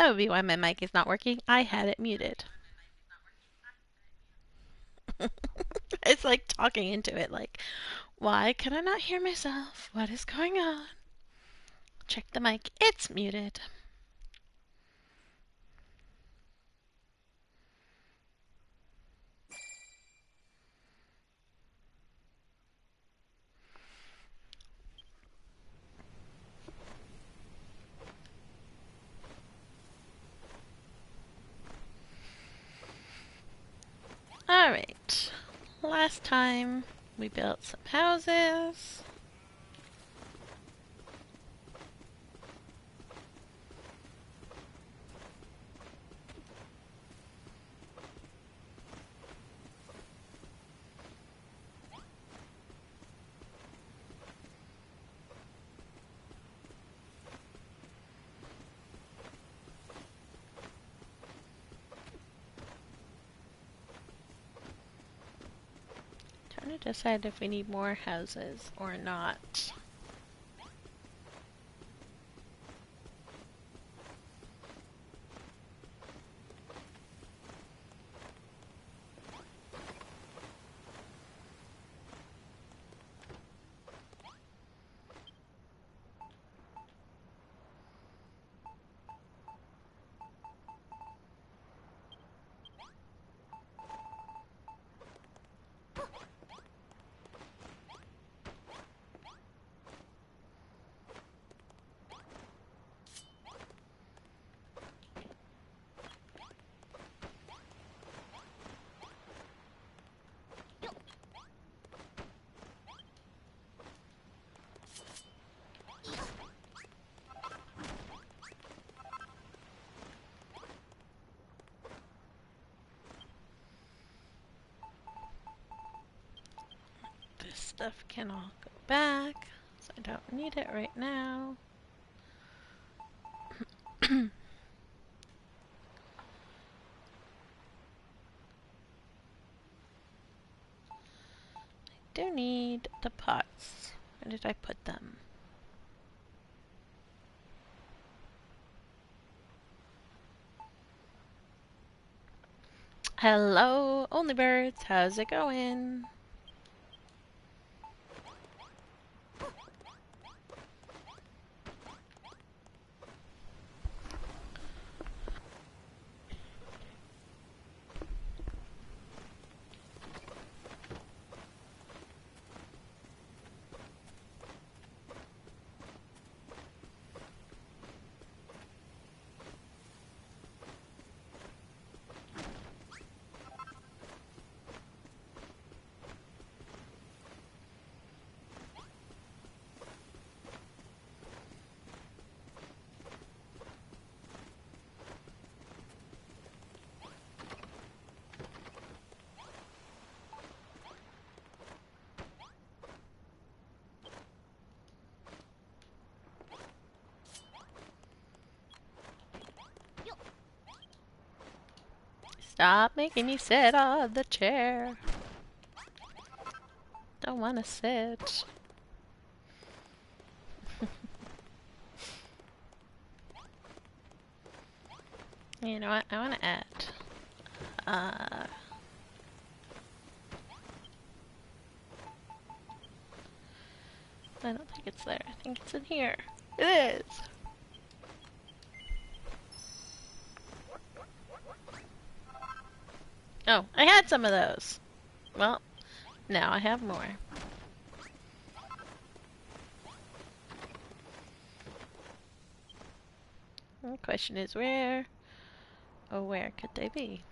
That would be why my mic is not working. I had it muted. It's like talking into it, like, why can I not hear myself? What is going on? Check the mic. It's muted. Alright. Last time we built some houses. Trying to decide if we need more houses or not. This stuff can all go back, so I don't need it right now. Do need the pots. Where did I put them? Hello, Only Birds. How's it going? Stop making me sit on the chair. Don't want to sit. You know what? I want to add. Uh, I don't think it's there. I think it's in here. It is. Oh, I had some of those. Well, now I have more. The question is where? Oh, where could they be?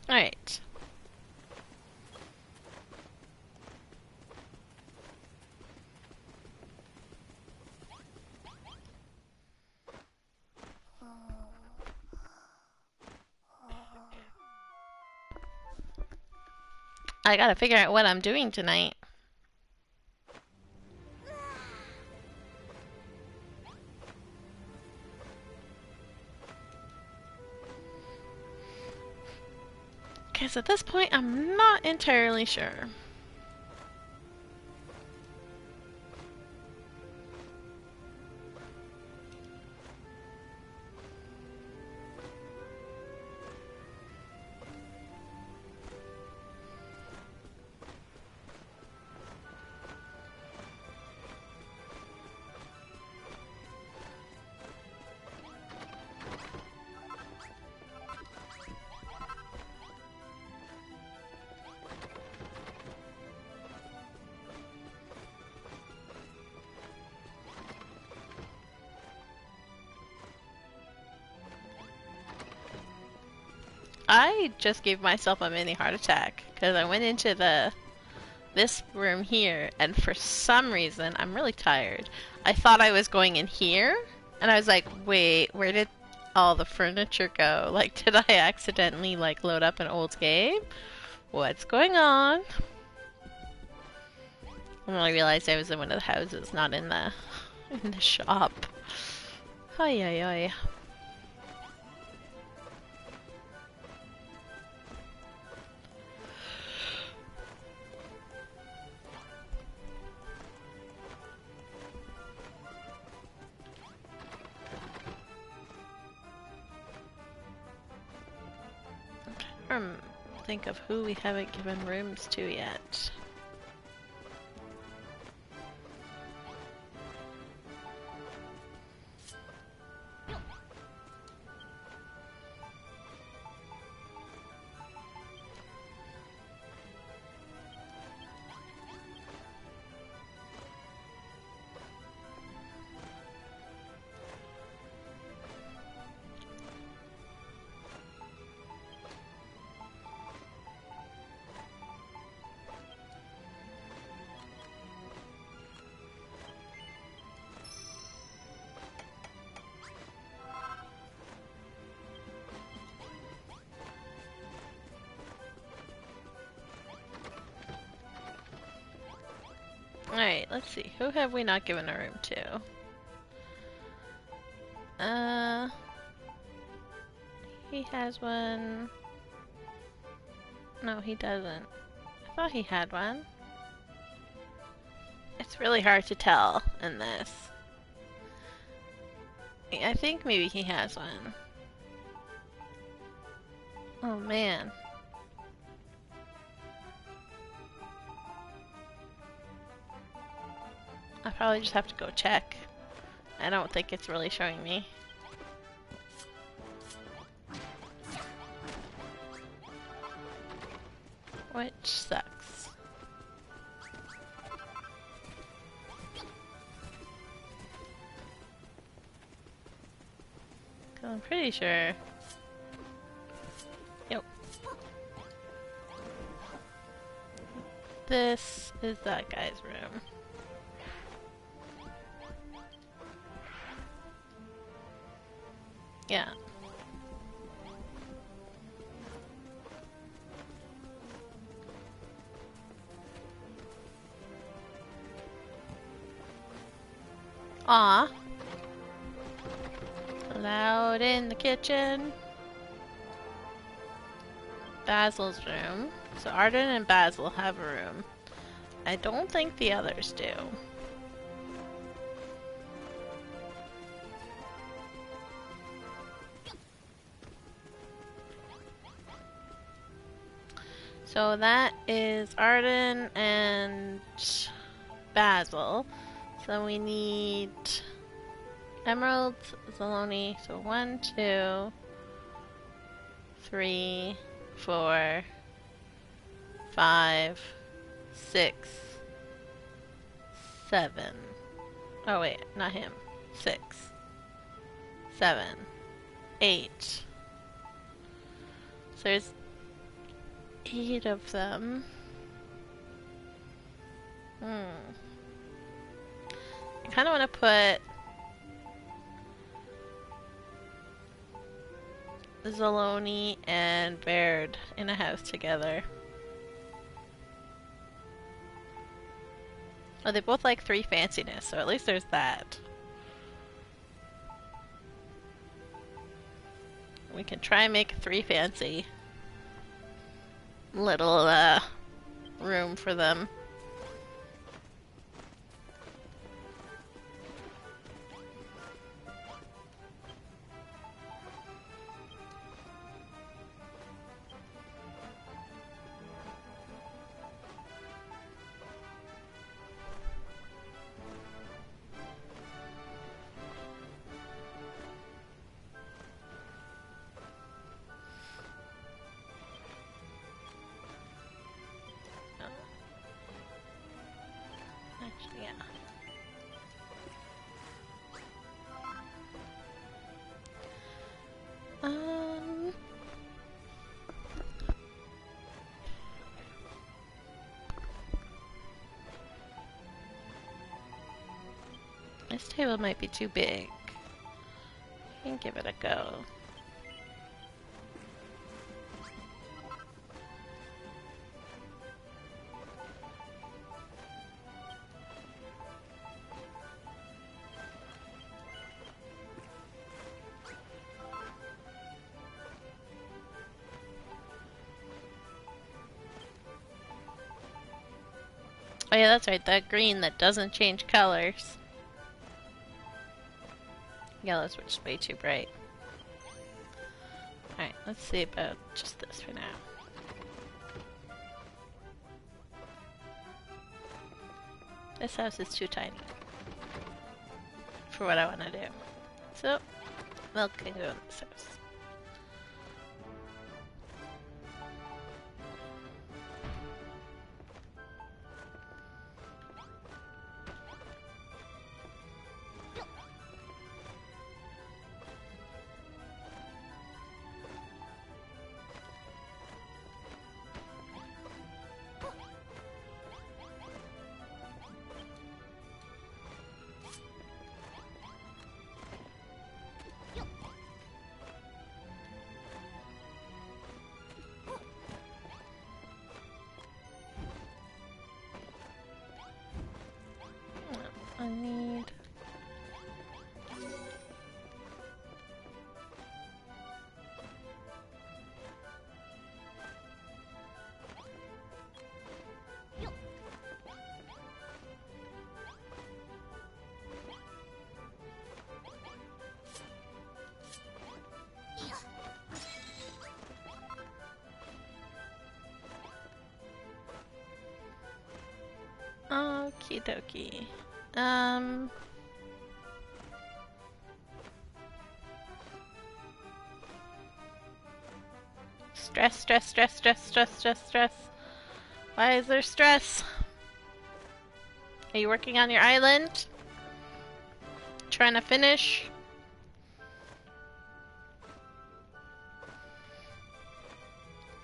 Alright. I gotta figure out what I'm doing tonight. Because at this point, I'm not entirely sure. I just gave myself a mini heart attack because I went into this room here, and for some reason, I'm really tired. I thought I was going in here, and I was like, wait, where did all the furniture go? Like, did I accidentally, like, load up an old game? What's going on? And then I realized I was in one of the houses, not in the shop. Ay, ay, ay. Think of who we haven't given rooms to yet. Alright, let's see. Who have we not given a room to? He has one. No, he doesn't. I thought he had one. It's really hard to tell in this. I think maybe he has one. Oh man. I probably just have to go check. I don't think it's really showing me. Which sucks. Cause I'm pretty sure. Yep. This is that guy's room. Yeah. Aw. Loud in the kitchen. Basil's room. So Arden and Basil have a room. I don't think the others do. So that is Arden and Basil. So we need emeralds, Zaloni. So 1, 2, 3, 4, 5, 6, 7. Oh wait, not him. 6, 7, 8. So there's 8 of them. I kind of want to put Zaloni and Baird in a house together. Oh, they both like 3 fanciness, so at least there's that. We can try and make 3 fancy little room for them. Actually, yeah. This table might be too big. I can give it a go. Oh yeah, that's right, that green that doesn't change colors. Yellow's which is way too bright. Alright, let's see about just this for now. This house is too tiny for what I want to do. So, milk can go in this house. I need... Okie dokie. Stress, stress, stress, stress, stress, stress, stress. Why is there stress? Are you working on your island? Trying to finish?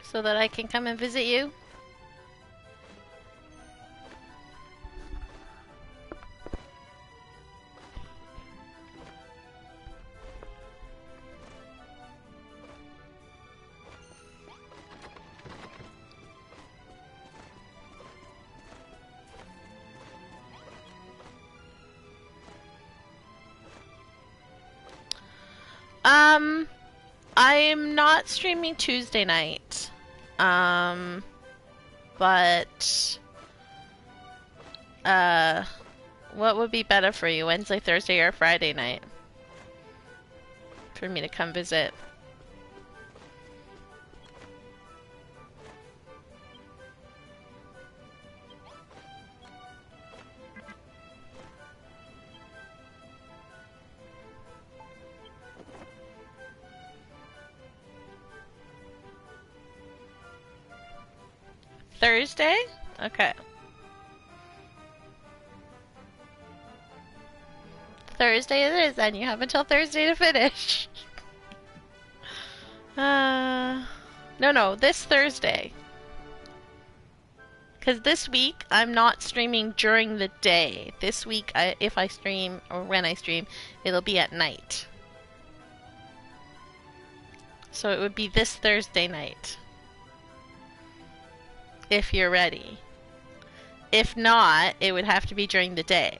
So that I can come and visit you? I'm not streaming Tuesday night. But what would be better for you, Wednesday, Thursday, or Friday night? For me to come visit. Thursday? Okay. Thursday it is, then. You have until Thursday to finish. No, this Thursday. Because this week, I'm not streaming during the day. This week, if I stream, or when I stream, it'll be at night. So it would be this Thursday night. If you're ready. If not, it would have to be during the day.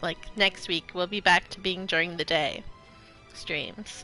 Like next week, we'll be back to being during the day streams.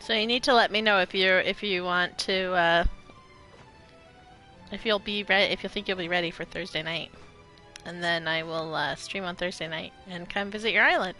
So you need to let me know if you want to if you'll be ready, if you think you'll be ready for Thursday night, and then I will stream on Thursday night and come visit your island.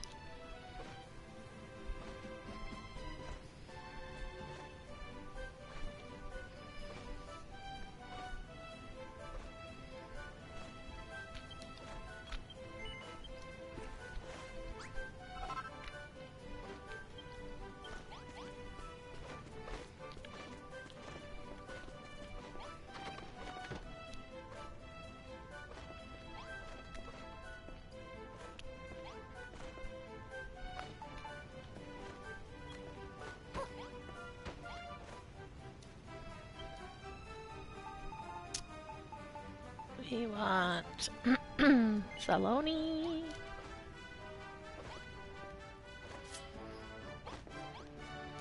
We want Saloni.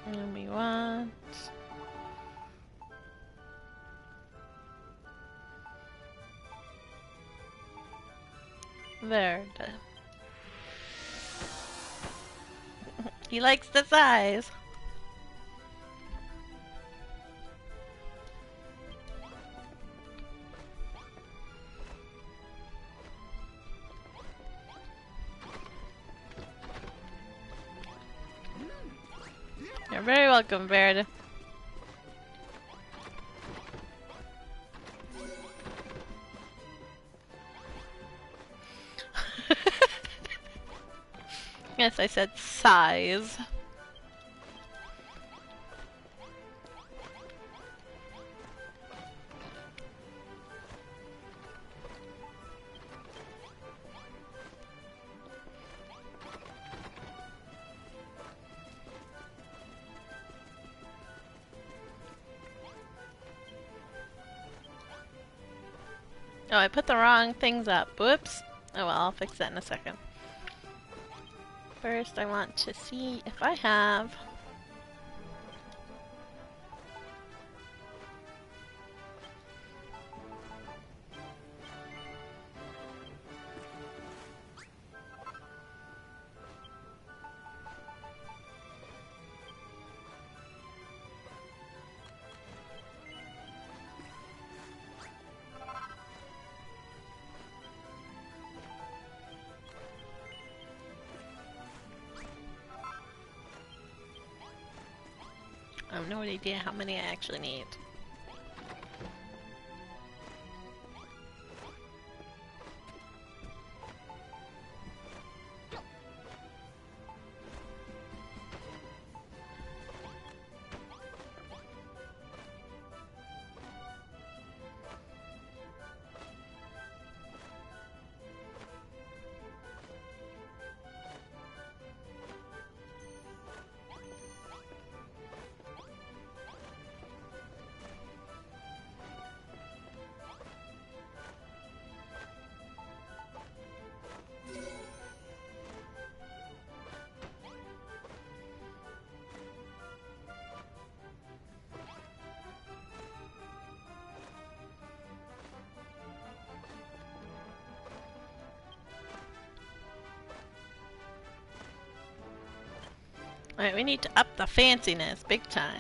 And we want Verde. He likes the size. You're very welcome, Verde. Yes, I said size. Oh, I put the wrong things up. Whoops. Oh well, I'll fix that in a second. First, I want to see if I have... I have no idea how many I actually need. Alright, we need to up the fanciness big time.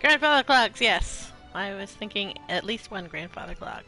Grandfather clocks, yes. I was thinking at least one grandfather clock.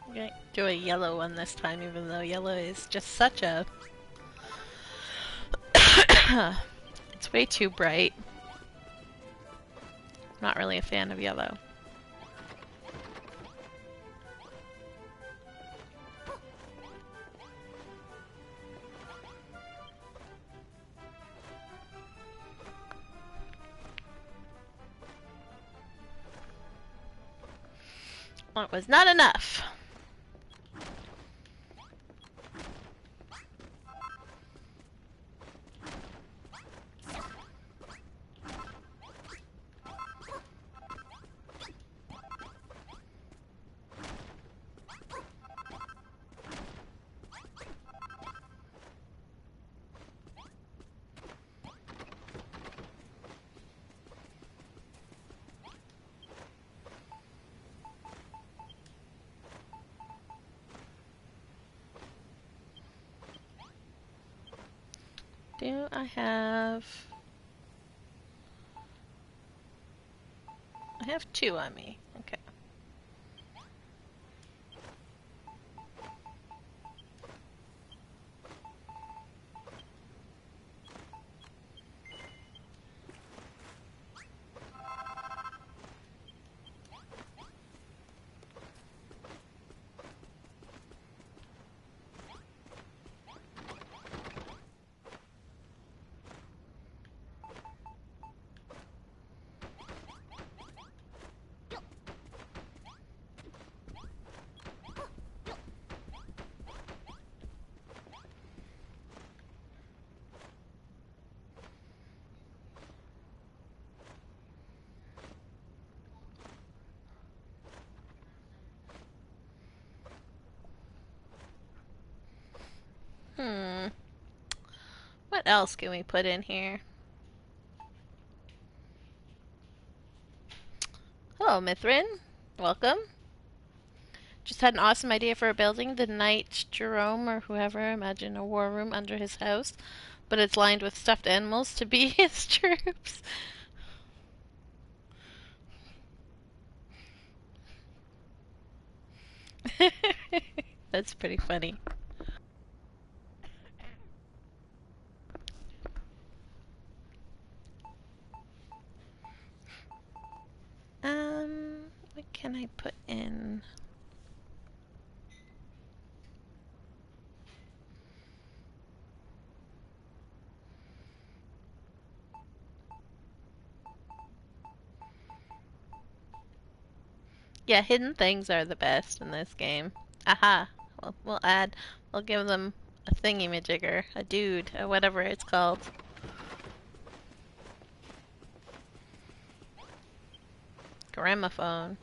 Okay, do a yellow one this time, even though yellow is just such a... It's way too bright. Not really a fan of yellow. That was not enough. Do I have... I have 2 on me. Okay. What else can we put in here? Hello, Mithrin. Welcome. Just had an awesome idea for a building. The Knight Jerome, or whoever, imagine a war room under his house, but it's lined with stuffed animals to be his troops. That's pretty funny. What can I put in? Yeah, hidden things are the best in this game. Aha. We'll give them a thingy-majigger, a dude, whatever it's called. Gramophone.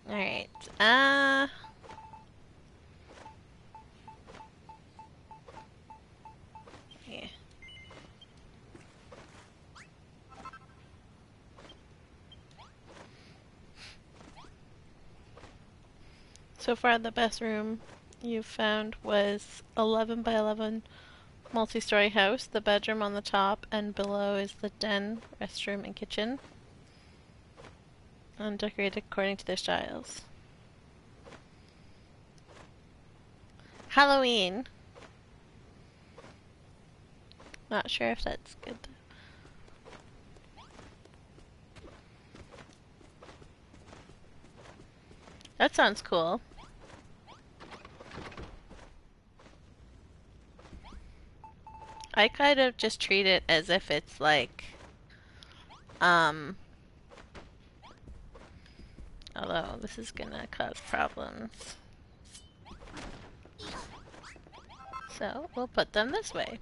Alright, yeah. So far, the best room you've found was 11 by 11 multi-story house. The bedroom on the top, and below is the den, restroom, and kitchen. And decorated according to their styles. Halloween. Not sure if that's good. That sounds cool. I kind of just treat it as if it's like, um, although this is gonna cause problems. So we'll put them this way.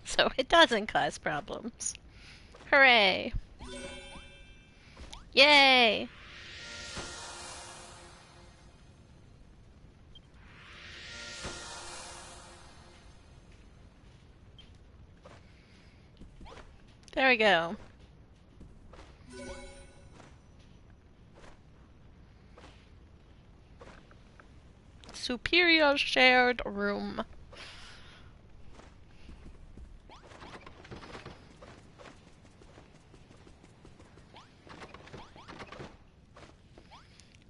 So it doesn't cause problems. Hooray! Yay! There we go. Superior shared room.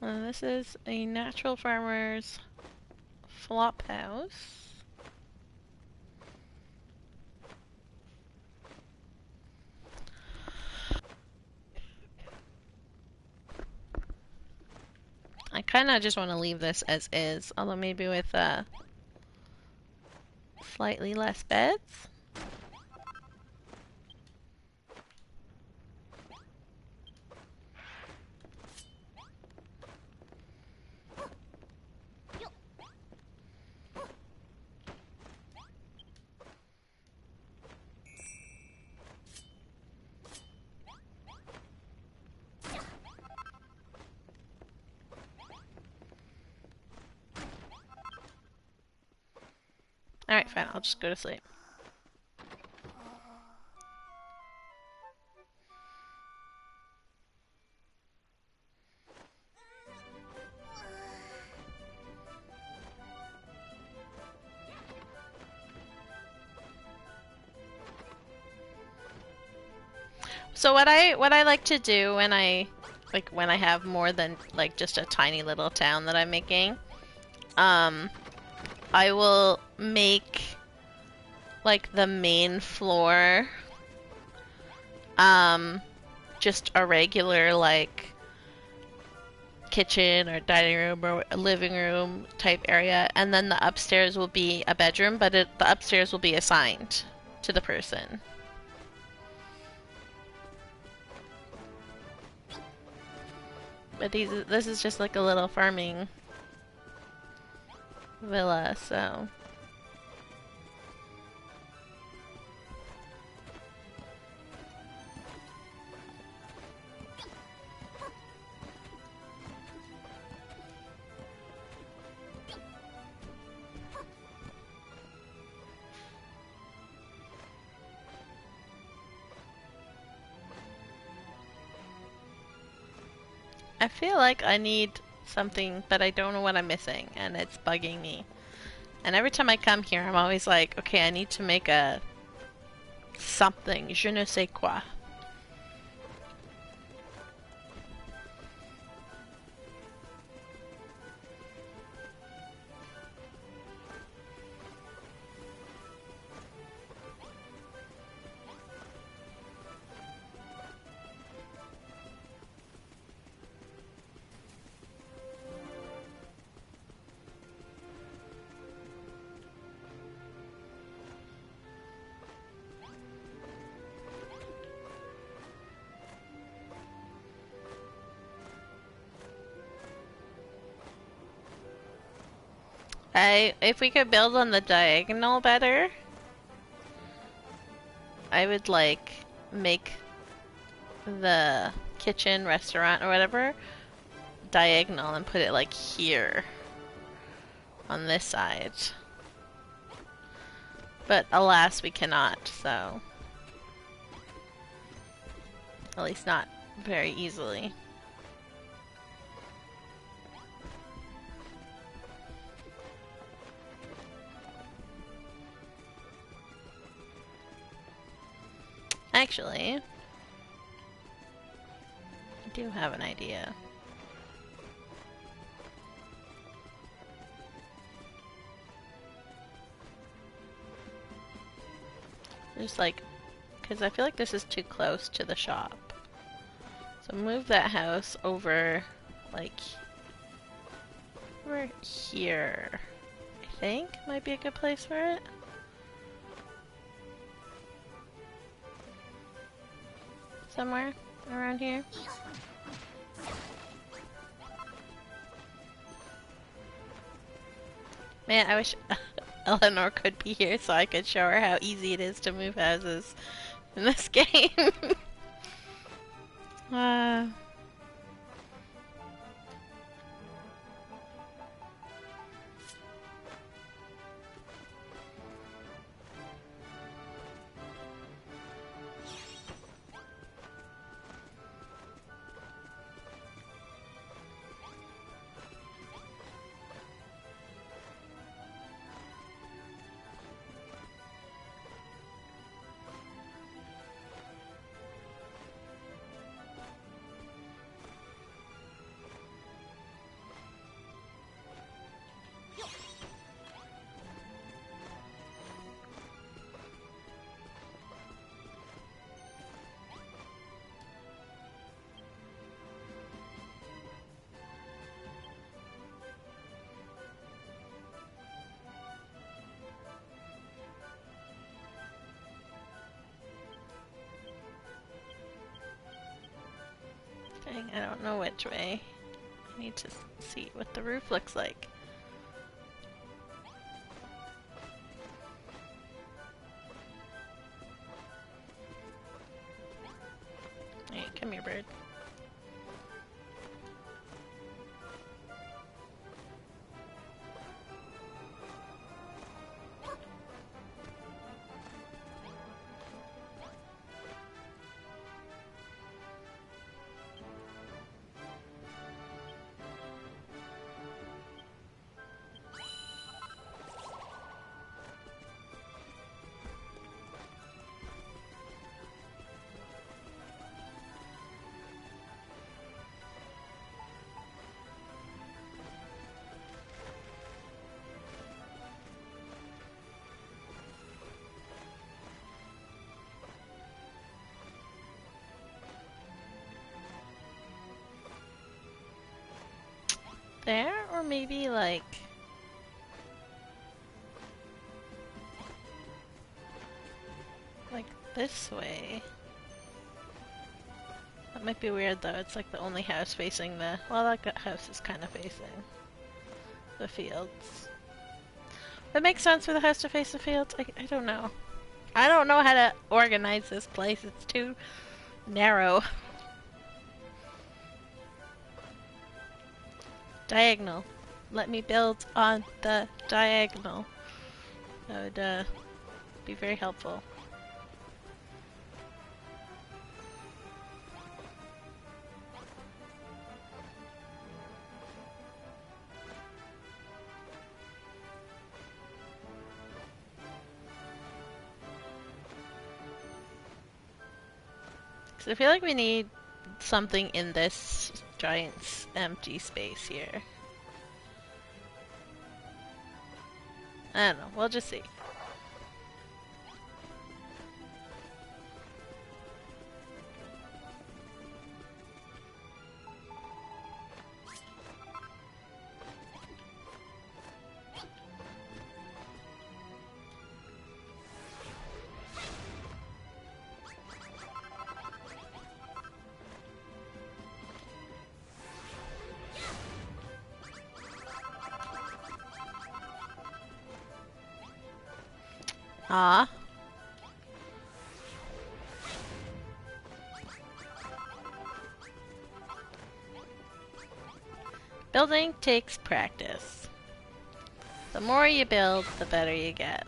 This is a natural farmer's flop house. I kind of just want to leave this as is, although maybe with slightly less beds. Alright, fine, I'll just go to sleep. So what I like to do when I have more than like just a tiny little town that I'm making, I will make like the main floor just a regular like kitchen or dining room or a living room type area, and then the upstairs will be a bedroom, but the upstairs will be assigned to the person. But this is just like a little farming villa, so. I feel like I need something, but I don't know what I'm missing, and it's bugging me. And every time I come here, I'm always like, okay, I need to make a something, je ne sais quoi. If we could build on the diagonal better, I would like make the kitchen, restaurant, or whatever diagonal and put it like here on this side. But alas, we cannot, so. At least not very easily. Actually, I do have an idea. Just like, because I feel like this is too close to the shop. So move that house over, like, over here. I think might be a good place for it. somewhere around here? Man, I wish Eleanor could be here so I could show her how easy it is to move houses in this game. uh... Dang, I don't know which way. I need to see what the roof looks like. Hey, come here, bird. There, or maybe like this way. That might be weird though, it's like the only house facing the... well, that house is kind of facing the fields. It makes sense for the house to face the fields? I don't know. I don't know how to organize this place, it's too narrow. Diagonal. Let me build on the diagonal. That would be very helpful. So I feel like we need something in this giant empty space here. I don't know, we'll just see. Ah. Building takes practice. The more you build, the better you get.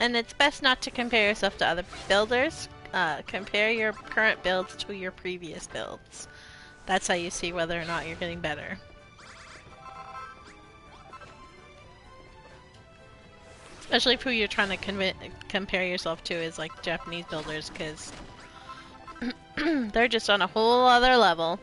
And it's best not to compare yourself to other builders. Compare your current builds to your previous builds. That's how you see whether or not you're getting better. Especially if who you're trying to compare yourself to is like Japanese builders, because they're just on a whole other level.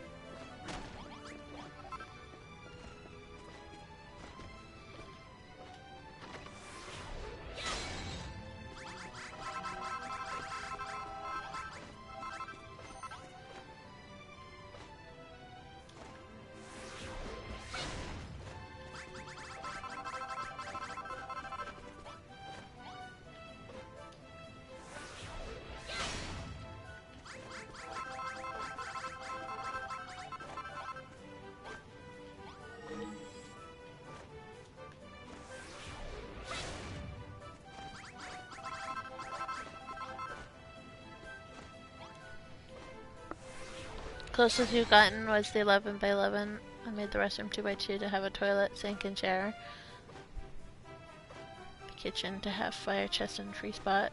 Closest you've gotten was the 11 by 11. I made the restroom 2 by 2 to have a toilet, sink, and shower. The kitchen to have fire chest and free spot.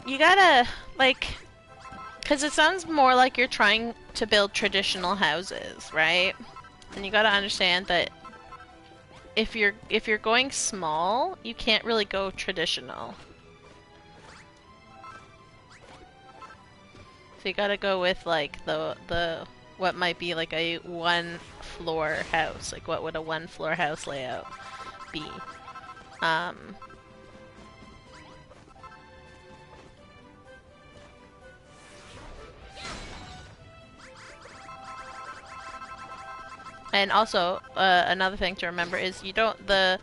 You gotta, like, because it sounds more like you're trying to build traditional houses, right? And you gotta understand that if you're going small, you can't really go traditional. So you gotta go with like the what might be like a one floor house. Like what would a one floor house layout be? And also, another thing to remember is you don't the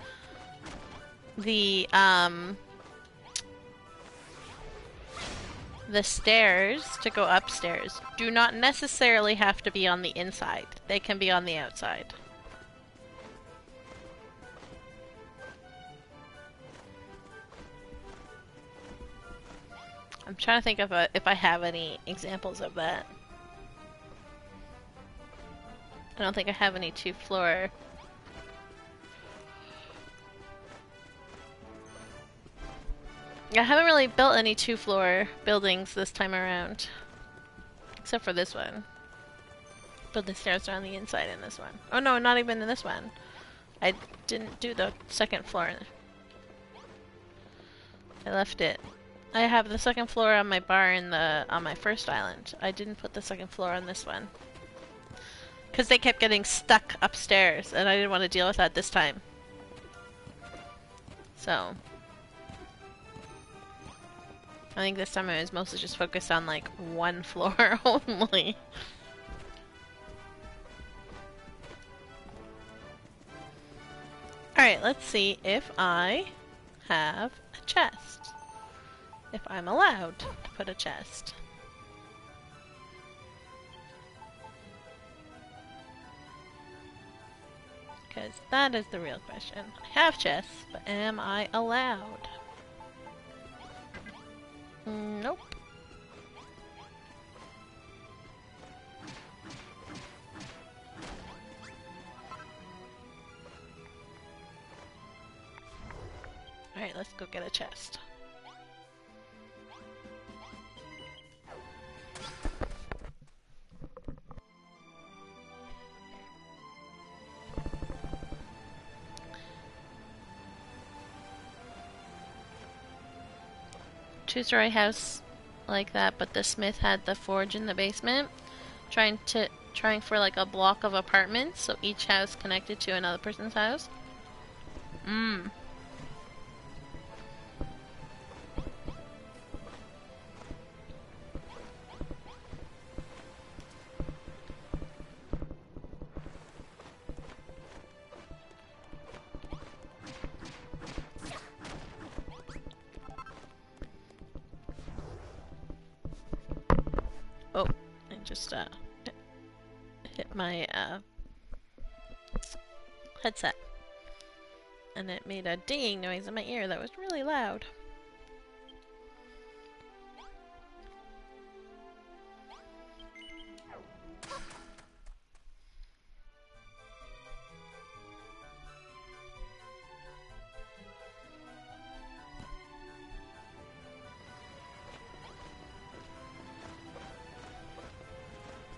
stairs to go upstairs do not necessarily have to be on the inside. They can be on the outside. I'm trying to think of if I have any examples of that. I don't think I have any two-floor. I haven't really built any two-floor buildings this time around. Except for this one. But the stairs are on the inside in this one. Oh no, not even in this one. I didn't do the second floor. I left it. I have the second floor on my bar on my first island. I didn't put the second floor on this one. Because they kept getting stuck upstairs, and I didn't want to deal with that this time. So I think this time I was mostly just focused on like one floor only. Alright, let's see if I have a chest. If I'm allowed to put a chest. Because that is the real question. I have chests, but am I allowed? Nope. Alright, let's go get a chest. Two-story house like that, but the smith had the forge in the basement. Trying for like a block of apartments, so each house connected to another person's house. Oh, I just hit my headset. And it made a dinging noise in my ear that was really loud.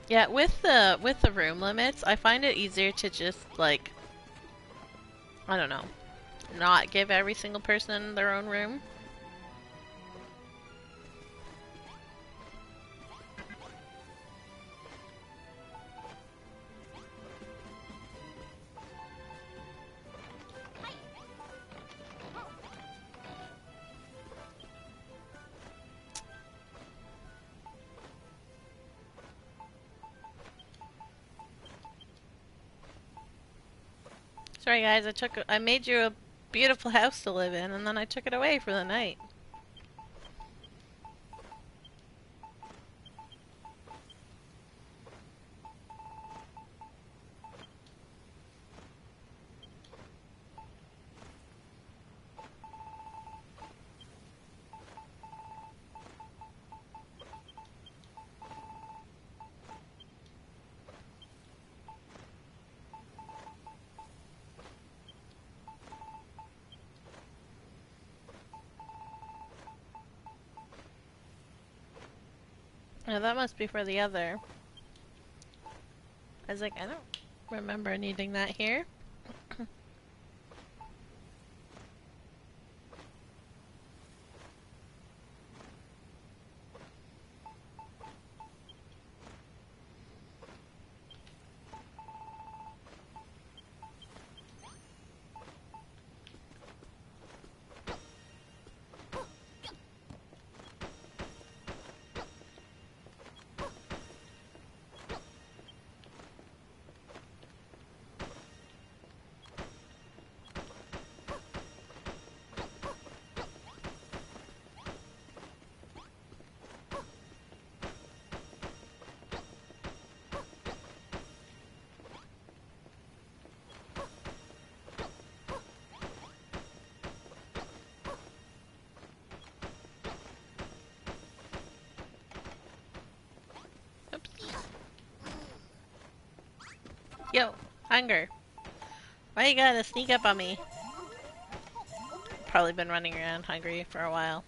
Yeah, with the room limits, I find it easier to just like, I don't know, not give every single person their own room. Sorry guys, I made you a beautiful house to live in, and then I took it away for the night. Oh, that must be for the other. I was like, I don't remember needing that here. Oops. Yo, hunger. Why you gotta sneak up on me? Probably been running around hungry for a while.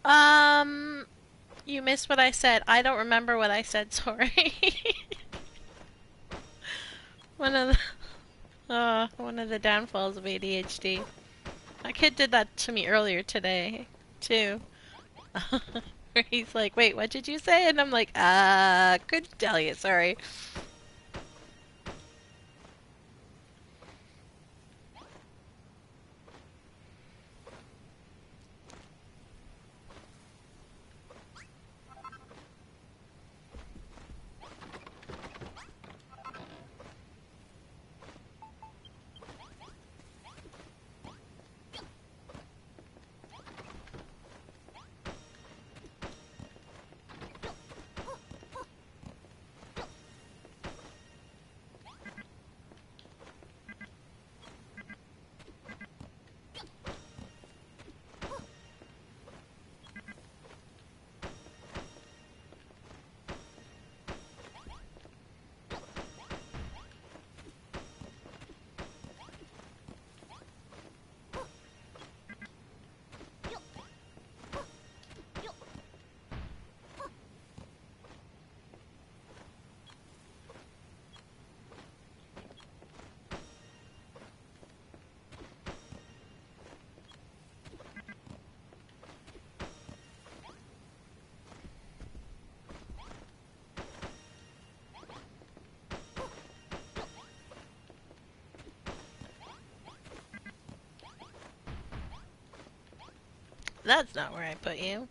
Um, you missed what I said. I don't remember what I said, sorry. One of one of the downfalls of ADHD. My kid did that to me earlier today, too. Where he's like, wait, what did you say? And I'm like, couldn't tell you, sorry. That's not where I put you.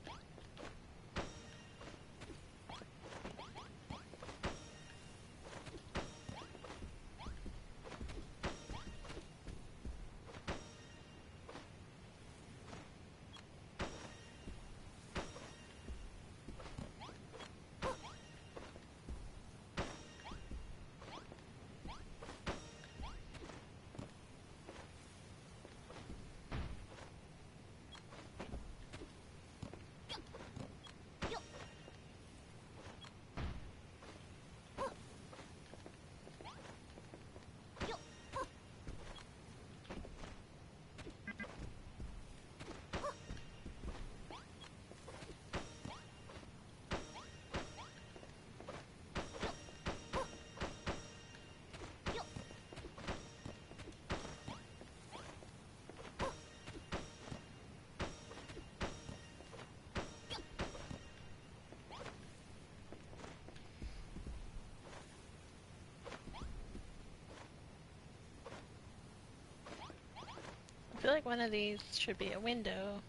I feel like one of these should be a window.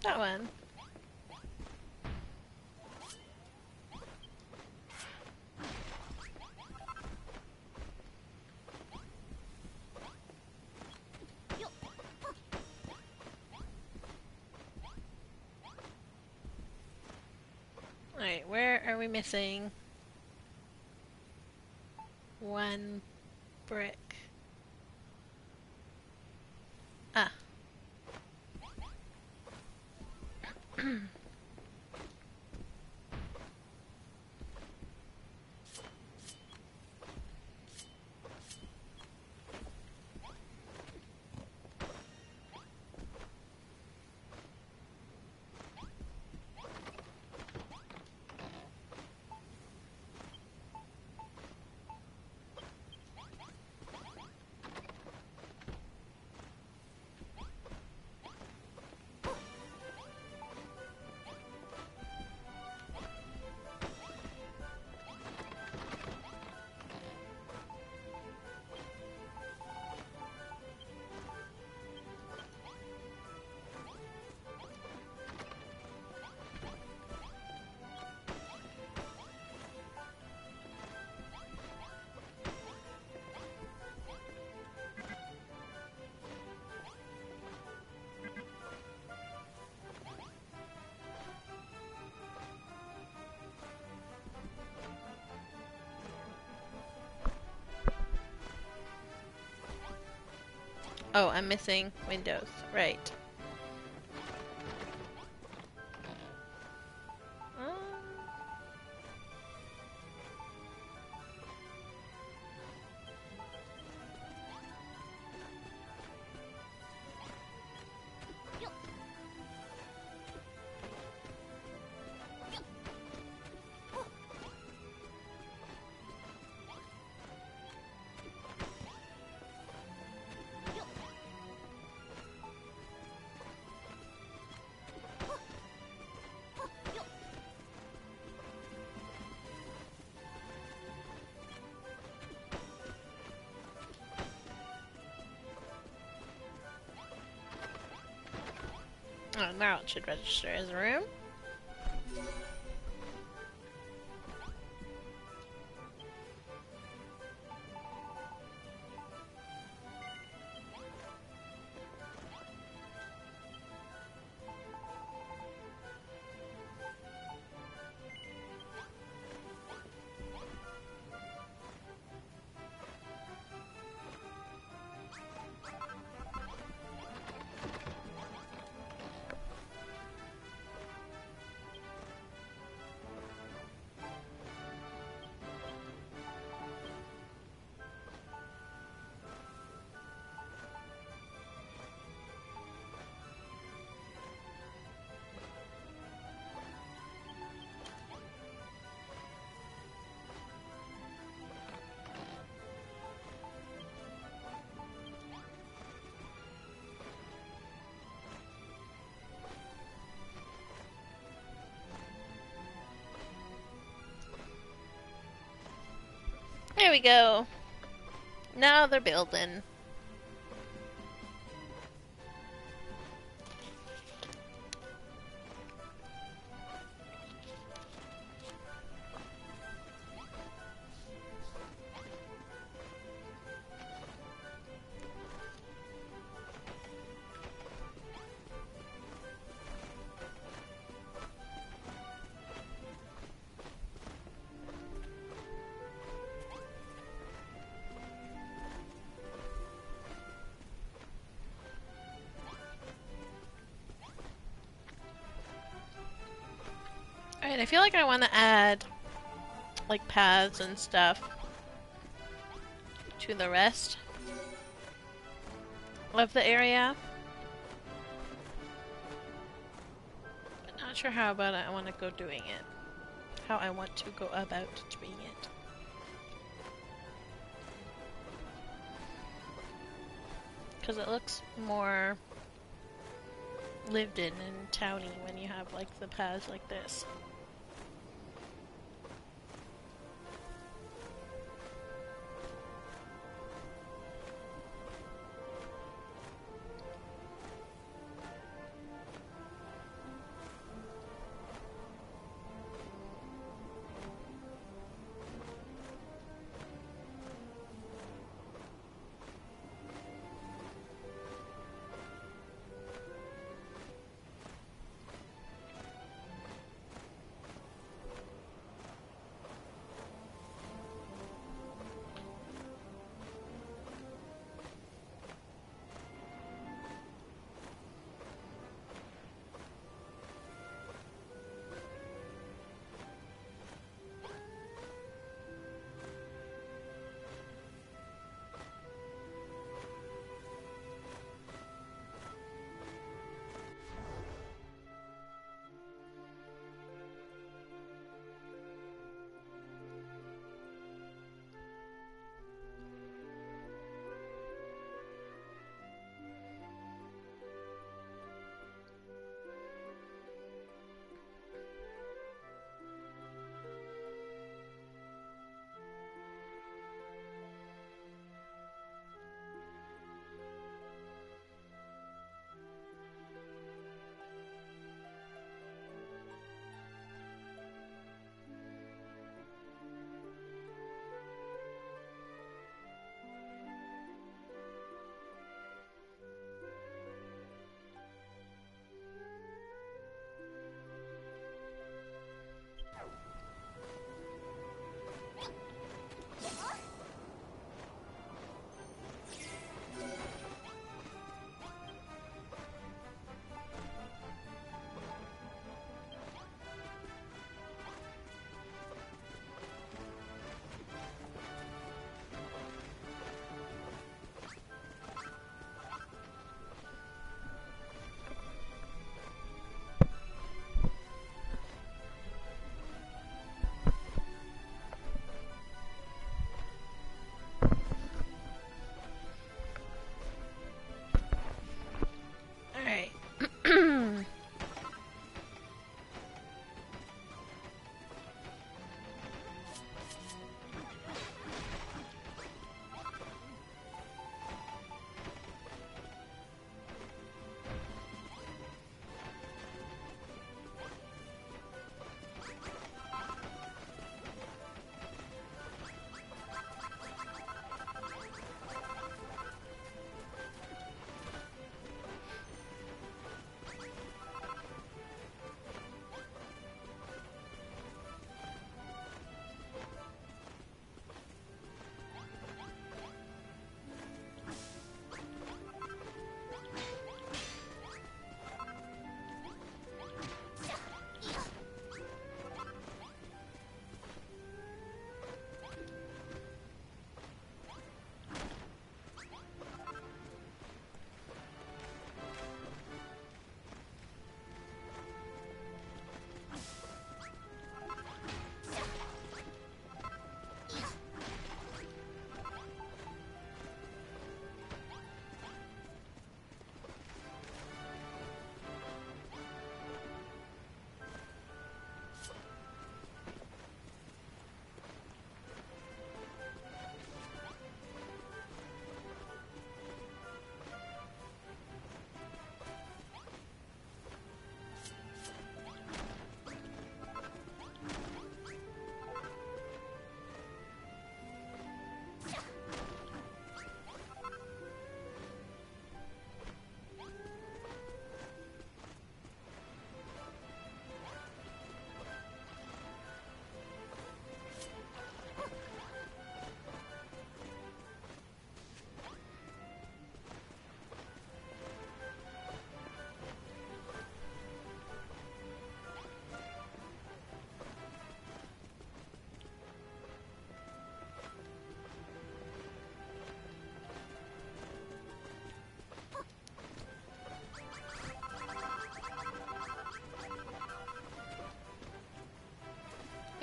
That one. Alright, where are we missing one brick? Ah. Oh, I'm missing windows. Right. Um, oh, now it should register as a room. There we go. Now they're building. I feel like I want to add like paths and stuff to the rest of the area. But not sure how about I want to go doing it. How I want to go about doing it. Because it looks more lived in and towny when you have like the paths like this.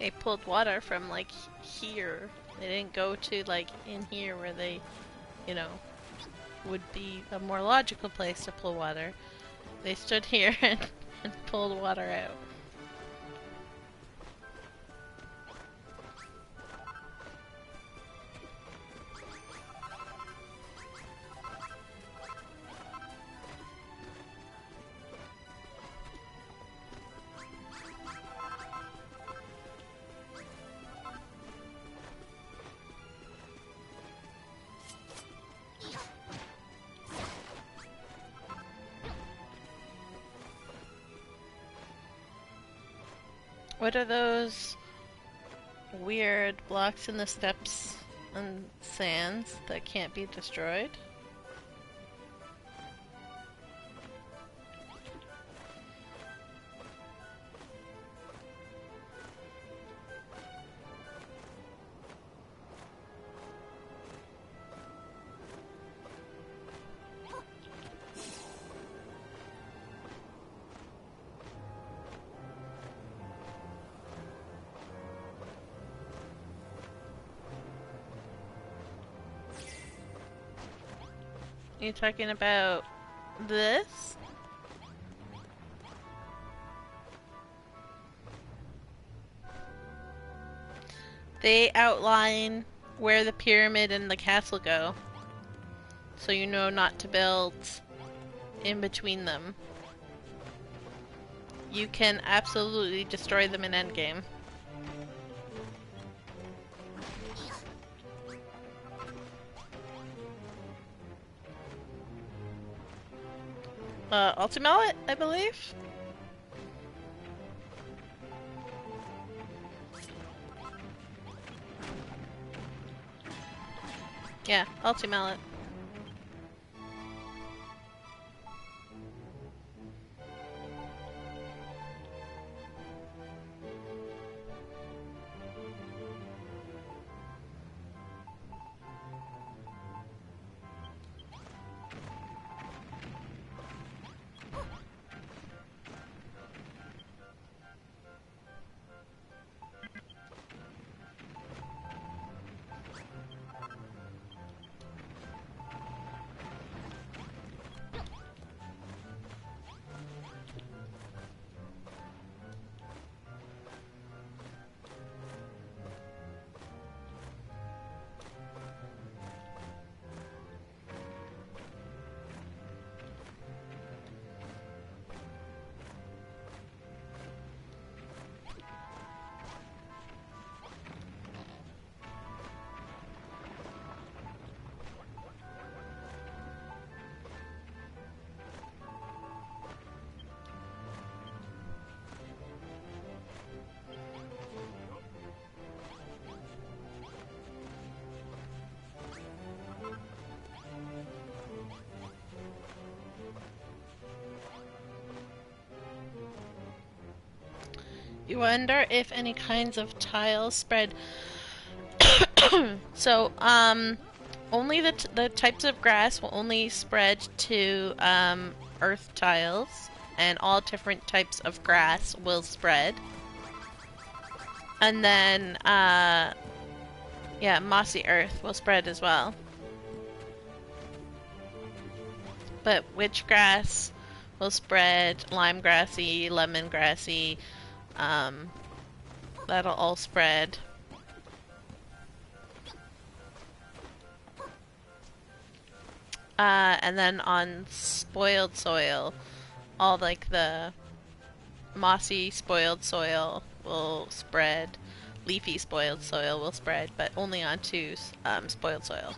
they pulled water from like here. They didn't go to like in here where they, you know, would be a more logical place to pull water. They stood here and pulled water out. What are those weird blocks in the steps and sands that can't be destroyed? You talking about this? They outline where the pyramid and the castle go, so you know not to build in between them. You can absolutely destroy them in endgame. Ultimallet, I believe? Yeah, Ultimallet. You wonder if any kinds of tiles spread. So, only the types of grass will only spread to earth tiles, and all different types of grass will spread. And then, yeah, mossy earth will spread as well. But which grass will spread? Lime grassy, lemon grassy, that'll all spread. And then on spoiled soil, all like the mossy spoiled soil will spread. Leafy spoiled soil will spread, but only onto spoiled soil.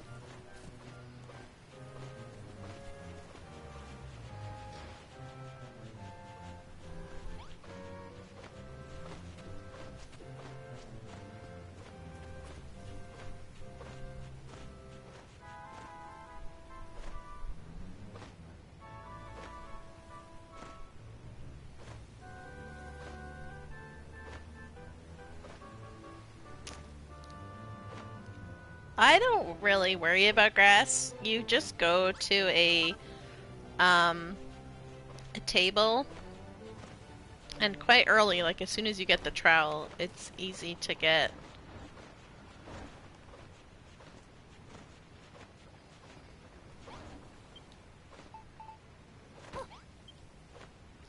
I don't really worry about grass. You just go to a table And quite early, like as soon as you get the trowel, it's easy to get.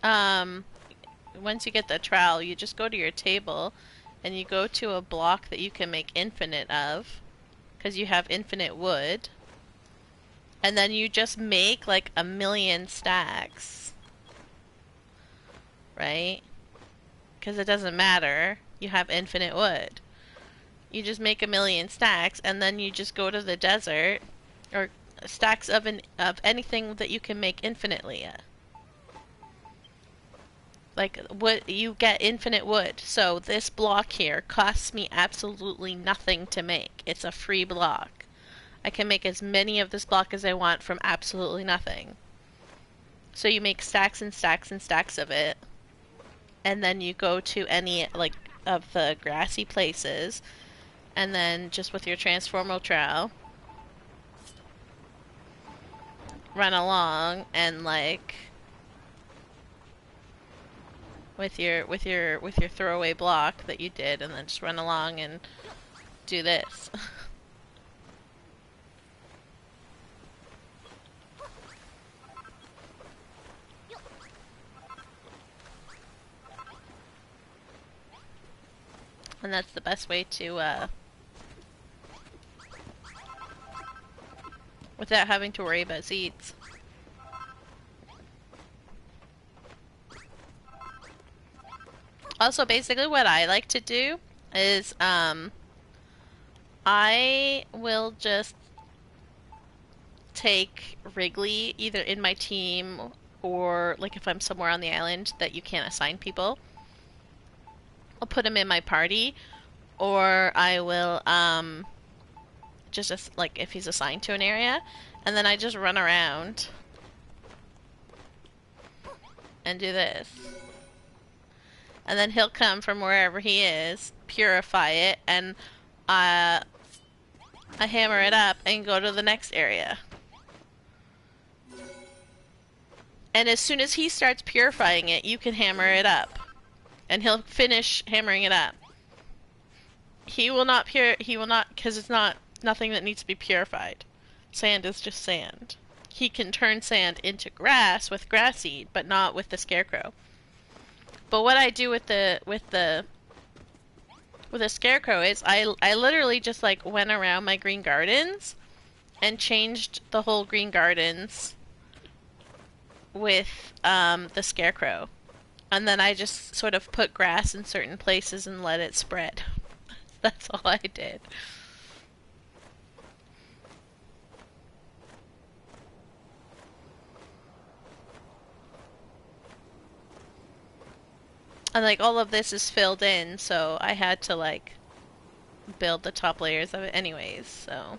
Um, Once you get the trowel, you just go to your table and you go to a block that you can make infinite of, because you have infinite wood. And then you just make like a million stacks, right? Because it doesn't matter. You have infinite wood. You just make a million stacks, and then you just go to the desert, or stacks of anything that you can make infinitely. Like wood, you get infinite wood. So this block here costs me absolutely nothing to make. It's a free block. I can make as many of this block as I want from absolutely nothing. So you make stacks and stacks and stacks of it, and then you go to any like of the grassy places, and then just with your transformal trowel, run along and like with your throwaway block that you did, and then just run along and do this. And that's the best way to without having to worry about seeds. Also, basically what I like to do is I will just take Wrigley either in my team, or like if I'm somewhere on the island that you can't assign people, I'll put him in my party, or I will just like if he's assigned to an area, and then I just run around and do this. And then he'll come from wherever he is, purify it, and I hammer it up and go to the next area. And as soon as he starts purifying it, you can hammer it up. And he'll finish hammering it up. He will not, because it's nothing that needs to be purified. Sand is just sand. He can turn sand into grass with grass seed, but not with the scarecrow. But what I do with the scarecrow is I literally just like went around my green gardens and changed the whole green gardens with the scarecrow. And then I just sort of put grass in certain places and let it spread. That's all I did. And like all of this is filled in, so I had to like build the top layers of it anyways, so.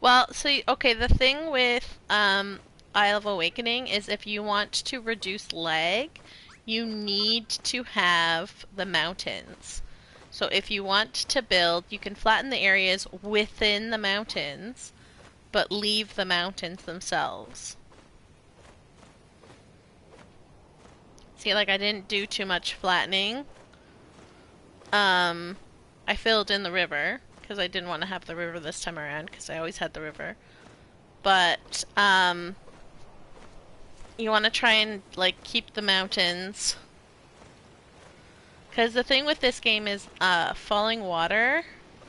Well, so okay, the thing with Isle of Awakening is if you want to reduce lag, you need to have the mountains. So if you want to build, you can flatten the areas within the mountains, but leave the mountains themselves. See, like I didn't do too much flattening. I filled in the river because I didn't want to have the river this time around because I always had the river. But you want to try and like keep the mountains, because the thing with this game is falling water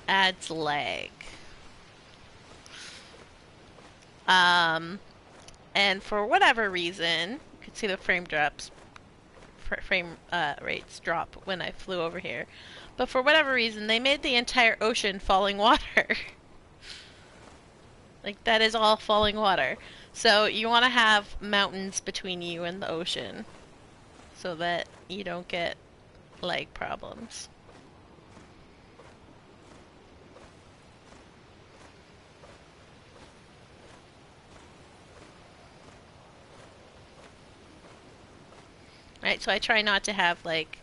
adds lag. And for whatever reason, you can see the frame rates drop when I flew over here. But for whatever reason, they made the entire ocean falling water. Like, that is all falling water. So you want to have mountains between you and the ocean so that you don't get lag problems. Right, so I try not to have like,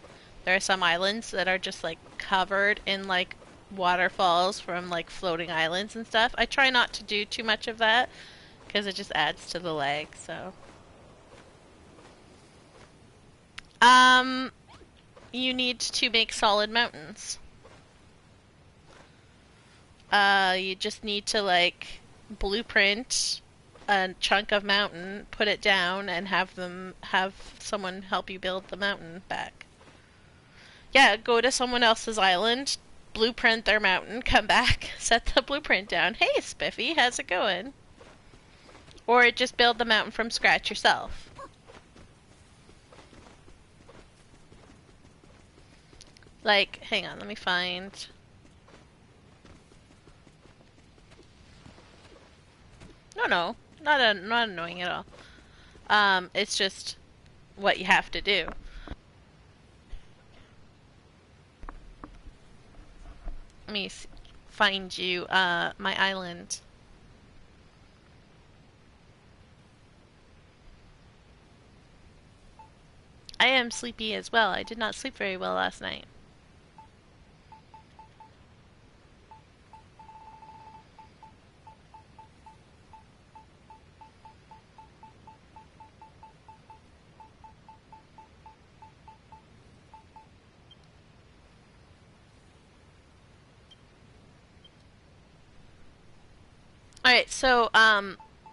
there are some islands that are just like covered in like waterfalls from like floating islands and stuff. I try not to do too much of that because it just adds to the lag. So, um, you need to make solid mountains. You just need to like blueprint a chunk of mountain, put it down, and have someone help you build the mountain back. Yeah, go to someone else's island, blueprint their mountain, come back, set the blueprint down. Hey, Spiffy, how's it going? Or just build the mountain from scratch yourself. Like, hang on, let me find. No, not annoying at all. It's just what you have to do. Let me find you my island. I am sleepy as well. I did not sleep very well last night. Alright, so,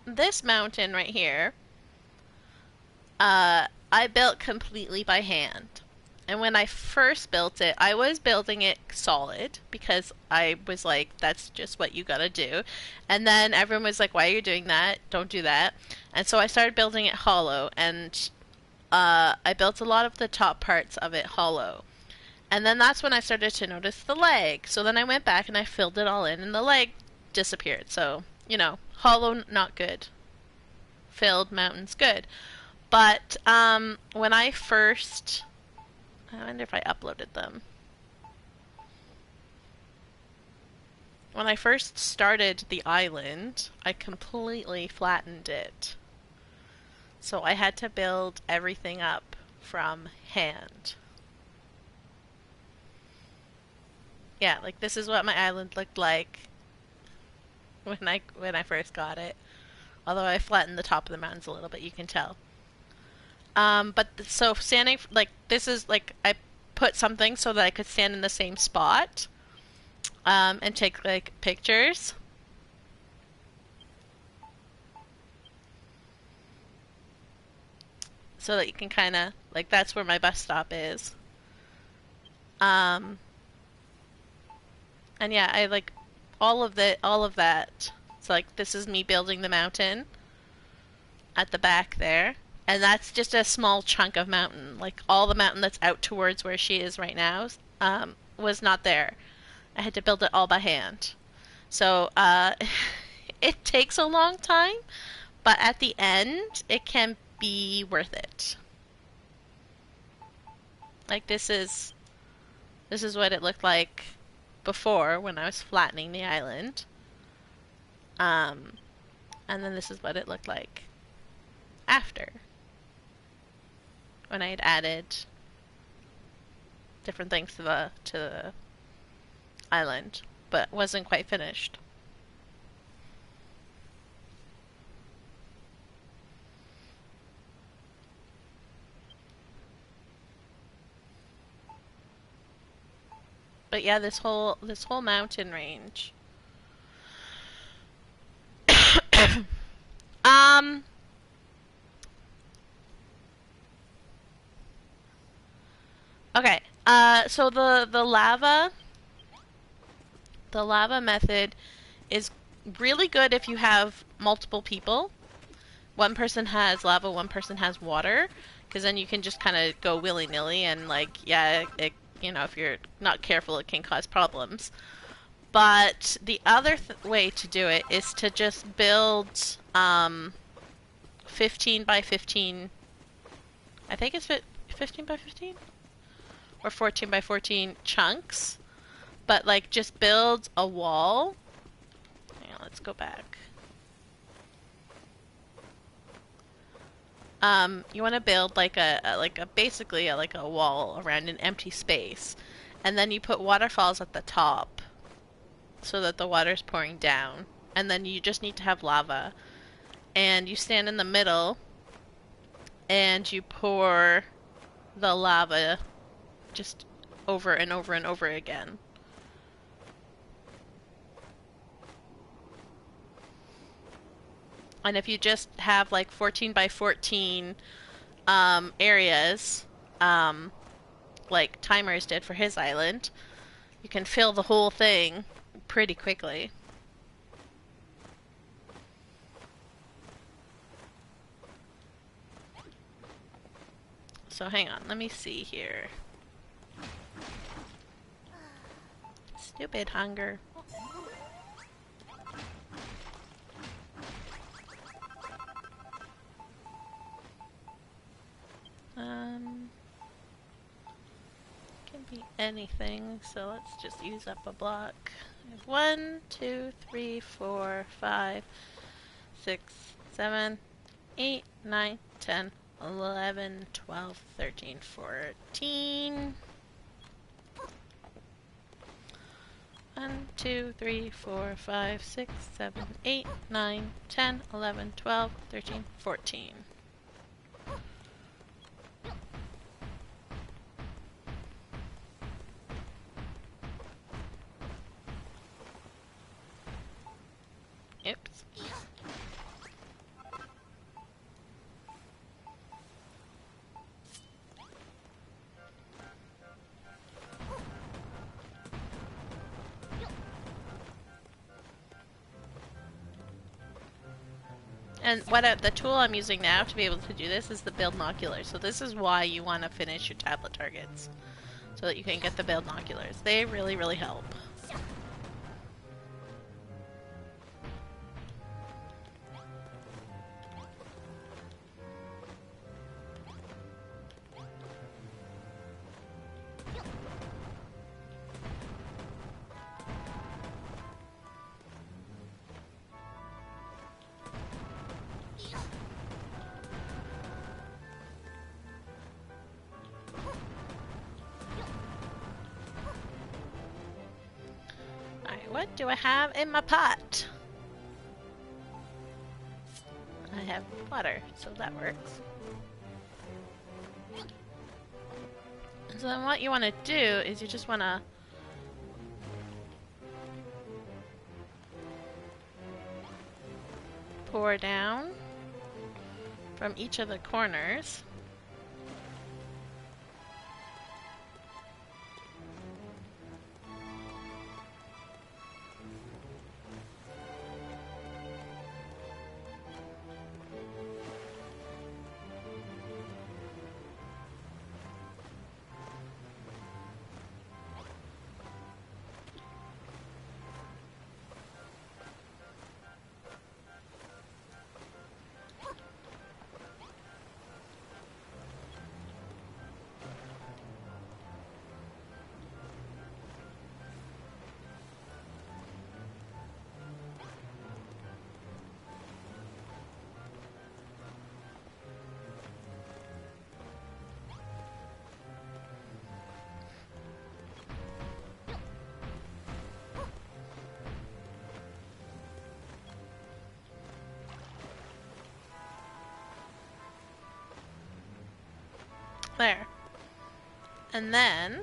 this mountain right here, I built completely by hand. And when I first built it, I was building it solid because I was like, that's just what you gotta do. And then everyone was like, why are you doing that? Don't do that. And so I started building it hollow, and I built a lot of the top parts of it hollow. And then that's when I started to notice the lag. So then I went back and I filled it all in, and the lag disappeared. So, you know, hollow, not good. Filled mountains, good. But when I first, I wonder if I uploaded them. When I first started the island, I completely flattened it. So I had to build everything up from hand. Yeah, like this is what my island looked like when I first got it. Although I flattened the top of the mountains a little bit, you can tell. So standing like this is like I put something so that I could stand in the same spot, and take like pictures. So that you can kind of like that's where my bus stop is. Um, and yeah, I like all of that. So like this is me building the mountain at the back there. And that's just a small chunk of mountain. Like all the mountain that's out towards where she is right now, was not there. I had to build it all by hand. So it takes a long time, but at the end, it can be worth it. Like this is what it looked like before when I was flattening the island. Um, and then this is what it looked like after when I had added different things to the island, but wasn't quite finished. But yeah, this whole mountain range. um okay. So the lava method is really good if you have multiple people. One person has lava, one person has water, because then you can just kind of go willy-nilly and like, yeah, you know, if you're not careful, it can cause problems. But the other way to do it is to just build 15 by 15. I think it's 15 by 15 or 14 by 14 chunks. But like just build a wall. Hang on, let's go back. You want to build like a basically like a wall around an empty space, and then you put waterfalls at the top so that the water's pouring down, and then you just need to have lava, and you stand in the middle, and you pour the lava just over and over and over again. And if you just have like 14 by 14 areas, um, like Timers did for his island, you can fill the whole thing pretty quickly. So hang on, let me see here. Stupid hunger. Can be anything, so let's just use up a block. 1, 2, 3, 4, 5, 6, 7, 8, 9, 10, 11, 12, 13, 14. 1, 2, 3, 4, 5, 6, 7, 8, 9, 10, 11, 12, 13, 14. Oops. And the tool I'm using now to be able to do this is the build nocular. So this is why you want to finish your tablet targets, so that you can get the build noculars. They really, really help. What do I have in my pot? I have water, so that works. So then what you want to do is you just want to pour down from each of the corners. There. And then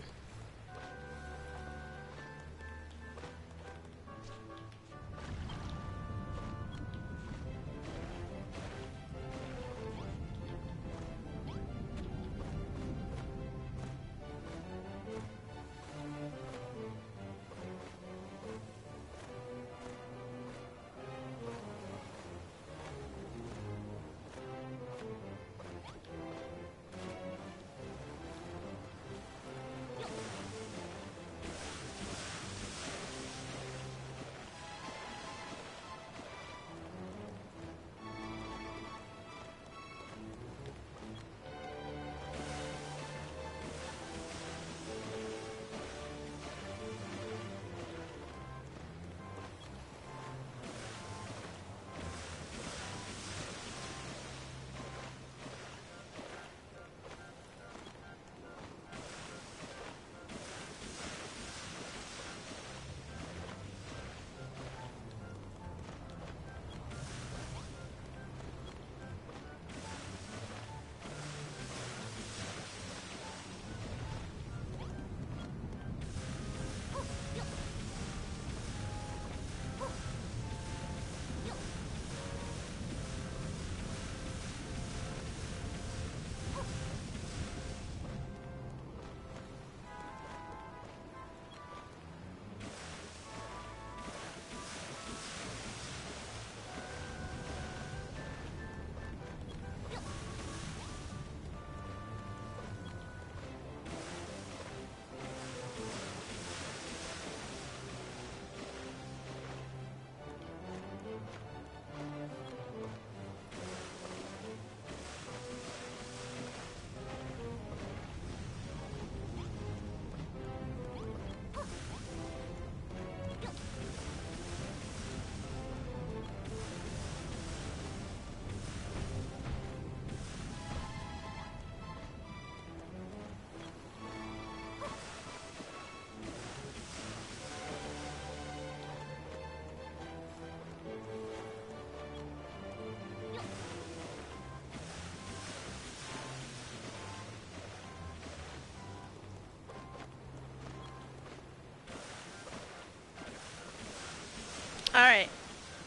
Alright.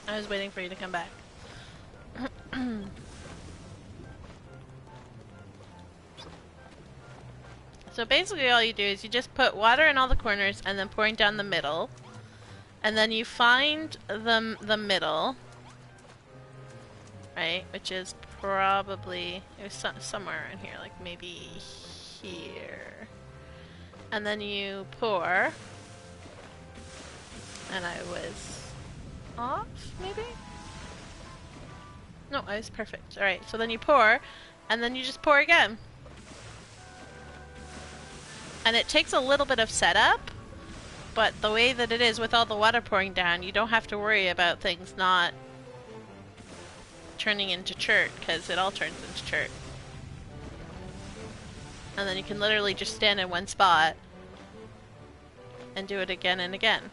I was waiting for you to come back. So basically all you do is you just put water in all the corners and then pouring down the middle. And then you find the middle. Right? Which is probably... it was somewhere in here, like maybe here. And then you pour. And I was off, maybe? No, I was perfect. Alright, so then you pour, and then you just pour again. And it takes a little bit of setup, but the way that it is with all the water pouring down, you don't have to worry about things not turning into chert, because it all turns into chert. And then you can literally just stand in one spot and do it again and again.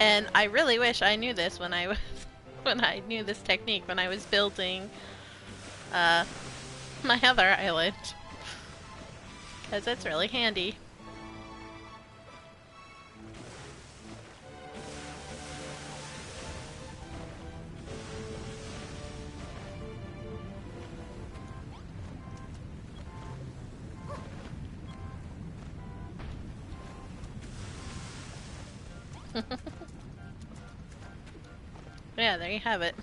And I really wish I knew this when I knew this technique when I was building my other island, because it's really handy. Yeah, there you have it.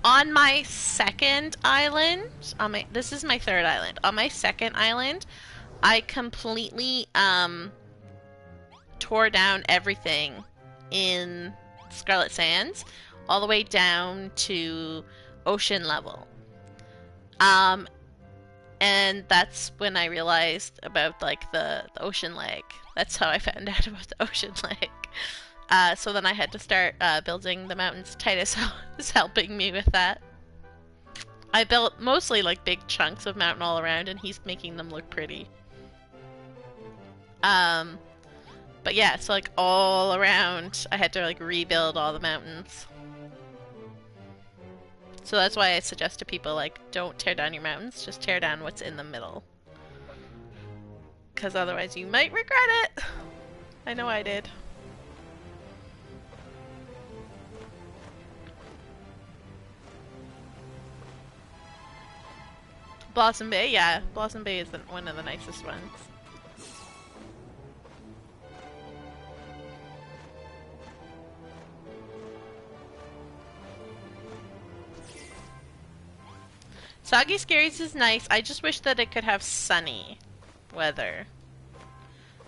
On my second island, this is my third island. On my second island, I completely tore down everything in Scarlet Sands, all the way down to ocean level. And that's when I realized about like the ocean leg. That's how I found out about the ocean leg. So then I had to start building the mountains. Titus is helping me with that. I built mostly like big chunks of mountain all around, and he's making them look pretty. But yeah, so like all around, I had to like rebuild all the mountains. So that's why I suggest to people, like, don't tear down your mountains, just tear down what's in the middle. Because otherwise you might regret it. I know I did. Blossom Bay, yeah. Blossom Bay is one of the nicest ones. Soggy Scaries is nice. I just wish that it could have sunny weather.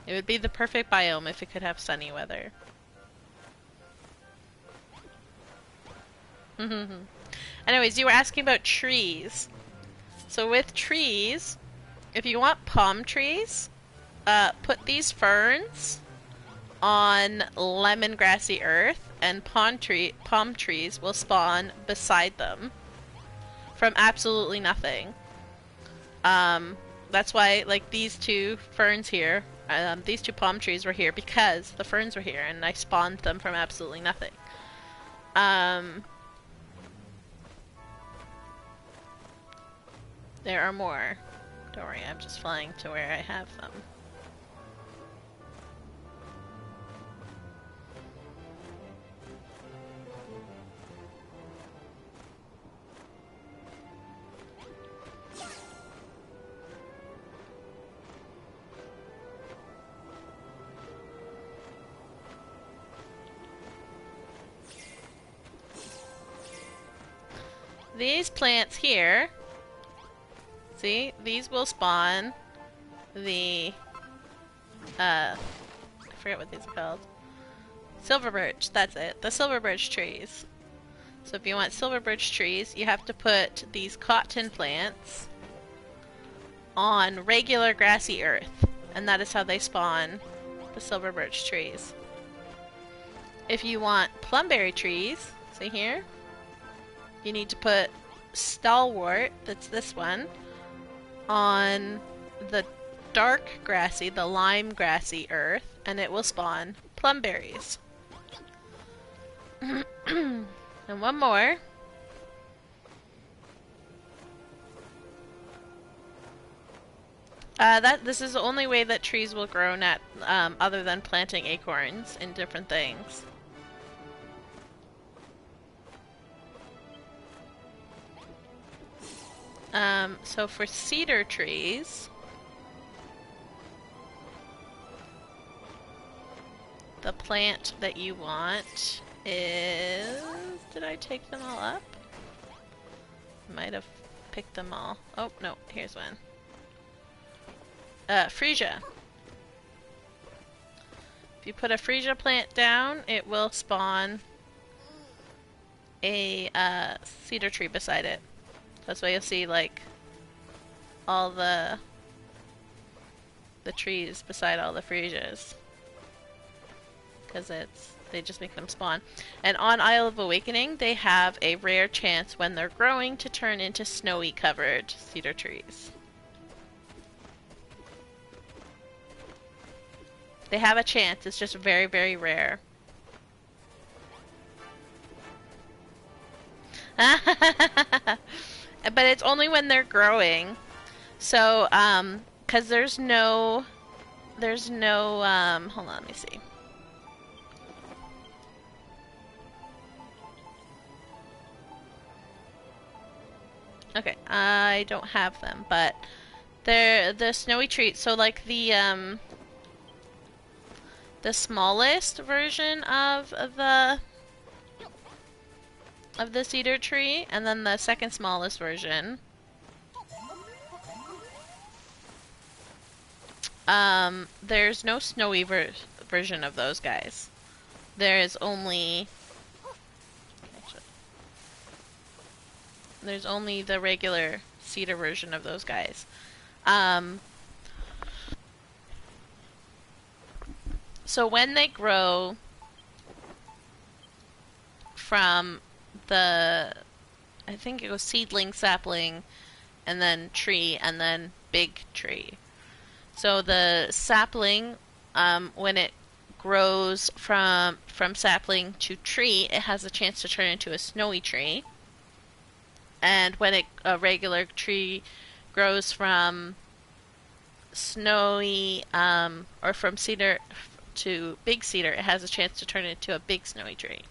It would be the perfect biome if it could have sunny weather. Anyways, you were asking about trees. So with trees, if you want palm trees, put these ferns on lemongrassy earth, and palm trees will spawn beside them from absolutely nothing. That's why, like, these two ferns here, these two palm trees were here because the ferns were here, and I spawned them from absolutely nothing. There are more. Don't worry, I'm just flying to where I have them. These plants here, see, these will spawn the, I forget what these are called. Silver birch, that's it. The silver birch trees. So if you want silver birch trees, you have to put these cotton plants on regular grassy earth. And that is how they spawn the silver birch trees. If you want plumberry trees, see here? You need to put stalwart, that's this one, on the dark grassy, the lime grassy earth, and it will spawn plumberries. And one more. This is the only way that trees will grow, other than planting acorns in different things. So for cedar trees, the plant that you want is... Did I take them all up? Might have picked them all. Oh, no, here's one. Freesia. If you put a freesia plant down, it will spawn a cedar tree beside it. That's why you'll see, like, all the trees beside all the freesias. Because they just make them spawn. And on Isle of Awakening, they have a rare chance when they're growing to turn into snowy covered cedar trees. They have a chance, it's just very, very rare. But it's only when they're growing. So, cause there's no, hold on, let me see. Okay, I don't have them, but they're the snowy trees. So like the smallest version of the cedar tree, and then the second smallest version. There's no snowy version of those guys. There is only... There's only the regular cedar version of those guys. So when they grow from I think it goes seedling, sapling, and then tree, and then big tree. So the sapling, when it grows from sapling to tree, it has a chance to turn into a snowy tree. And when a regular tree grows from snowy, or from cedar to big cedar, it has a chance to turn into a big snowy tree.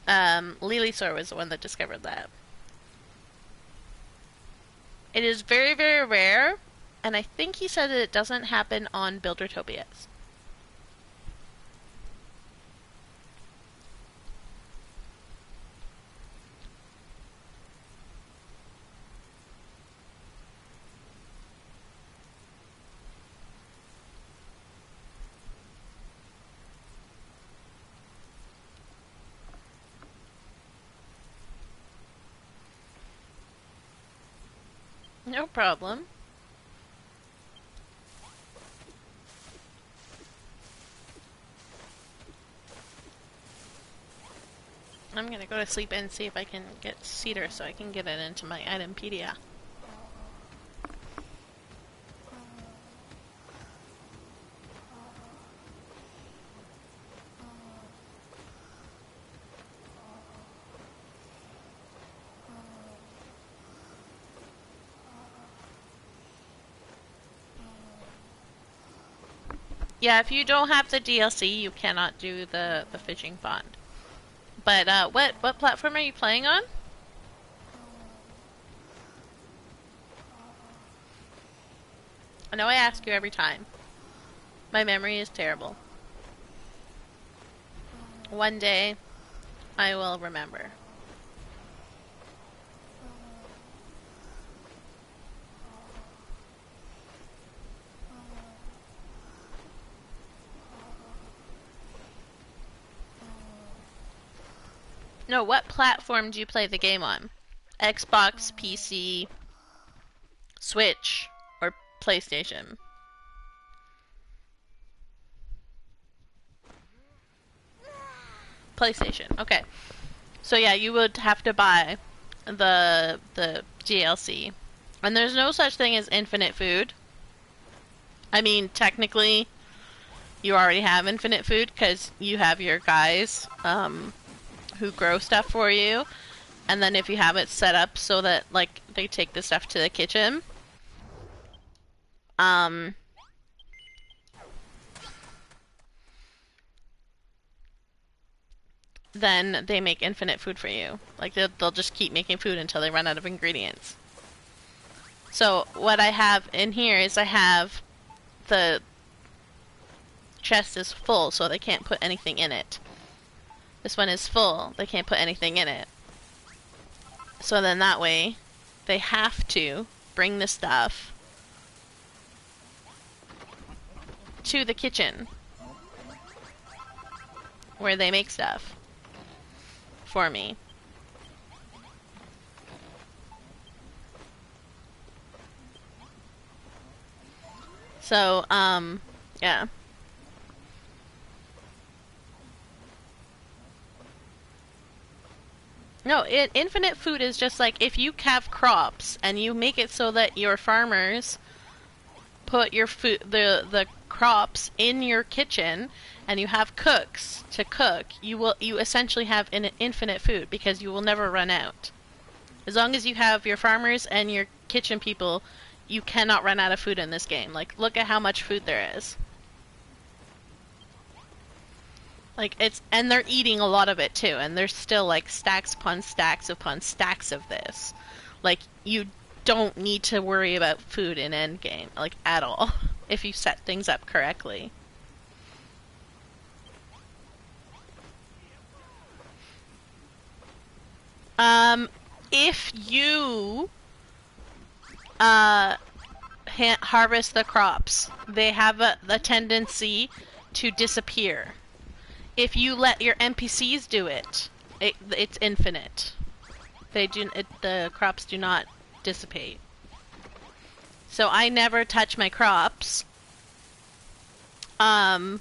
Lilisor was the one that discovered that. It is very, very rare, and I think he said that it doesn't happen on Buildertopias. No problem. I'm gonna go to sleep and see if I can get cedar so I can get it into my Itempedia. Yeah, if you don't have the DLC, you cannot do the fishing pond. But what platform are you playing on? I know I ask you every time. My memory is terrible. One day, I will remember. No, what platform do you play the game on? Xbox, PC, Switch, or PlayStation? PlayStation, okay. So yeah, you would have to buy the DLC. And there's no such thing as infinite food. I mean, technically, you already have infinite food because you have your guys who grow stuff for you. And then if you have it set up so that like they take the stuff to the kitchen, um, then they make infinite food for you. Like they'll just keep making food until they run out of ingredients. So what I have in here is I have the chest is full, so they can't put anything in it. This one is full, they can't put anything in it. So then that way, they have to bring the stuff to the kitchen where they make stuff for me. So, yeah. No, infinite food is just like if you have crops and you make it so that your farmers put your food, the crops in your kitchen, and you have cooks to cook, you essentially have infinite food because you will never run out. As long as you have your farmers and your kitchen people, you cannot run out of food in this game. Like, look at how much food there is. Like, and they're eating a lot of it too, and there's still like stacks upon stacks upon stacks of this. Like, you don't need to worry about food in endgame, like, at all, if you set things up correctly. If you harvest the crops, they have the tendency to disappear. If you let your NPCs do it, it's infinite. The crops do not dissipate. So I never touch my crops. And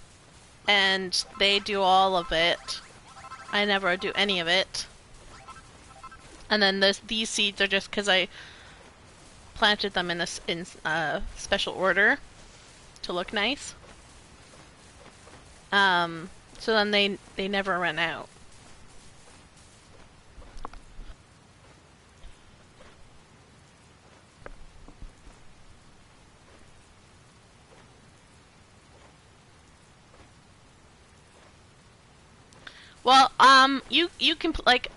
they do all of it. I never do any of it. And then these seeds are just because I planted them in a special order to look nice. So then they never run out. Well, you can like,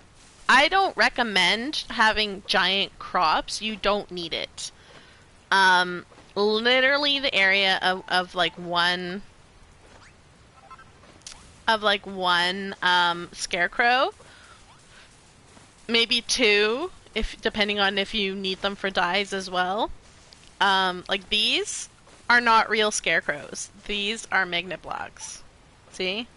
I don't recommend having giant crops. You don't need it. Literally the area of like one scarecrow, maybe two, if depending on if you need them for dyes as well. Like these are not real scarecrows. These are magnet blocks. See?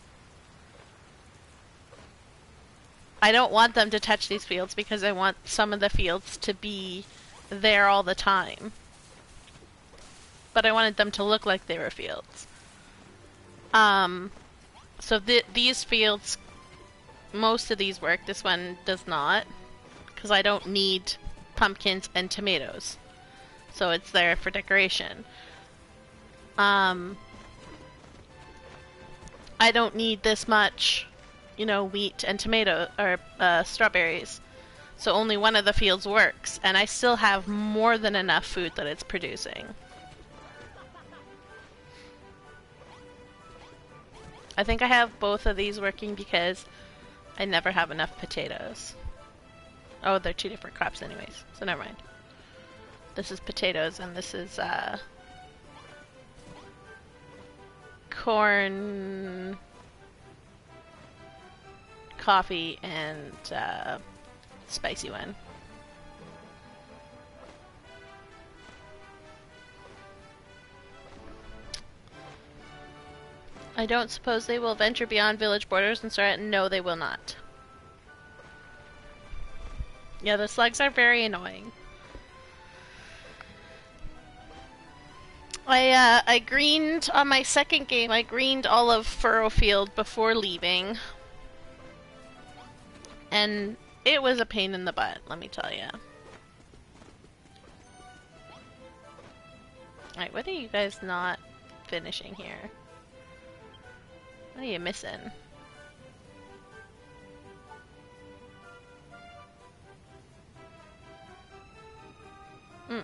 I don't want them to touch these fields because I want some of the fields to be there all the time. But I wanted them to look like they were fields. So these fields, most of these work. This one does not, because I don't need pumpkins and tomatoes. So it's there for decoration. I don't need this much, wheat and tomato or strawberries. So only one of the fields works, and I still have more than enough food that it's producing. I think I have both of these working because I never have enough potatoes. Oh, they're two different crops anyways, so never mind. This is potatoes and this is corn, coffee, and spicy one. I don't suppose they will venture beyond village borders and start. No, they will not. Yeah, the slugs are very annoying. I greened on my second game. I greened all of Furrowfield before leaving, and it was a pain in the butt. Let me tell you. Alright, what are you guys not finishing here? What are you missing? Hmm.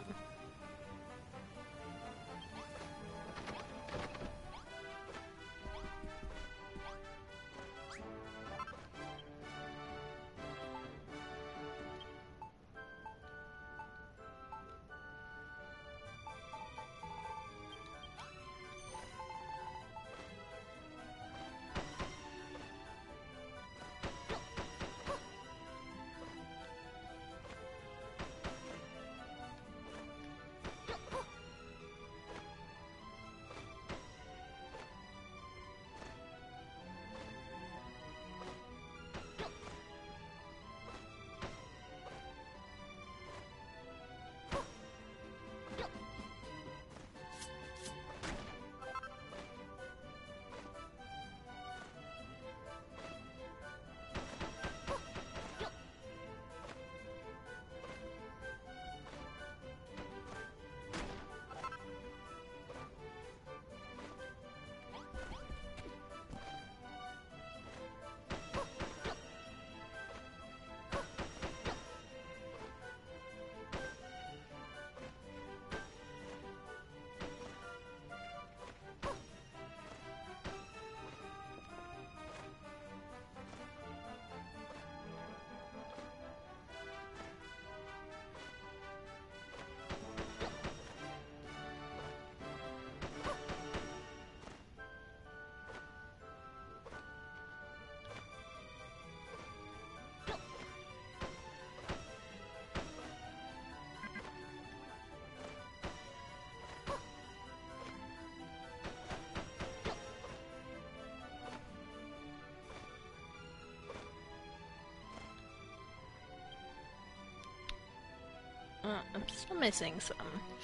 I'm still missing some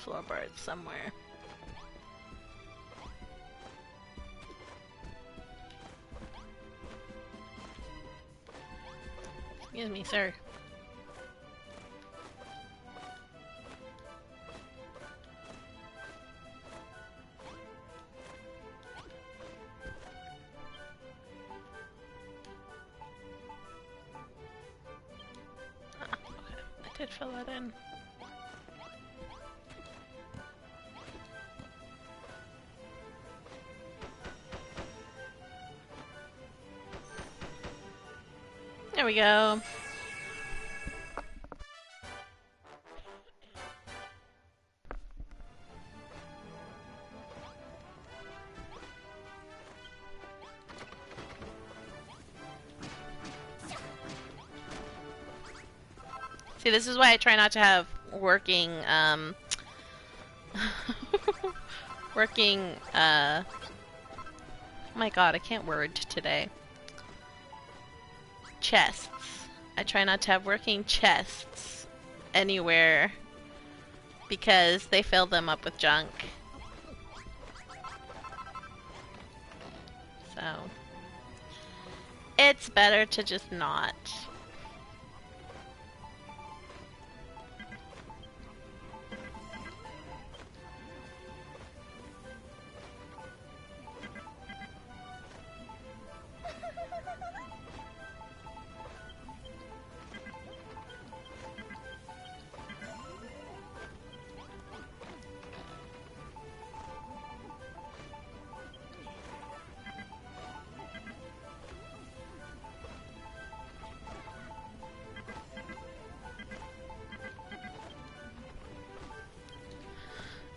floorboards somewhere. Excuse me, sir. Ah, okay. I did fill that in. There we go. See, this is why I try not to have working, working, oh my god, I can't word today. Chests. I try not to have working chests anywhere because they fill them up with junk. So, it's better to just not.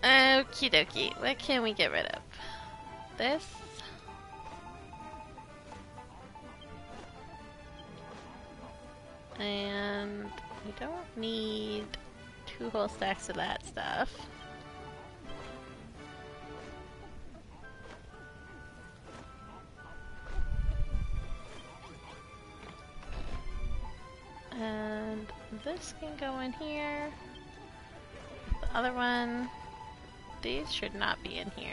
Okie dokie, what can we get rid of? This? And we don't need 2 whole stacks of that stuff. And this can go in here. The other one, these should not be in here.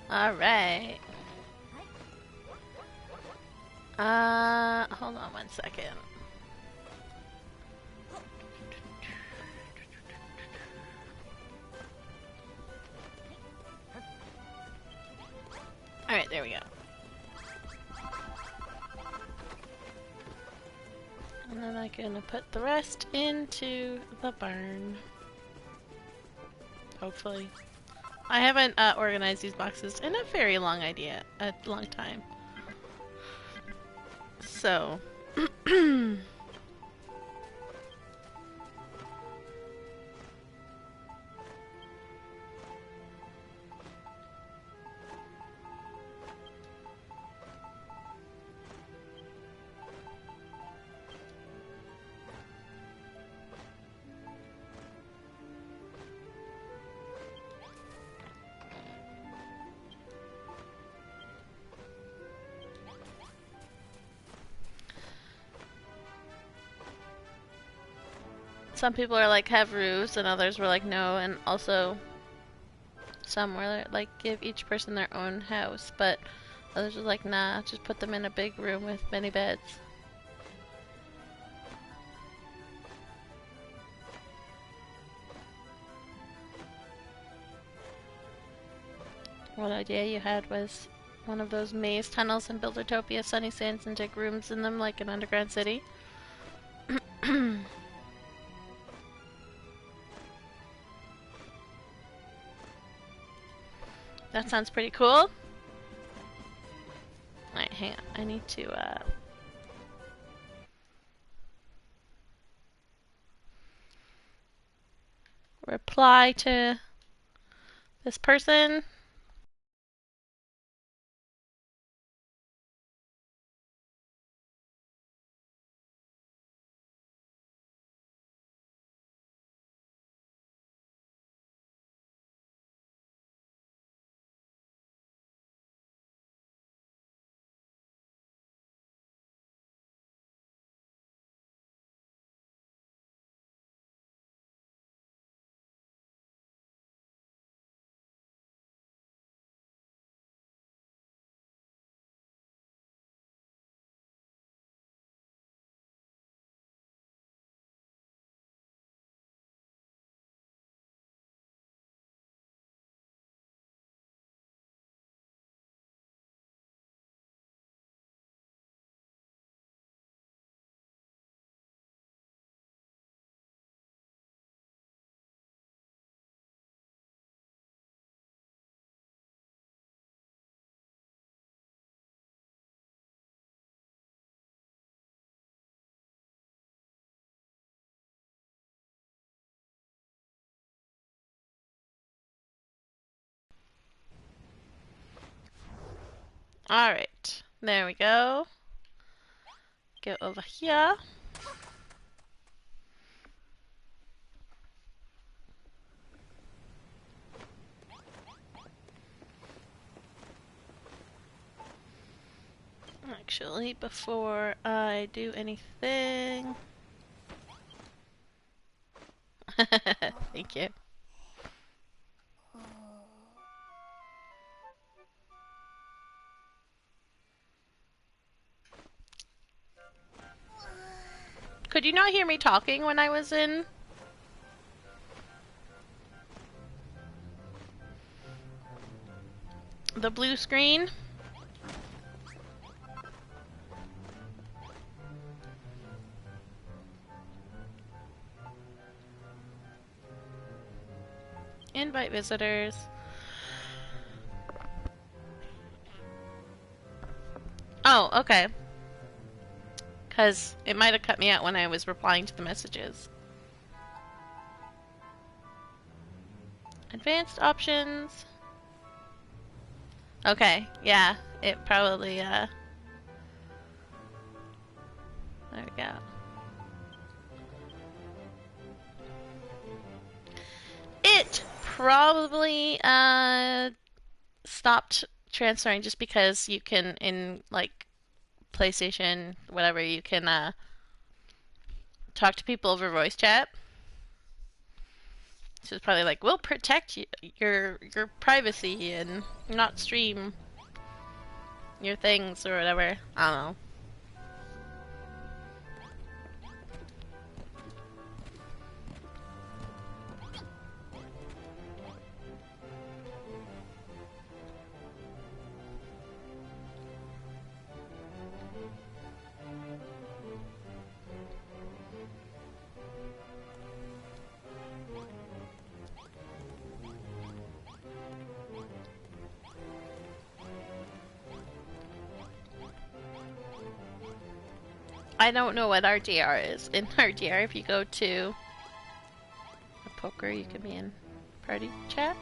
Alright. Hold on one second. Alright, there we go. And then I'm gonna put the rest into the barn. Hopefully. I haven't organized these boxes in a very long time. So... Some people are like, have roofs, and others were like, no, and also some were like, give each person their own house, but others were like, nah, just put them in a big room with many beds. What idea you had was one of those maze tunnels in Buildertopia, Sunny Sands, and dig rooms in them like an underground city. That sounds pretty cool. Alright, hang on. I need to, reply to this person. Alright, there we go. Go over here. Actually, before I do anything... Thank you. Could you not hear me talking when I was in? The blue screen? Invite visitors. Oh, okay. Because it might have cut me out when I was replying to the messages. Advanced options. Okay, yeah. It probably, there we go. It probably, stopped transferring just because you can, in, like, PlayStation, whatever, you can, talk to people over voice chat. So it's probably like, we'll protect your privacy and not stream your things or whatever. I don't know. I don't know what RDR is. In RDR, if you go to a poker, you can be in party chat.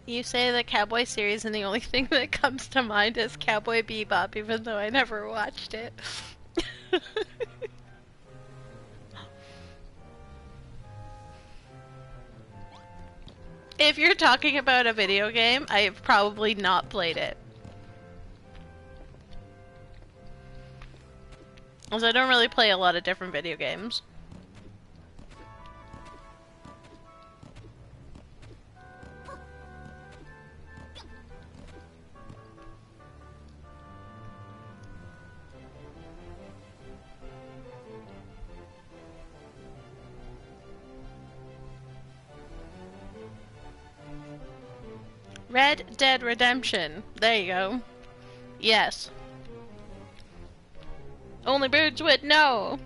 You say the Cowboy series, and the only thing that comes to mind is Cowboy Bebop, even though I never watched it. If you're talking about a video game, I have probably not played it. Because I don't really play a lot of different video games. Red Dead Redemption. There you go. Yes. Only birds would know.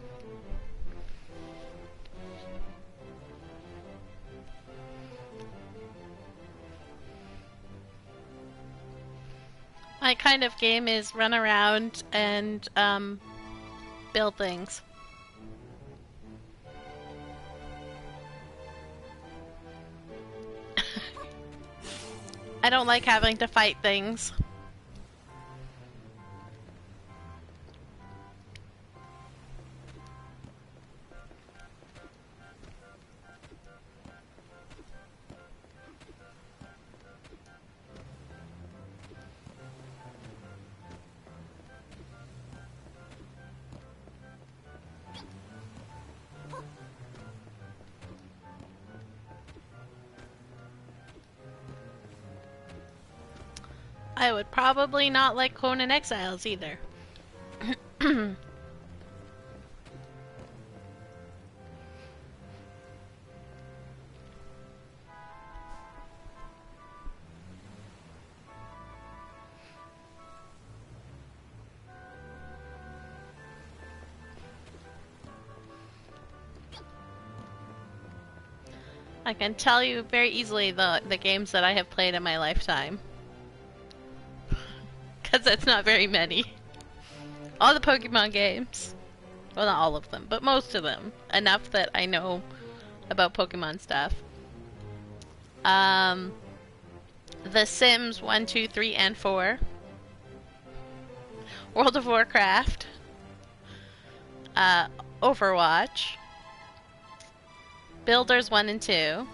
My kind of game is run around and build things. I don't like having to fight things. I would probably not like Conan Exiles either. I can tell you very easily the games that I have played in my lifetime. Because that's not very many. All the Pokemon games. Well, not all of them, but most of them. Enough that I know about Pokemon stuff. The Sims 1, 2, 3, and 4. World of Warcraft. Overwatch. Builders 1 and 2.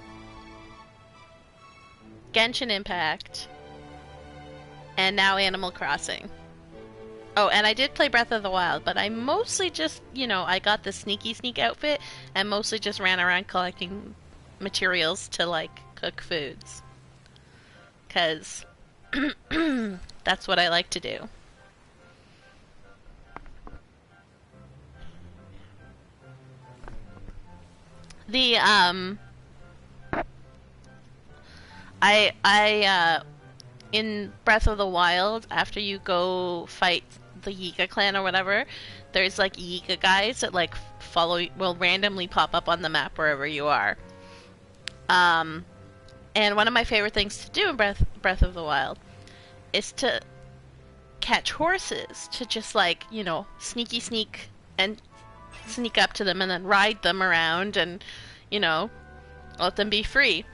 Genshin Impact. And now Animal Crossing. Oh, and I did play Breath of the Wild, but I mostly just, you know, I got the sneaky sneak outfit and mostly just ran around collecting materials to, like, cook foods. 'Cause that's what I like to do. The, in Breath of the Wild, after you go fight the Yiga clan or whatever, there's like Yiga guys that like will randomly pop up on the map wherever you are. And one of my favorite things to do in Breath of the Wild is to catch horses, to just like, you know, sneak and sneak up to them and then ride them around and, you know, let them be free.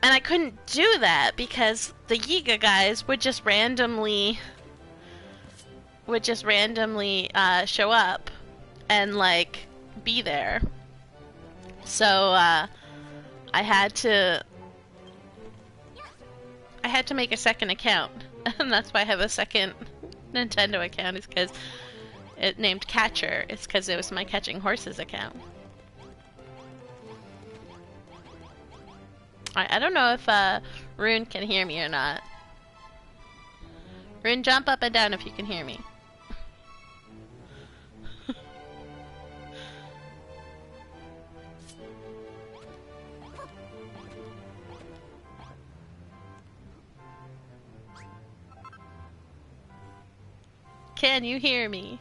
And I couldn't do that because the Yiga guys would just randomly show up and like be there. So I had to make a second account, and that's why I have a second Nintendo account, is because it named Catcher. It's because it was my catching horses account. I don't know if Rune can hear me or not. Rune, jump up and down if you can hear me. Can you hear me?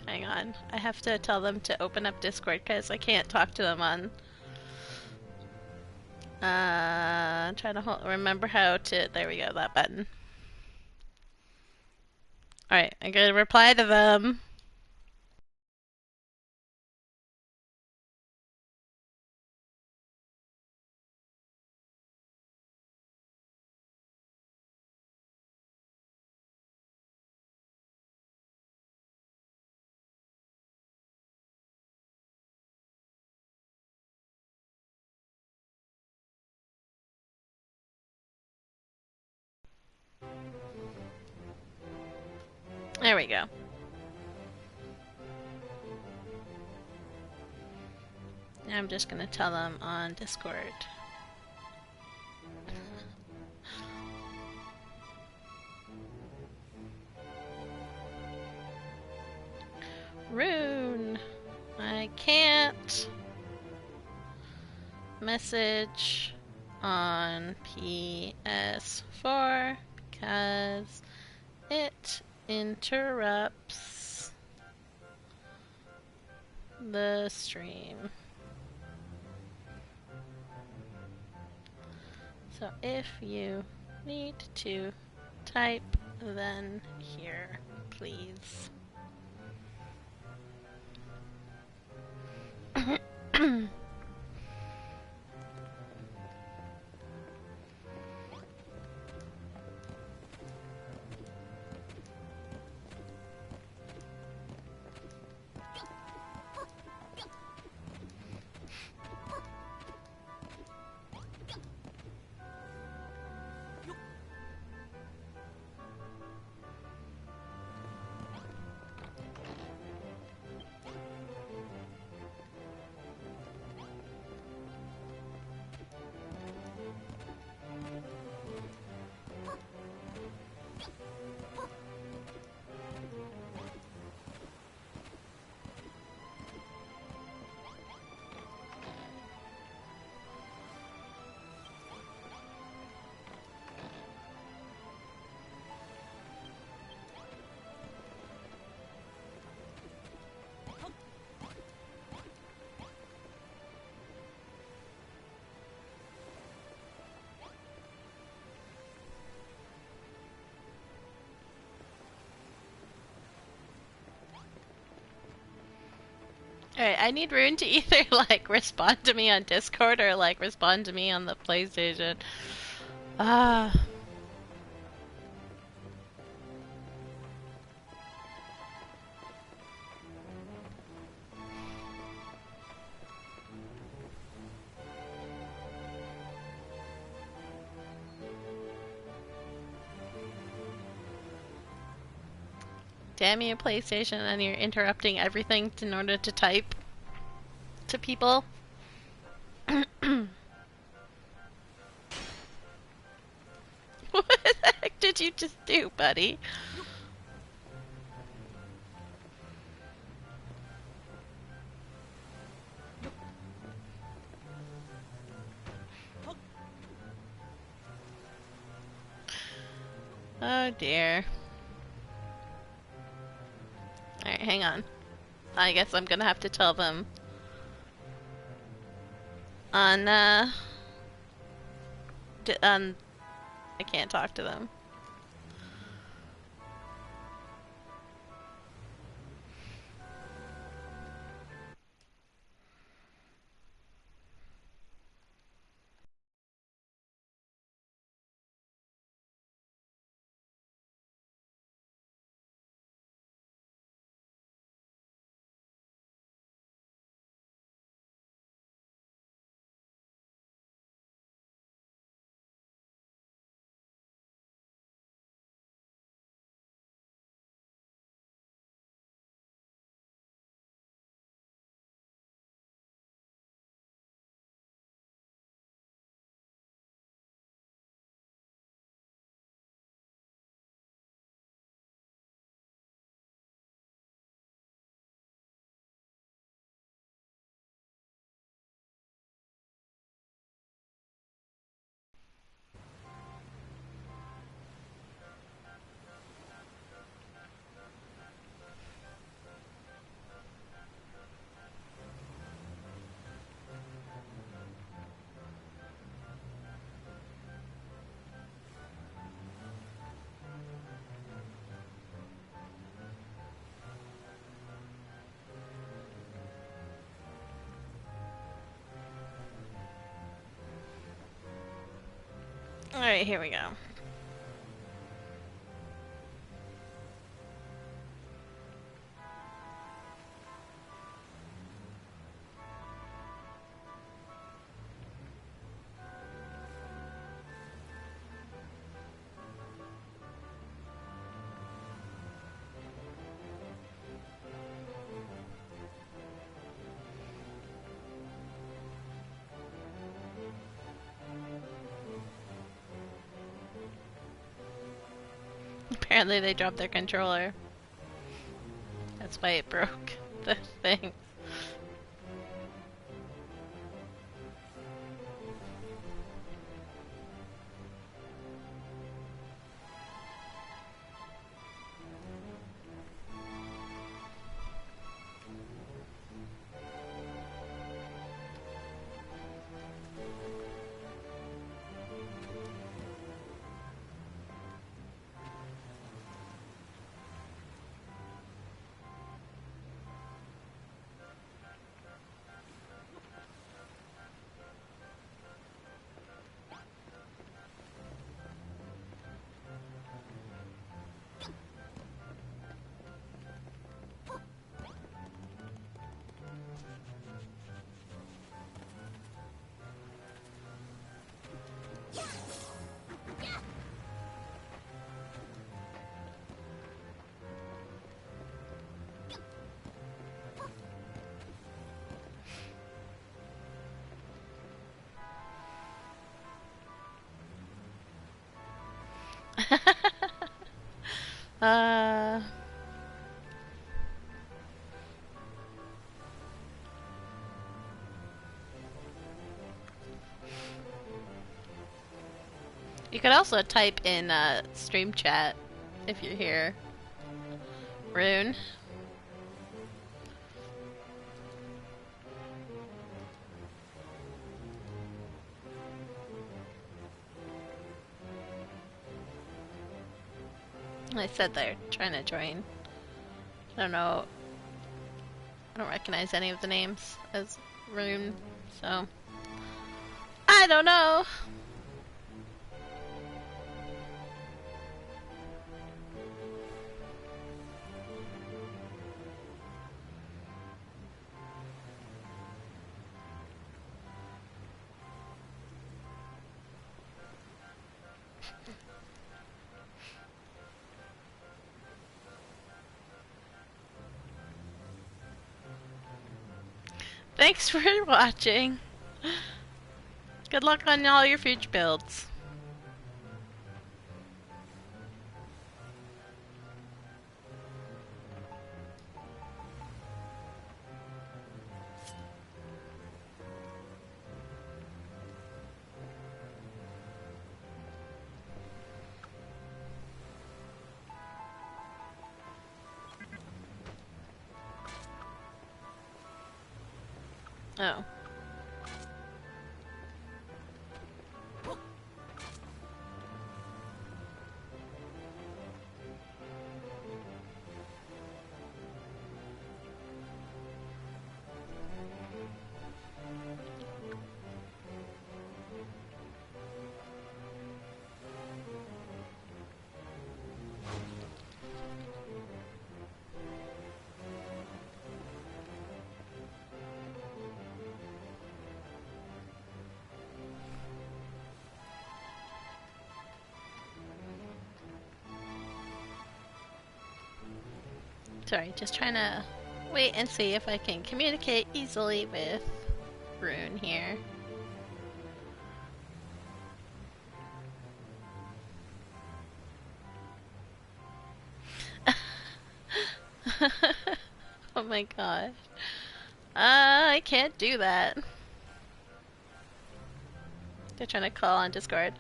Hang on. I have to tell them to open up Discord because I can't talk to them on. Trying to remember how to. There we go, that button. Alright, I gotta reply to them. There we go. I'm just gonna tell them on Discord. Rune! I can't message on PS4 because it interrupts the stream. So if you need to type, then here, please. Alright, I need Rune to either like respond to me on Discord or like respond to me on the PlayStation. Ah. Damn you, PlayStation, and you're interrupting everything in order to type to people. What the heck did you just do, buddy? Oh dear. Alright, hang on. I guess I'm gonna have to tell them on, I can't talk to them. Alright, here we go. Apparently they dropped their controller. That's why it broke the thing. uh... You could also type in stream chat if you're here. Rune. I said they're trying to join. I don't know. I don't recognize any of the names as Rune, so I don't know. Thanks for watching. Good luck on all your future builds. Oh. Sorry, just trying to wait and see if I can communicate easily with Rune here. Oh my god. I can't do that. They're trying to call on Discord.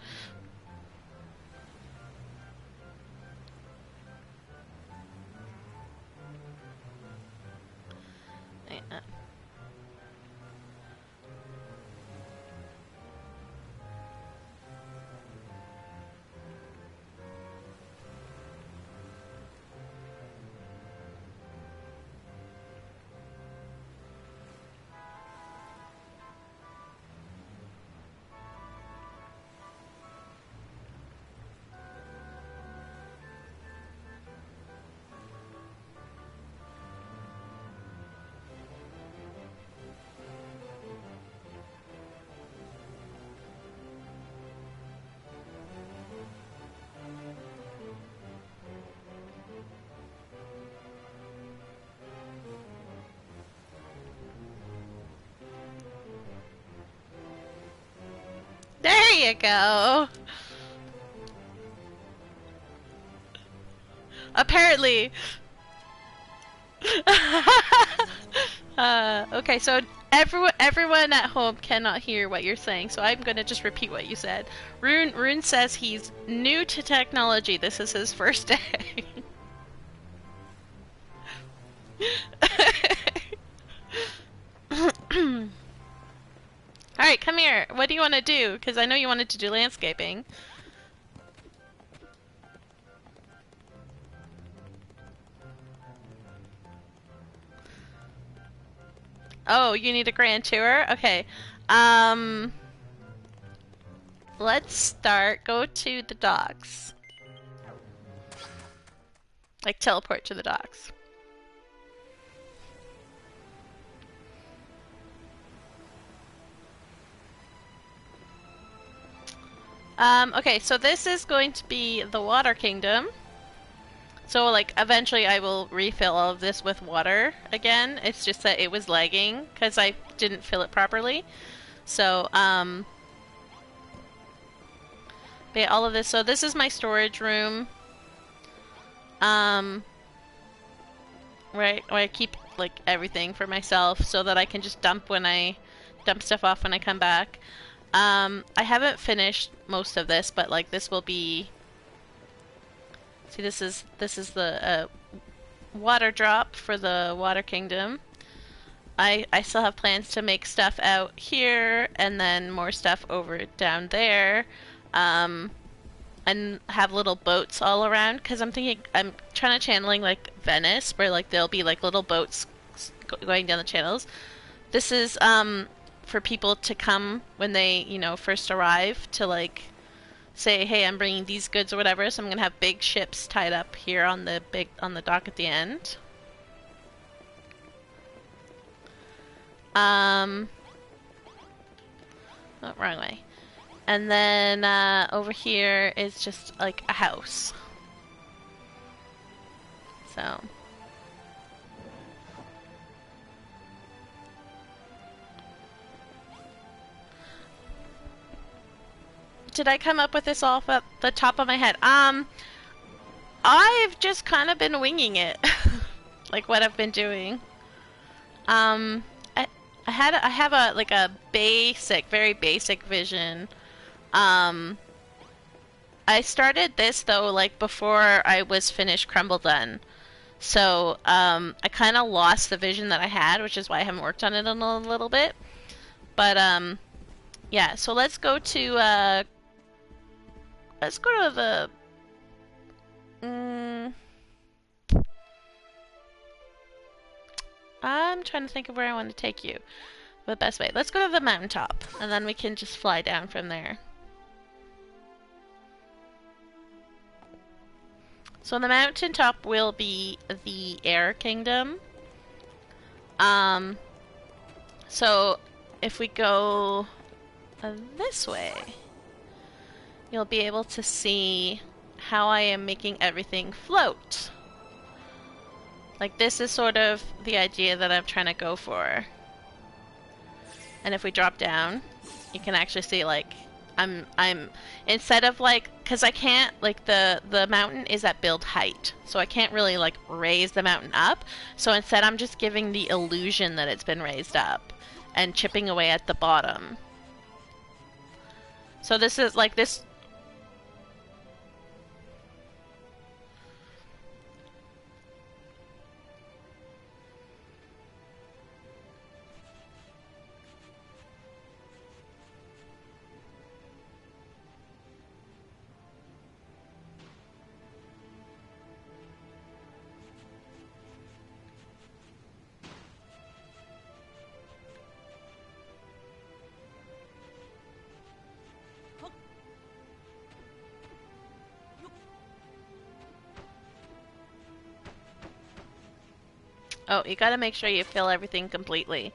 you go. Apparently. Okay, so everyone at home cannot hear what you're saying, so I'm gonna just repeat what you said. Rune says he's new to technology. This is his first day. Alright, come here. What do you want to do? Because I know you wanted to do landscaping. Oh, you need a grand tour? Okay. Um... Let's start. Go to the docks. Like, teleport to the docks. Okay, so this is going to be the Water Kingdom. So, like, eventually I will refill all of this with water again. It's just that it was lagging because I didn't fill it properly. So, but yeah, all of this. So this is my storage room. Right, where I keep, like, everything for myself so that I can just dump stuff off when I come back. I haven't finished most of this, but, like, this will be... See, this is the water drop for the Water Kingdom. I still have plans to make stuff out here, and then more stuff over down there. And have little boats all around, because I'm trying to channeling, like, Venice, where, like, there'll be, like, little boats going down the channels. This is, for people to come when they, you know, first arrive to, like, say, hey, I'm bringing these goods or whatever, so I'm gonna have big ships tied up here on the dock at the end. Oh, wrong way. And then over here is just like a house. So. Did I come up with this off at the top of my head? I've just kind of been winging it. Like what I've been doing. I have a like a basic, very basic vision. I started this though like before I was finished Crumble Done. So I kind of lost the vision that I had, which is why I haven't worked on it in a little bit. But yeah. So let's go to the. I'm trying to think of where I want to take you. The best way. Let's go to the mountaintop, and then we can just fly down from there. So the mountaintop will be the Air Kingdom. So if we go this way, you'll be able to see how I am making everything float. Like this is sort of the idea that I'm trying to go for. And if we drop down, you can actually see like I'm instead of like, cause I can't like the mountain is at build height, so I can't really like raise the mountain up. So instead I'm just giving the illusion that it's been raised up and chipping away at the bottom. So this is like this. Oh, you gotta make sure you fill everything completely.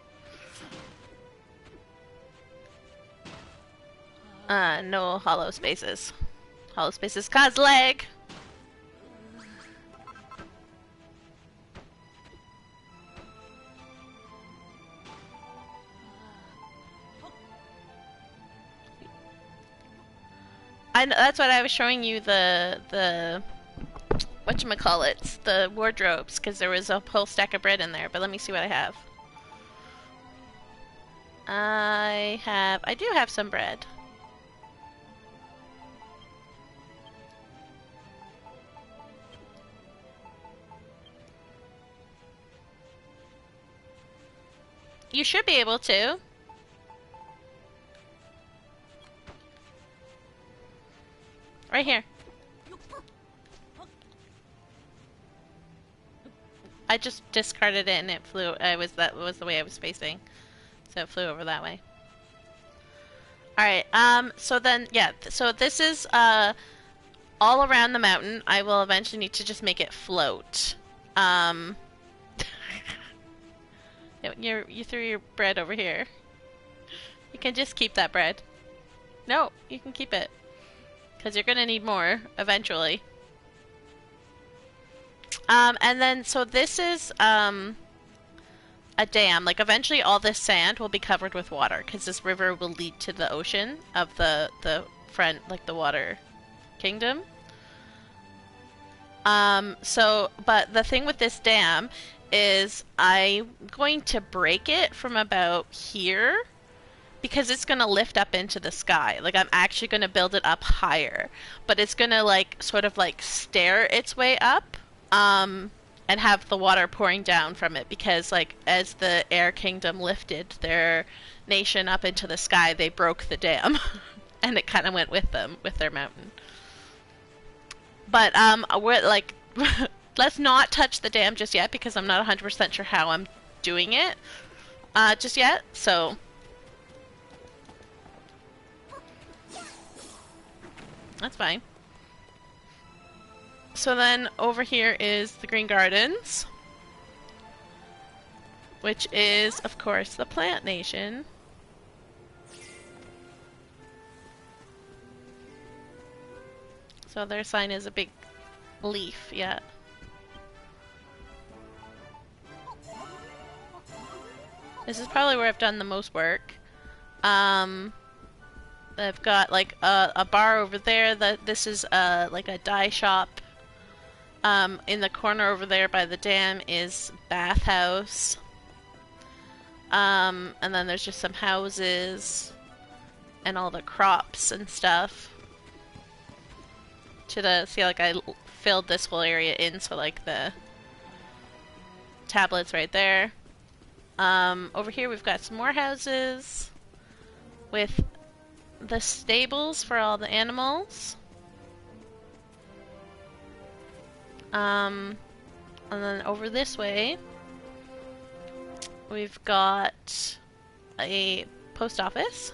No hollow spaces. Hollow spaces cause lag! I know, that's what I was showing you the whatchamacallits, the wardrobes, because there was a whole stack of bread in there. But let me see what I have. I do have some bread. You should be able to. Right here. I just discarded it and it flew. That was the way I was facing, so it flew over that way. All right. So then, yeah. So this is all around the mountain. I will eventually need to just make it float. Um. You threw your bread over here. You can just keep that bread. No, you can keep it. Because you're gonna need more eventually. And then, so this is, a dam. Like, eventually all this sand will be covered with water, because this river will lead to the ocean of the front, like, the water kingdom. But the thing with this dam is I'm going to break it from about here because it's going to lift up into the sky. Like, I'm actually going to build it up higher, but it's going to, like, sort of, like, stair its way up, and have the water pouring down from it because, like, as the Air Kingdom lifted their nation up into the sky, they broke the dam, and it kind of went with them, with their mountain. But, we're, like, let's not touch the dam just yet because I'm not 100% sure how I'm doing it, just yet, so... That's fine. So then over here is the Green Gardens, which is, of course, the Plant Nation. So their sign is a big leaf, yeah. This is probably where I've done the most work. I've got like a bar over there. This is like a dye shop. In the corner over there by the dam is bathhouse. And then there's just some houses and all the crops and stuff. See, like I filled this whole area in, so like the tablets right there. Over here we've got some more houses with the stables for all the animals. And then over this way, we've got a post office.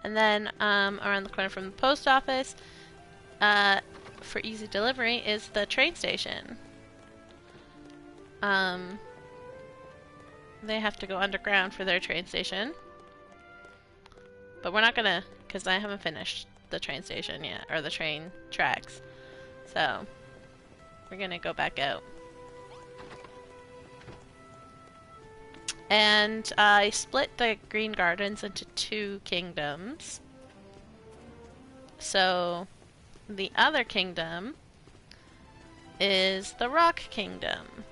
And then around the corner from the post office, for easy delivery, is the train station. They have to go underground for their train station. But we're not gonna, because I haven't finished the train station yet, or the train tracks. So, we're gonna go back out. And I split the Green Gardens into 2 kingdoms. So, the other kingdom is the Rock Kingdom.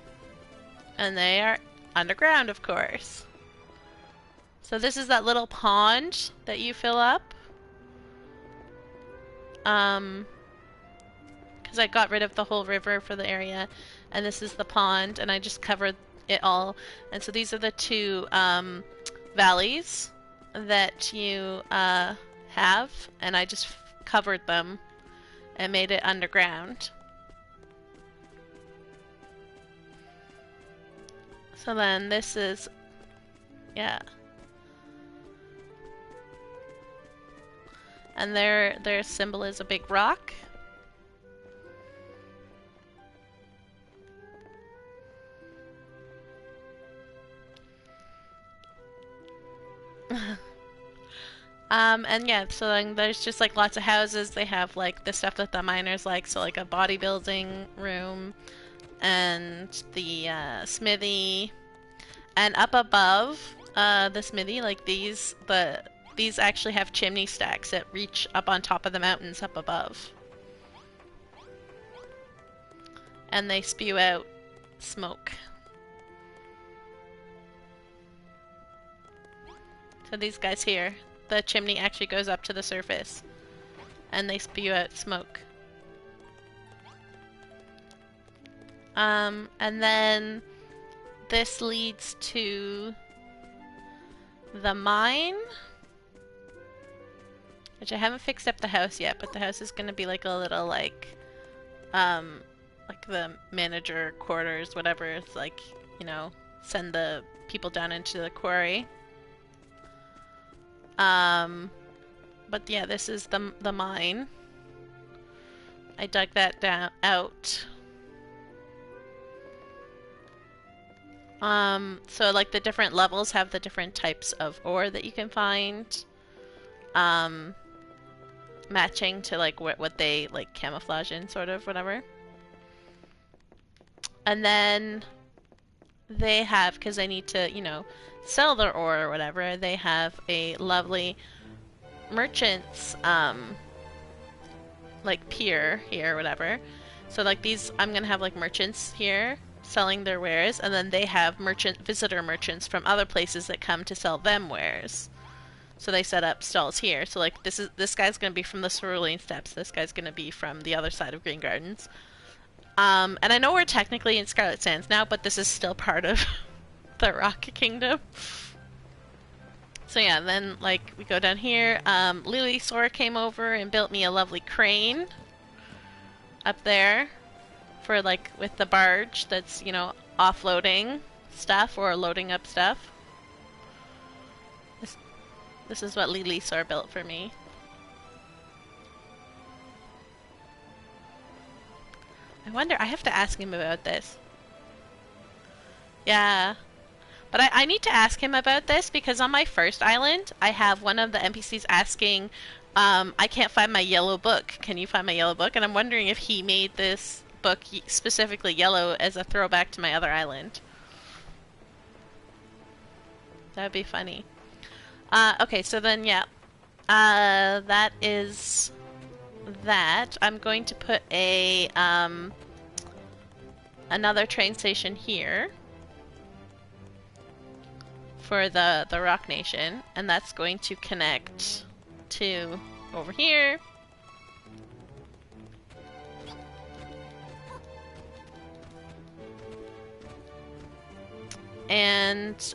And they are underground, of course. So this is that little pond that you fill up. Because I got rid of the whole river for the area. And this is the pond, and I just covered it all. And so these are the 2 valleys that you have, and I just covered them and made it underground. So then this is, yeah. And their symbol is a big rock. And yeah, so then there's just like lots of houses. They have like the stuff that the miners like, so like a bodybuilding room and the smithy. And up above the smithy, like these actually have chimney stacks that reach up on top of the mountains up above. And they spew out smoke. So these guys here, the chimney actually goes up to the surface and they spew out smoke. And then this leads to the mine, which I haven't fixed up the house yet, but the house is gonna be like a little like the manager quarters, whatever. It's like, you know, send the people down into the quarry. But yeah, this is the mine. I dug that out. So like the different levels have the different types of ore that you can find. Matching to like what they like camouflage in, sort of, whatever. And then they have, because they need to, you know, sell their ore or whatever, they have a lovely merchant's, like pier here or whatever. So like these, I'm gonna have like merchants here selling their wares, and then they have visitor merchants from other places that come to sell them wares. So they set up stalls here. So like this guy's gonna be from the Cerulean Steppes. This guy's gonna be from the other side of Green Gardens. And I know we're technically in Scarlet Sands now, but this is still part of the Rock Kingdom. So yeah, then like we go down here. Lilisor came over and built me a lovely crane up there for like with the barge that's, you know, offloading stuff or loading up stuff. This is what Lilisor built for me. I wonder, I have to ask him about this. Yeah. But I need to ask him about this because on my first island, I have one of the NPCs asking, I can't find my yellow book. Can you find my yellow book? And I'm wondering if he made this book specifically yellow as a throwback to my other island. That would be funny. Okay, so then, yeah. That is that. I'm going to put a, another train station here for the Rock Nation, and that's going to connect to over here. And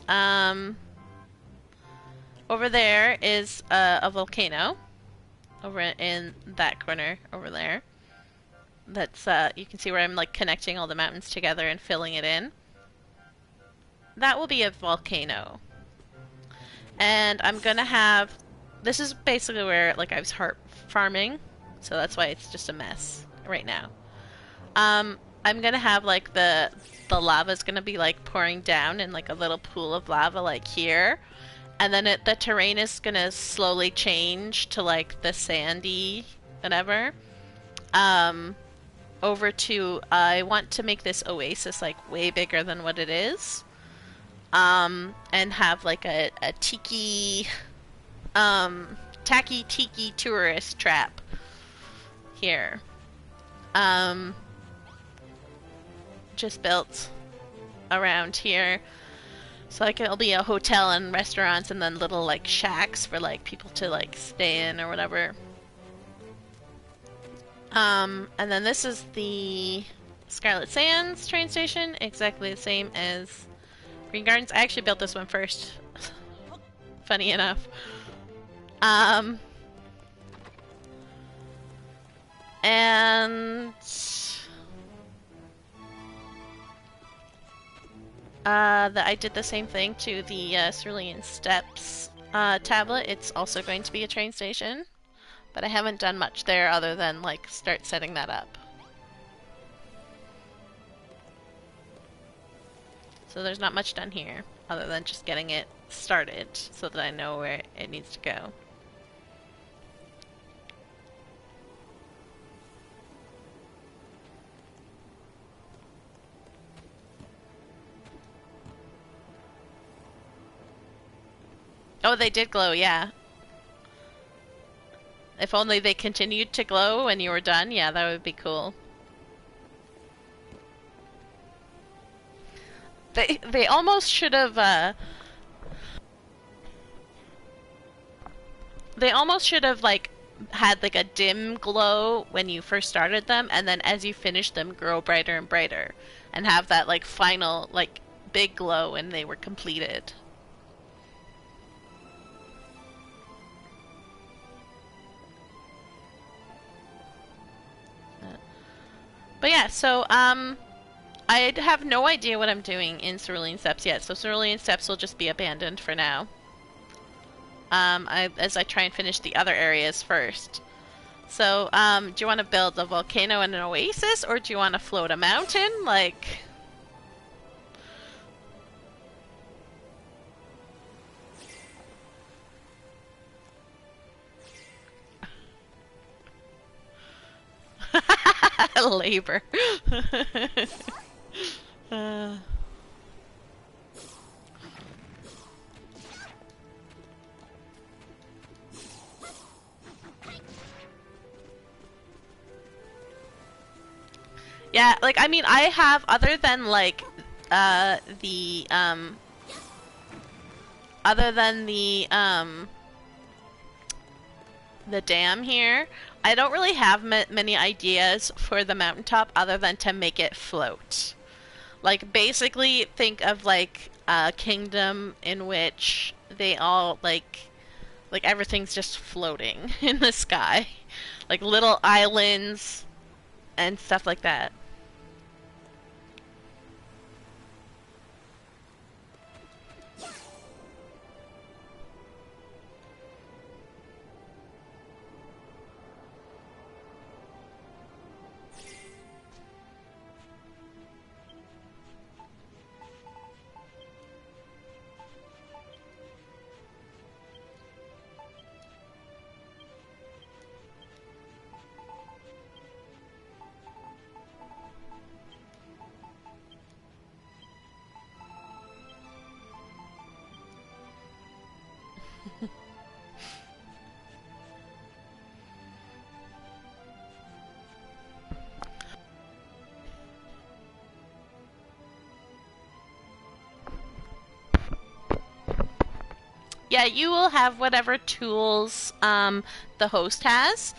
over there is a volcano over in that corner over there. That's you can see where I'm like connecting all the mountains together and filling it in. That will be a volcano. And I'm gonna have, this is basically where like I was farming, so that's why it's just a mess right now. I'm gonna have like the lava's gonna be like pouring down in like a little pool of lava like here, and then the terrain is gonna slowly change to like the sandy whatever. Over to, I want to make this oasis like way bigger than what it is. And have like a tiki, tacky tiki tourist trap here. Just built around here. So like it'll be a hotel and restaurants and then little like shacks for like people to like stay in or whatever. And then this is the Scarlet Sands train station, exactly the same as Green Gardens. I actually built this one first. Funny enough. And I did the same thing to the Cerulean Steppes tablet. It's also going to be a train station, but I haven't done much there other than like start setting that up. So there's not much done here, other than just getting it started so that I know where it needs to go. Oh, they did glow, yeah. If only they continued to glow when you were done, yeah, that would be cool. They almost should have they almost should have like had like a dim glow when you first started them, and then as you finish them grow brighter and brighter and have that like final like big glow when they were completed. But yeah, so I have no idea what I'm doing in Cerulean Steppes yet, so Cerulean Steppes will just be abandoned for now. As I try and finish the other areas first. So, do you want to build a volcano and an oasis, or do you want to float a mountain? Like... labor. uh... Yeah, like, I mean, I have, other than, like, other than the dam here, I don't really have many ideas for the mountaintop other than to make it float. Like, basically, think of, like, a kingdom in which they all, like everything's just floating in the sky. Like, little islands and stuff like that. Yeah, you will have whatever tools the host has.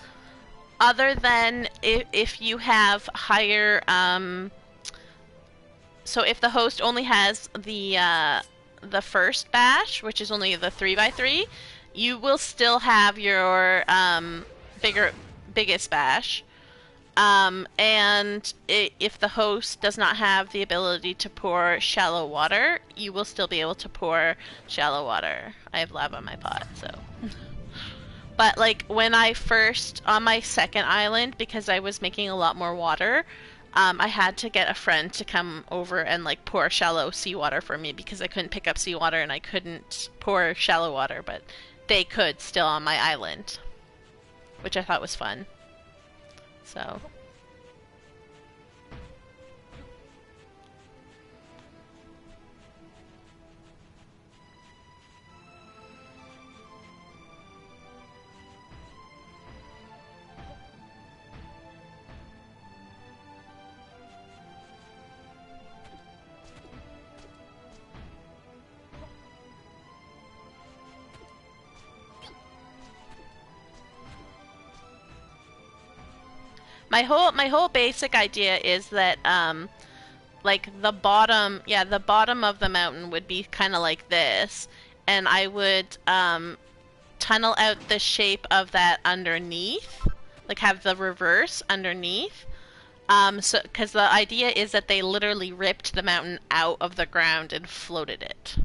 Other than if you have higher, so if the host only has the first bash, which is only the 3x3, you will still have your biggest bash. And if the host does not have the ability to pour shallow water, you will still be able to pour shallow water. I have lava in my pot, so. But like when I first, on my second island, because I was making a lot more water, I had to get a friend to come over and like pour shallow seawater for me because I couldn't pick up seawater and I couldn't pour shallow water, but they could still on my island, which I thought was fun. So. My whole basic idea is that like the bottom, yeah, the bottom of the mountain would be kind of like this, and I would tunnel out the shape of that underneath, like have the reverse underneath. So because the idea is that they literally ripped the mountain out of the ground and floated it.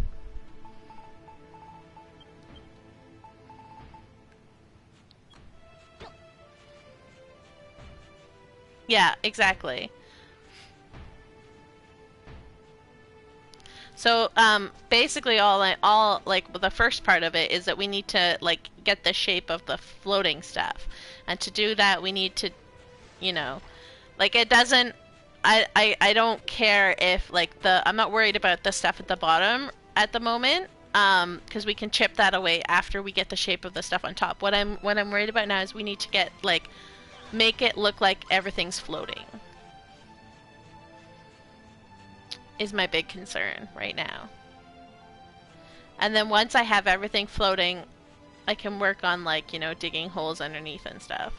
Yeah, exactly. So, basically, all like the first part of it is that we need to like get the shape of the floating stuff, and to do that, we need to, you know, like it doesn't. I don't care if like I'm not worried about the stuff at the bottom at the moment. because we can chip that away after we get the shape of the stuff on top. What I'm worried about now is we need to get like make it look like everything's floating. Is my big concern right now. And then once I have everything floating, I can work on like, you know, digging holes underneath and stuff.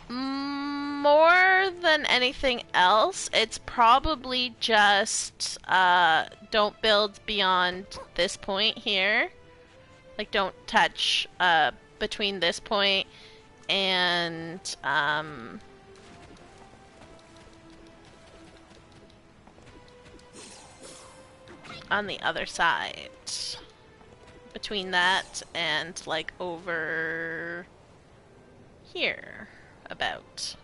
More than anything else, it's probably just don't build beyond this point here. Like, don't touch between this point and on the other side. Between that and like over here about.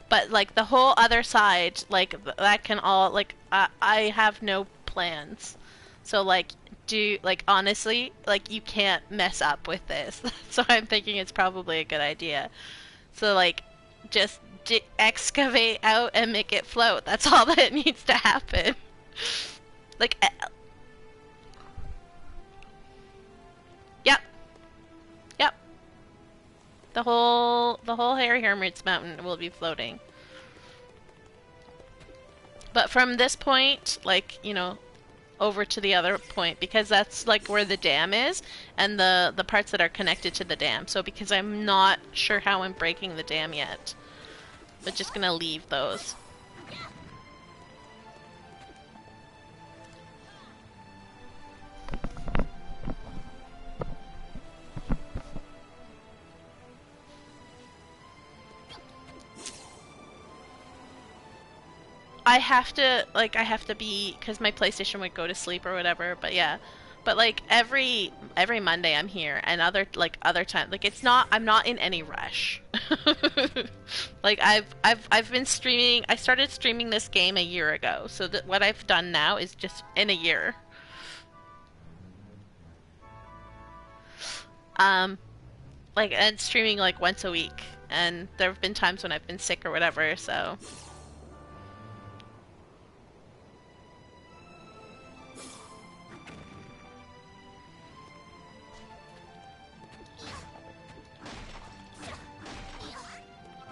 But like the whole other side, like that can all like I have no plans. So like like honestly, like you can't mess up with this. So I'm thinking it's probably a good idea. So like just excavate out and make it float. That's all that needs to happen. Like yep. Yep. The whole Harry Hermits Mountain will be floating. But from this point, like, you know, over to the other point, because that's like where the dam is and the parts that are connected to the dam. So because I'm not sure how I'm breaking the dam yet, but just gonna leave those. I have to be, because my PlayStation would go to sleep or whatever, but yeah. But like every Monday I'm here, and other time, like I'm not in any rush. Like I've been streaming. I started streaming this game a year ago, so that what I've done now is just in a year. Um, like, and streaming like once a week, and there have been times when I've been sick or whatever, so.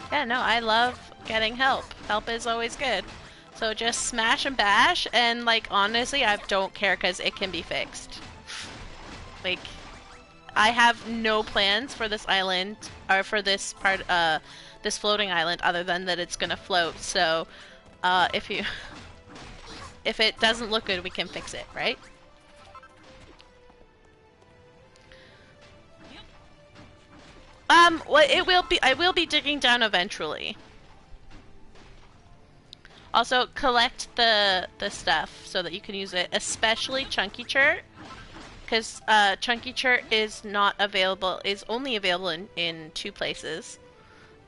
Yeah, no, I love getting help. Help is always good. So just smash and bash, and like honestly, I don't care because it can be fixed. Like, I have no plans for this island, or for this part, this floating island, other than that it's gonna float. So, if you, if it doesn't look good, we can fix it, right? Well, it will be. I will be digging down eventually. Also, collect the stuff so that you can use it, especially Chunky Chert, because Chunky Chert is not available. Is only available in two places,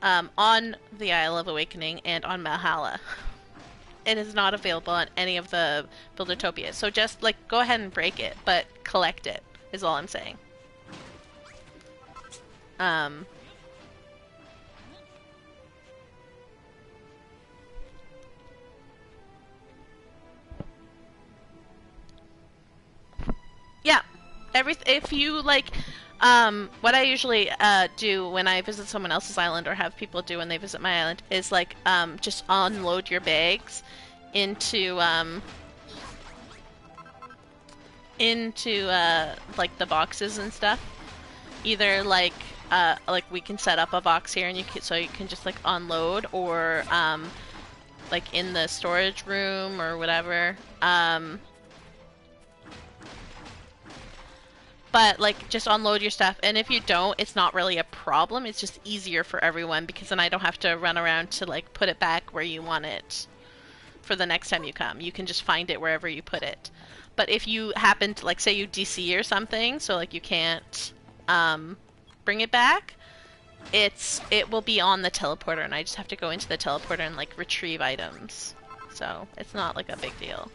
on the Isle of Awakening and on Valhalla. It is not available on any of the Buildertopias. So just like go ahead and break it, but collect it is all I'm saying. Um, yeah, if you like, what I usually do when I visit someone else's island or have people do when they visit my island is like just unload your bags into like the boxes and stuff. Either like we can set up a box here and so you can just like unload, or like in the storage room or whatever. But like just unload your stuff, and if you don't, it's not really a problem. It's just easier for everyone because then I don't have to run around to like put it back where you want it for the next time you come. You can just find it wherever you put it. But if you happen to, like, say you DC or something, so like you can't bring it back, it will be on the teleporter, and I just have to go into the teleporter and like retrieve items. So it's not like a big deal.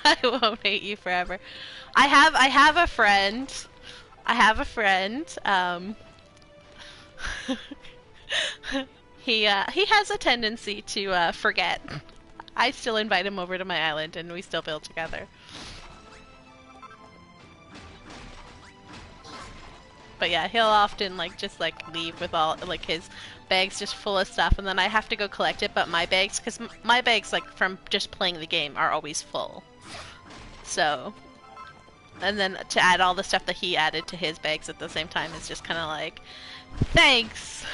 I won't hate you forever. I have a friend. I have a friend. He has a tendency to forget. I still invite him over to my island, and we still build together. But yeah, he'll often like just like leave with all like his bags just full of stuff, and then I have to go collect it. But my bags, because my bags like from just playing the game are always full. So, and then to add all the stuff that he added to his bags at the same time is just kind of like, thanks.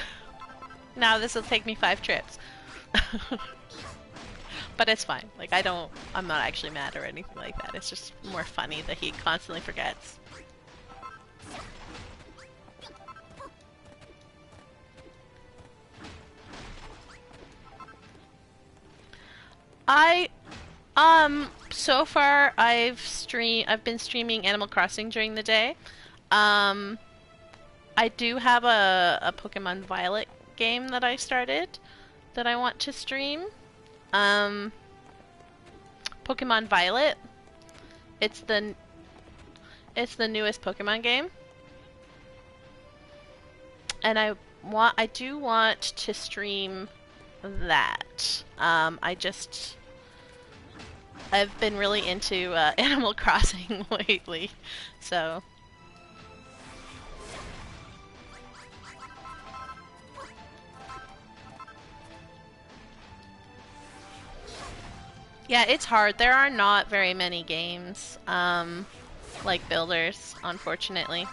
Now this will take me 5 trips. But it's fine. Like I'm not actually mad or anything like that. It's just more funny that he constantly forgets. I so far I've been streaming Animal Crossing during the day. Um I do have a Pokemon Violet game that I started that I want to stream. Um Pokemon Violet. It's the it's the newest Pokemon game. And I do want to stream that. I've been really into Animal Crossing lately, so yeah, it's hard. There are not very many games like Builders, unfortunately.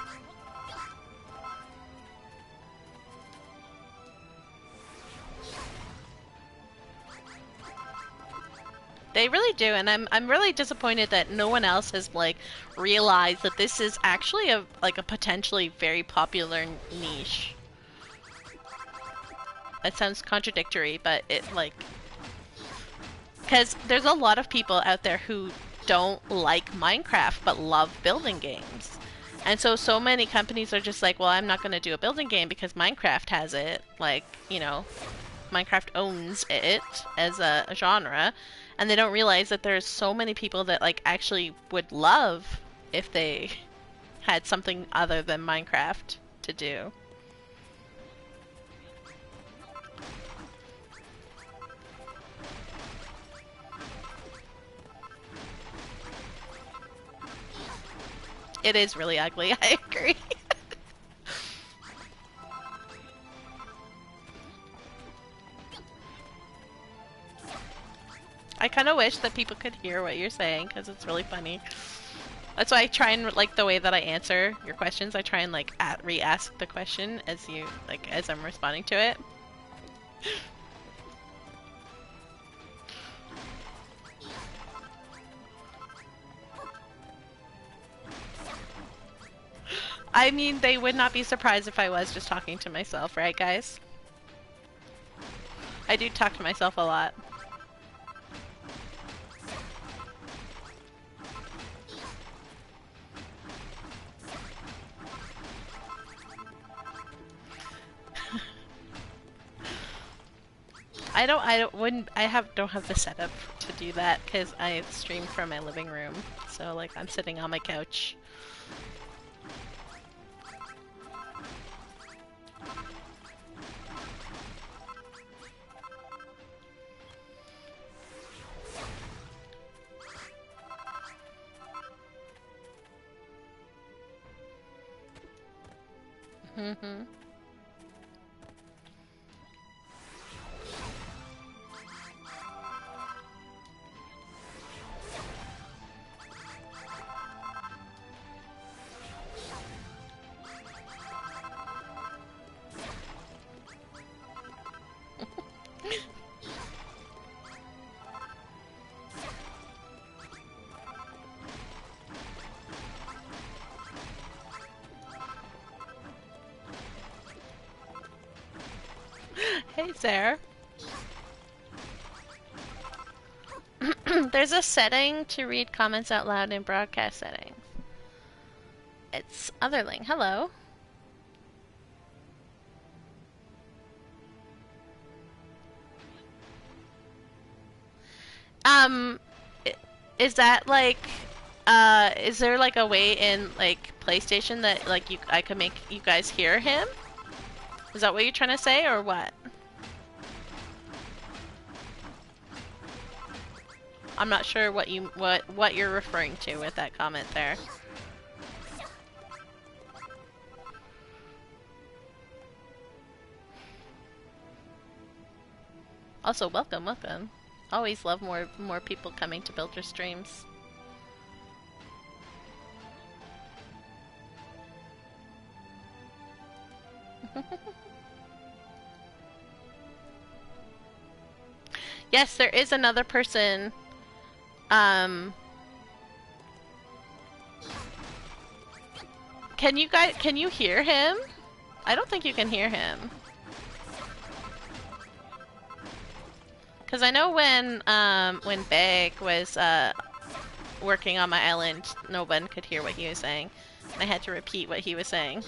They really do, and I'm really disappointed that no one else has like realized that this is actually a potentially very popular niche. It sounds contradictory, but it like because there's a lot of people out there who don't like Minecraft but love building games. And so many companies are just like, well, I'm not going to do a building game because Minecraft has it. Like, Minecraft owns it as a genre, and they don't realize that there's so many people that like actually would love if they had something other than Minecraft to do. It is really ugly, I agree. I kind of wish that people could hear what you're saying because it's really funny. That's why I try and like the way that I answer your questions. I try and like re-ask the question as I'm responding to it. I mean, they would not be surprised if I was just talking to myself, right, guys? I do talk to myself a lot. don't have the setup to do that because I stream from my living room. So like I'm sitting on my couch. Mm-hmm. Hey, Sarah. There's a setting to read comments out loud in broadcast settings. It's Otherling. Hello. Um, is that like, is there like a way in like PlayStation that like I could make you guys hear him? Is that what you're trying to say, or what? I'm not sure what you're referring to with that comment there. Also, welcome. Always love more people coming to Builder streams. Yes, there is another person. Can you hear him? I don't think you can hear him. Cause I know when Beg was working on my island, no one could hear what he was saying. And I had to repeat what he was saying.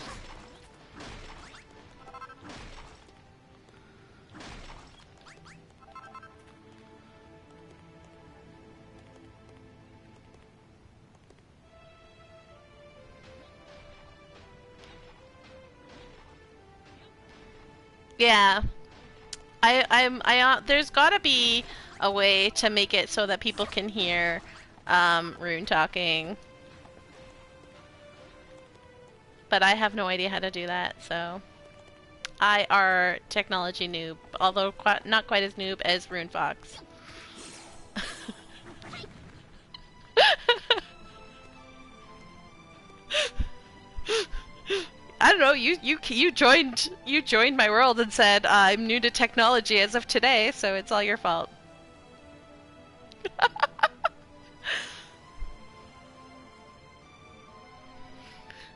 Yeah. There's gotta be a way to make it so that people can hear Rune talking. But I have no idea how to do that, so I are technology noob, although not quite as noob as Rune Fox. I don't know. You joined my world and said I'm new to technology as of today, so it's all your fault.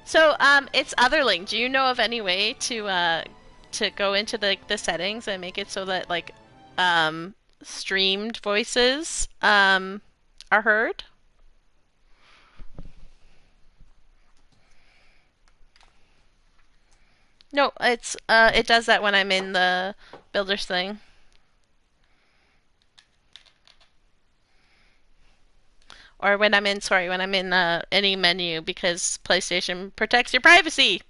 So it's Otherling. Do you know of any way to go into the settings and make it so that like streamed voices are heard? No, it does that when I'm in the builders thing. Or when I'm in, sorry, when I'm in any menu because PlayStation protects your privacy.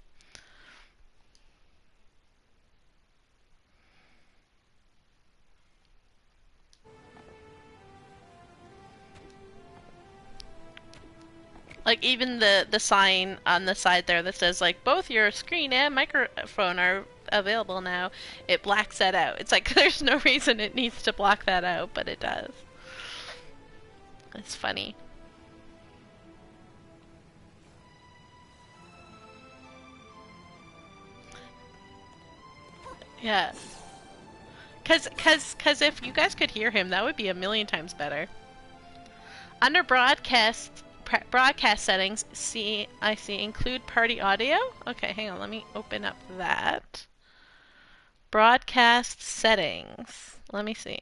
Like even the sign on the side there that says like both your screen and microphone are available now, it blacks that out. It's like there's no reason it needs to block that out, but it does. It's funny. Yeah. Cause if you guys could hear him, that would be a million times better. Under broadcast settings, I see include party audio. Okay, hang on, let me open up that. Broadcast settings. Let me see.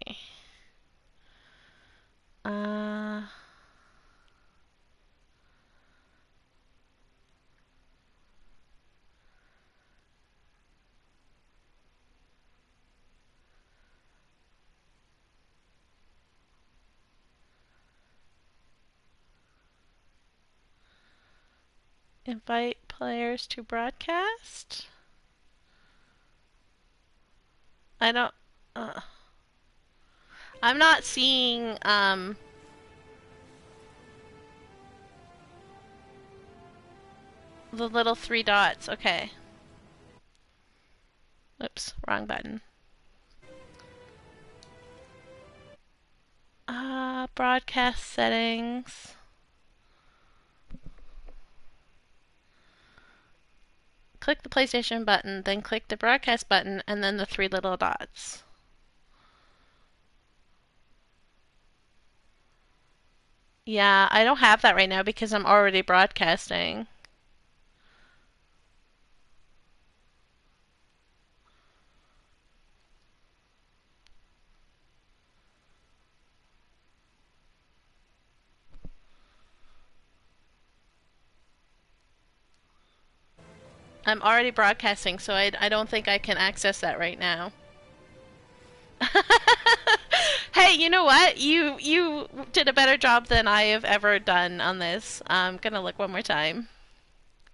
Uh, invite players to broadcast. I don't. Uh, I'm not seeing the little three dots. Okay. Oops, wrong button. Broadcast settings. Click the PlayStation button, then click the broadcast button, and then the three little dots. Yeah, I don't have that right now because I'm already broadcasting. I'm already broadcasting, so I don't think I can access that right now. Hey, you know what? You did a better job than I have ever done on this. I'm gonna look one more time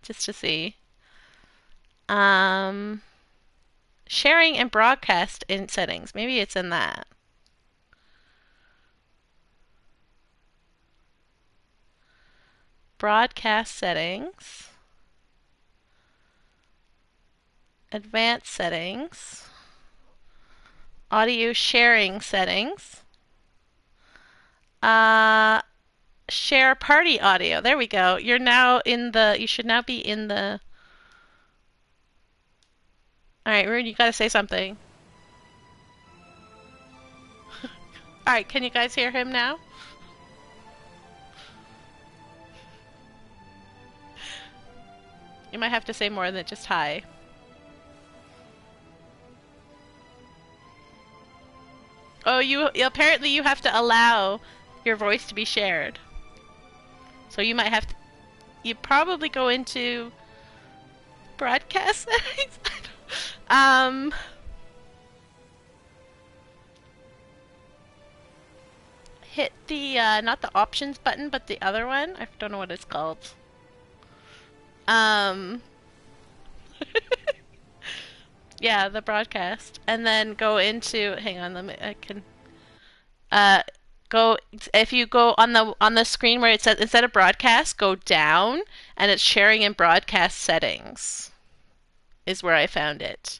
just to see. Um, sharing and broadcast in settings. Maybe it's in that. Broadcast settings. Advanced settings. Audio sharing settings. Uh, share party audio. There we go. You're now in the. You should now be in the. All right, Rune, you gotta say something. All right, can you guys hear him now? You might have to say more than just hi. Oh, you apparently you have to allow your voice to be shared. So you might have to. You probably go into broadcast settings. um, hit the not the options button, but the other one. I don't know what it's called. Um, yeah, the broadcast, and then go into. Hang on, let me. I can. Uh, go if you go on the screen where it says instead of broadcast, go down, and it's sharing and broadcast settings is where I found it.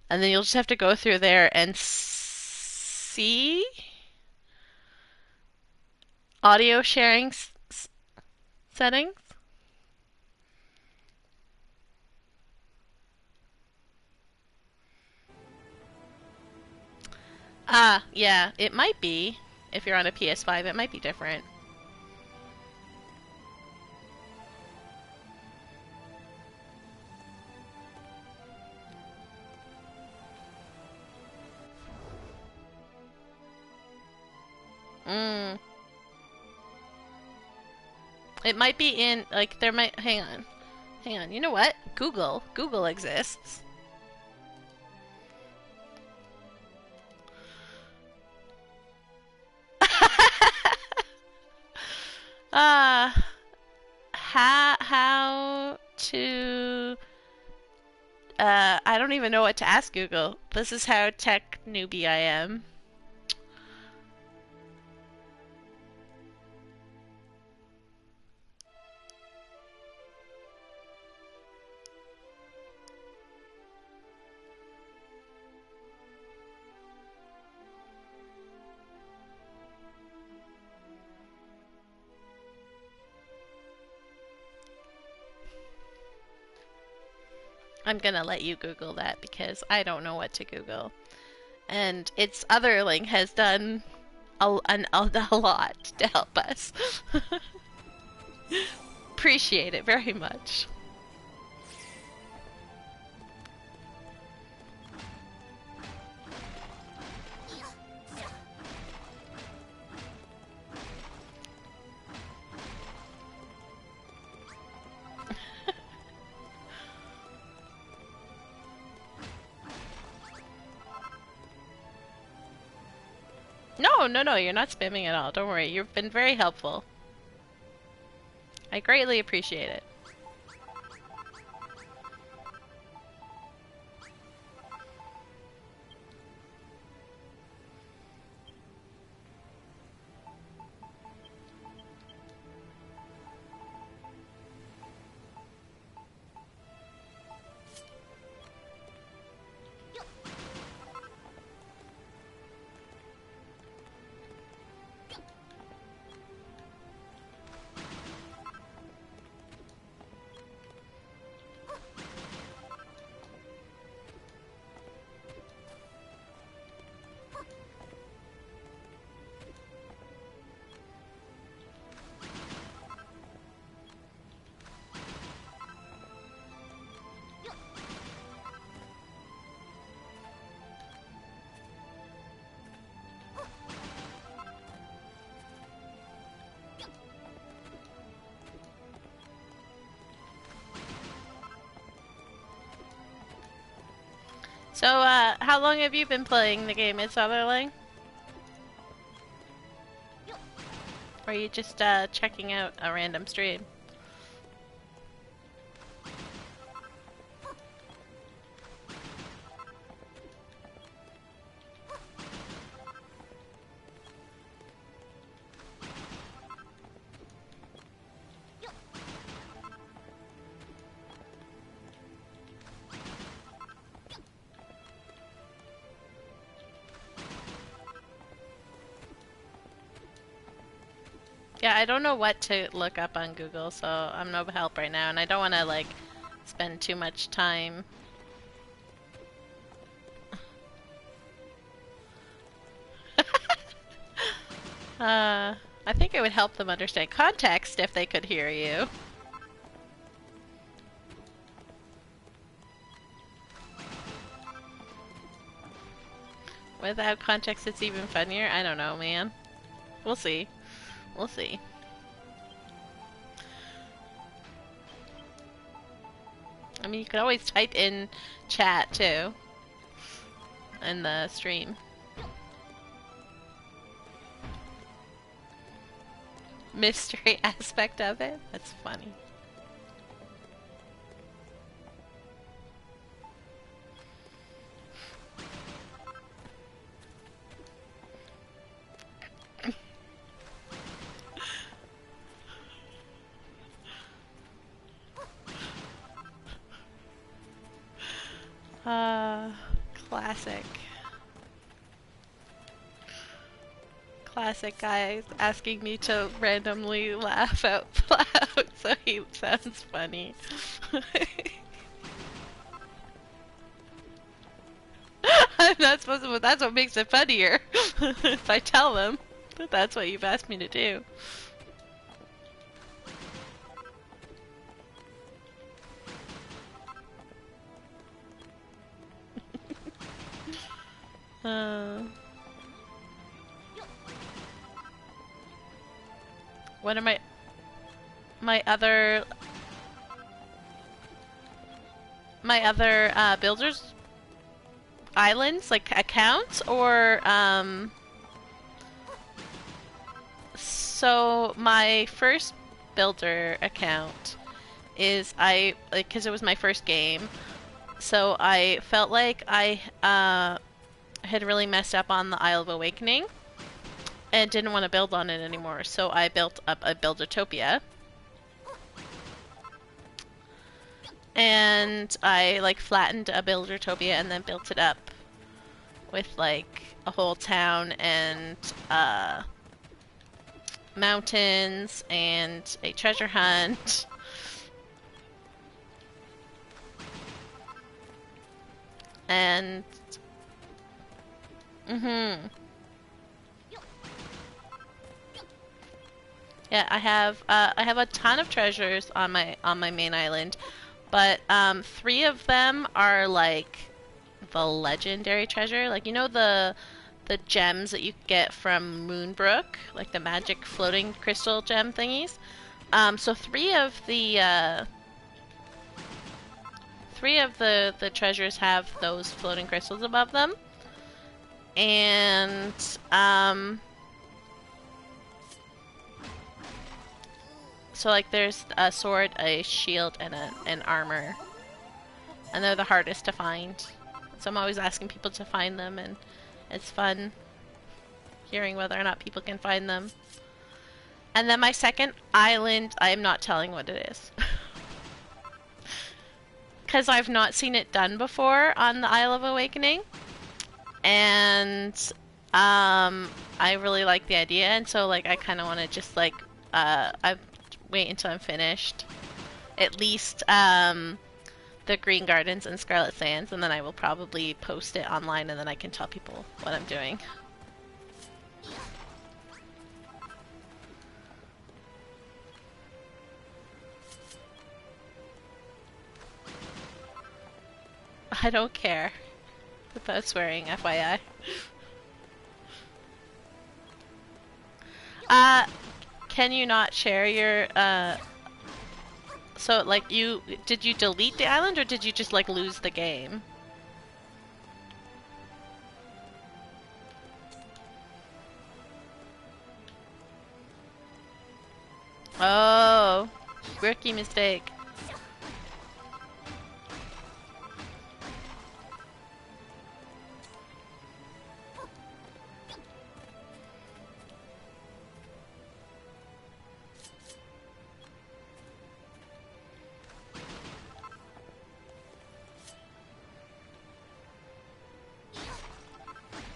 And then you'll just have to go through there and see audio sharing settings. Ah, yeah, it might be. If you're on a PS5, it might be different. Mm. It might be in, like, there might. Hang on. Hang on. You know what? Google. Google exists. uh, how to. I don't even know what to ask Google. This is how tech newbie I am. I'm gonna let you Google that because I don't know what to Google. And its otherling has done a lot to help us. Appreciate it very much. No, no, no, you're not spamming at all. Don't worry. You've been very helpful. I greatly appreciate it. So, how long have you been playing the game, It's Otherling? Or are you just, checking out a random stream? Yeah, I don't know what to look up on Google, so I'm no help right now, and I don't want to, like, spend too much time. I think it would help them understand context if they could hear you. Without context, it's even funnier. I don't know, man. We'll see. We'll see. I mean, you could always type in chat, too. In the stream. Mystery aspect of it? That's funny. Classic. Classic guy asking me to randomly laugh out loud, so he sounds funny. I'm not supposed to, but that's what makes it funnier. If I tell them that that's what you've asked me to do. What are my other builders islands, like accounts, or so my first builder account is because it was my first game, so I felt like I had really messed up on the Isle of Awakening and didn't want to build on it anymore, so I built up a Buildertopia. And I like flattened a Buildertopia and then built it up with like a whole town and mountains and a treasure hunt. And yeah, I have a ton of treasures on my main island, but 3 of them are like the legendary treasure. Like, you know, the gems that you get from Moonbrook, like the magic floating crystal gem thingies. So 3 of the treasures have those floating crystals above them. And so like there's a sword, a shield, and an armor. And they're the hardest to find. So I'm always asking people to find them, and it's fun hearing whether or not people can find them. And then my second island, I am not telling what it is. Because I've not seen it done before on the Isle of Awakening. And I really like the idea, and so like I kind of want to just like I wait until I'm finished. At least the Green Gardens and Scarlet Sands, and then I will probably post it online, and then I can tell people what I'm doing. I don't care about swearing, FYI. Can you not share your, so, like, did you delete the island, or did you just, like, lose the game? Oh, rookie mistake.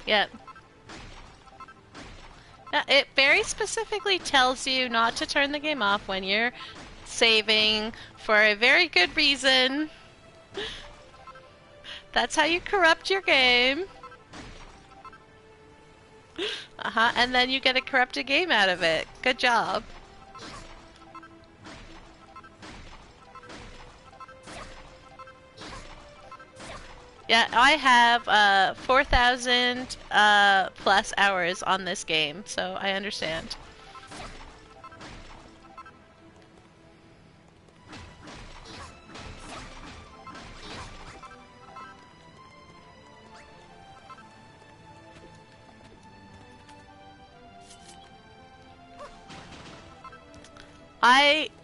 Yep. Yeah, it very specifically tells you not to turn the game off when you're saving for a very good reason. That's how you corrupt your game. Uh-huh, and then you get a corrupted game out of it. Good job. Yeah, I have 4,000 plus hours on this game, so I understand.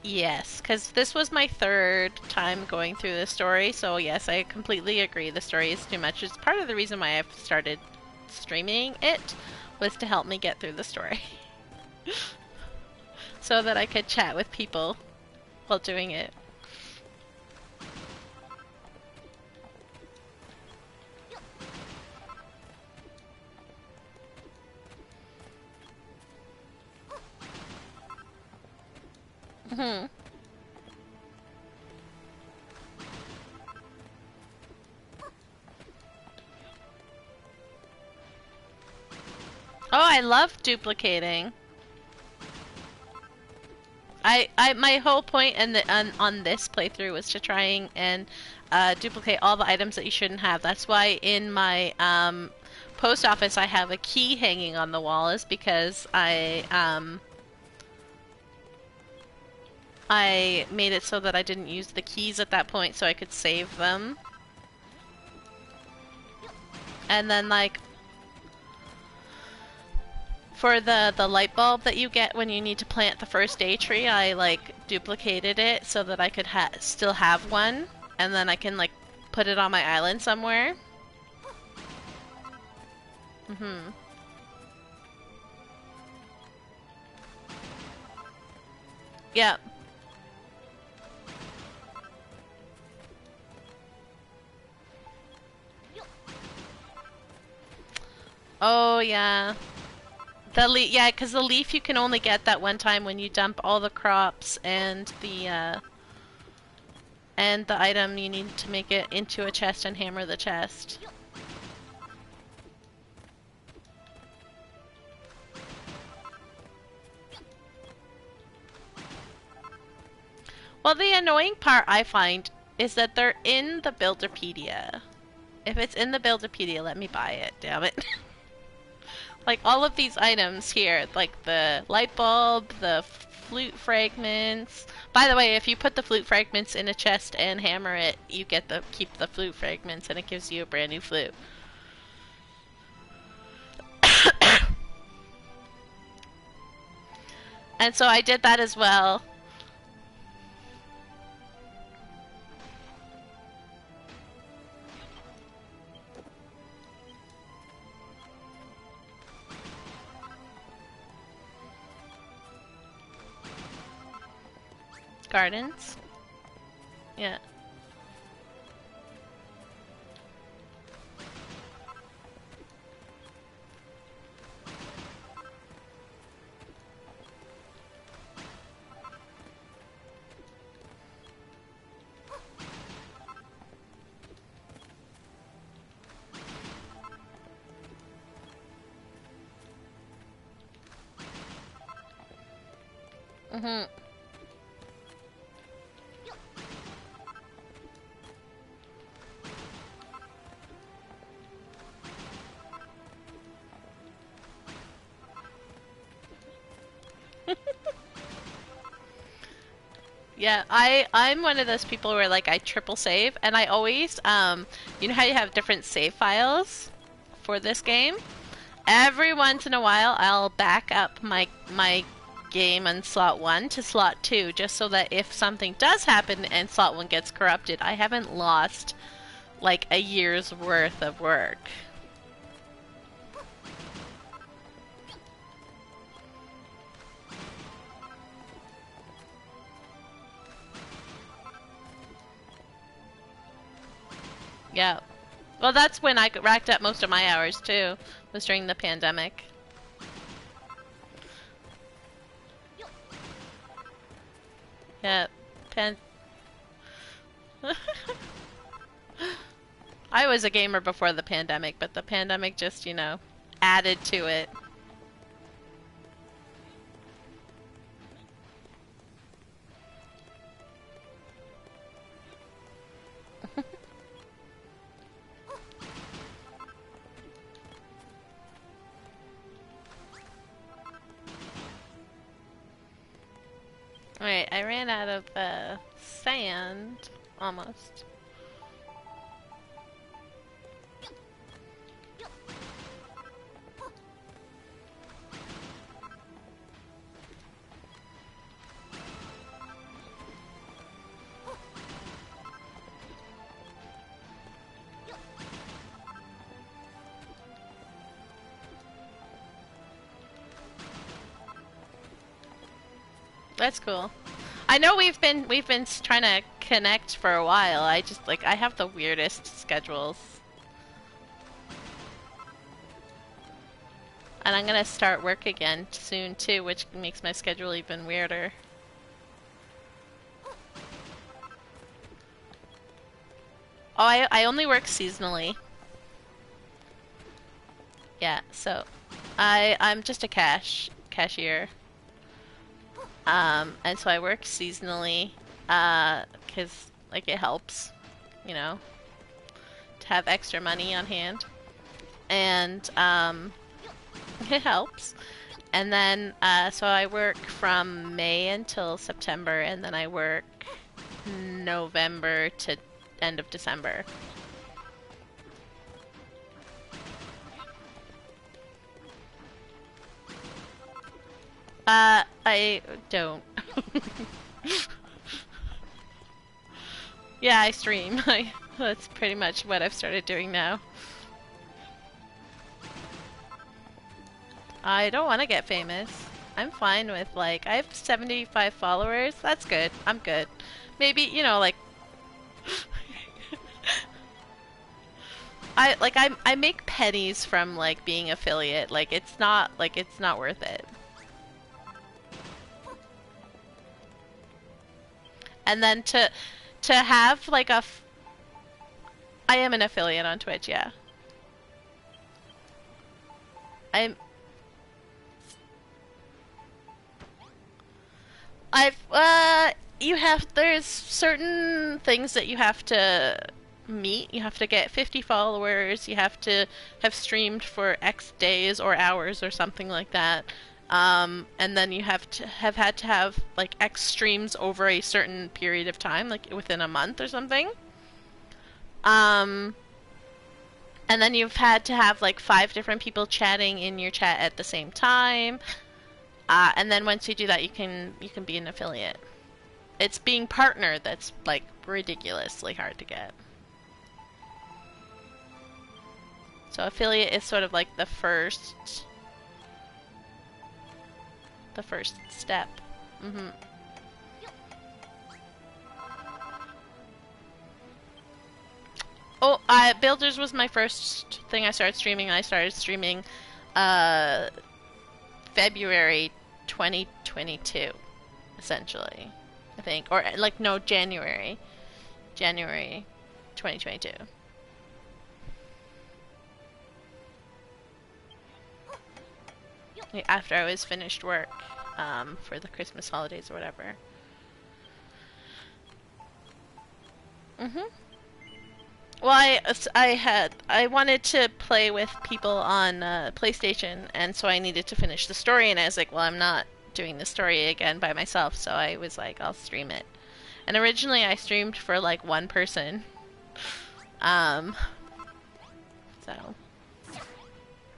Yes, because this was my third time going through this story, so yes, I completely agree. The story is too much. It's part of the reason why I've started streaming it, was to help me get through the story. So that I could chat with people while doing it. Hmm. Oh, I love duplicating. My whole point on this playthrough was to try and duplicate all the items that you shouldn't have. That's why in my post office I have a key hanging on the wall, is because I made it so that I didn't use the keys at that point, so I could save them. And then, like, for the light bulb that you get when you need to plant the first day tree, I, like, duplicated it so that I could still have one, and then I can, like, put it on my island somewhere. Mm-hmm. Yep. Oh, yeah. Yeah, because the leaf you can only get that one time when you dump all the crops and the item you need to make it into a chest and hammer the chest. Well, the annoying part I find is that they're in the Builderpedia. If it's in the Builderpedia, let me buy it, damn it. Like, all of these items here, like the light bulb, the flute fragments. By the way, if you put the flute fragments in a chest and hammer it, you get keep the flute fragments, and it gives you a brand new flute. And so I did that as well. Gardens? Yeah. Mm-hmm. Yeah, I'm one of those people where, like, I triple save, and I always you know how you have different save files for this game? Every once in a while I'll back up my game on slot 1 to slot 2, just so that if something does happen and slot 1 gets corrupted, I haven't lost like a year's worth of work. Yeah. Well, that's when I racked up most of my hours too, was during the pandemic. Yeah, I was a gamer before the pandemic, but the pandemic just, you know, added to it. Alright, I ran out of sand, almost. That's cool. I know we've been trying to connect for a while. I just like I have the weirdest schedules. And I'm gonna start work again soon too, which makes my schedule even weirder. Oh, I only work seasonally. Yeah, so I'm just a cashier. And so I work seasonally, 'cause like it helps, you know, to have extra money on hand. And it helps. And then so I work from May until September, and then I work November to end of December. I don't. Yeah, I stream. That's pretty much what I've started doing now. I don't want to get famous. I'm fine with like I have 75 followers. That's good. I'm good. Maybe, you know, like I make pennies from like being affiliate. Like it's not worth it. And then to have like I am an affiliate on Twitch, yeah. I'm there's certain things that you have to meet. You have to get 50 followers, you have to have streamed for X days or hours or something like that. And then you have to have had to have like X streams over a certain period of time, like within a month or something. Um, and then you've had to have like 5 different people chatting in your chat at the same time. And then once you do that, you can be an affiliate. It's being partnered that's like ridiculously hard to get. So affiliate is sort of like the first step. Mhm. Oh, Builders was my first thing I started streaming. I started streaming uh February 2022 essentially. I think or like no, January. January 2022. After I was finished work for the Christmas holidays or whatever. Mhm. Well, I wanted to play with people on PlayStation, and so I needed to finish the story. And I was like, well, I'm not doing the story again by myself, so I was like, I'll stream it. And originally, I streamed for like one person. Um, so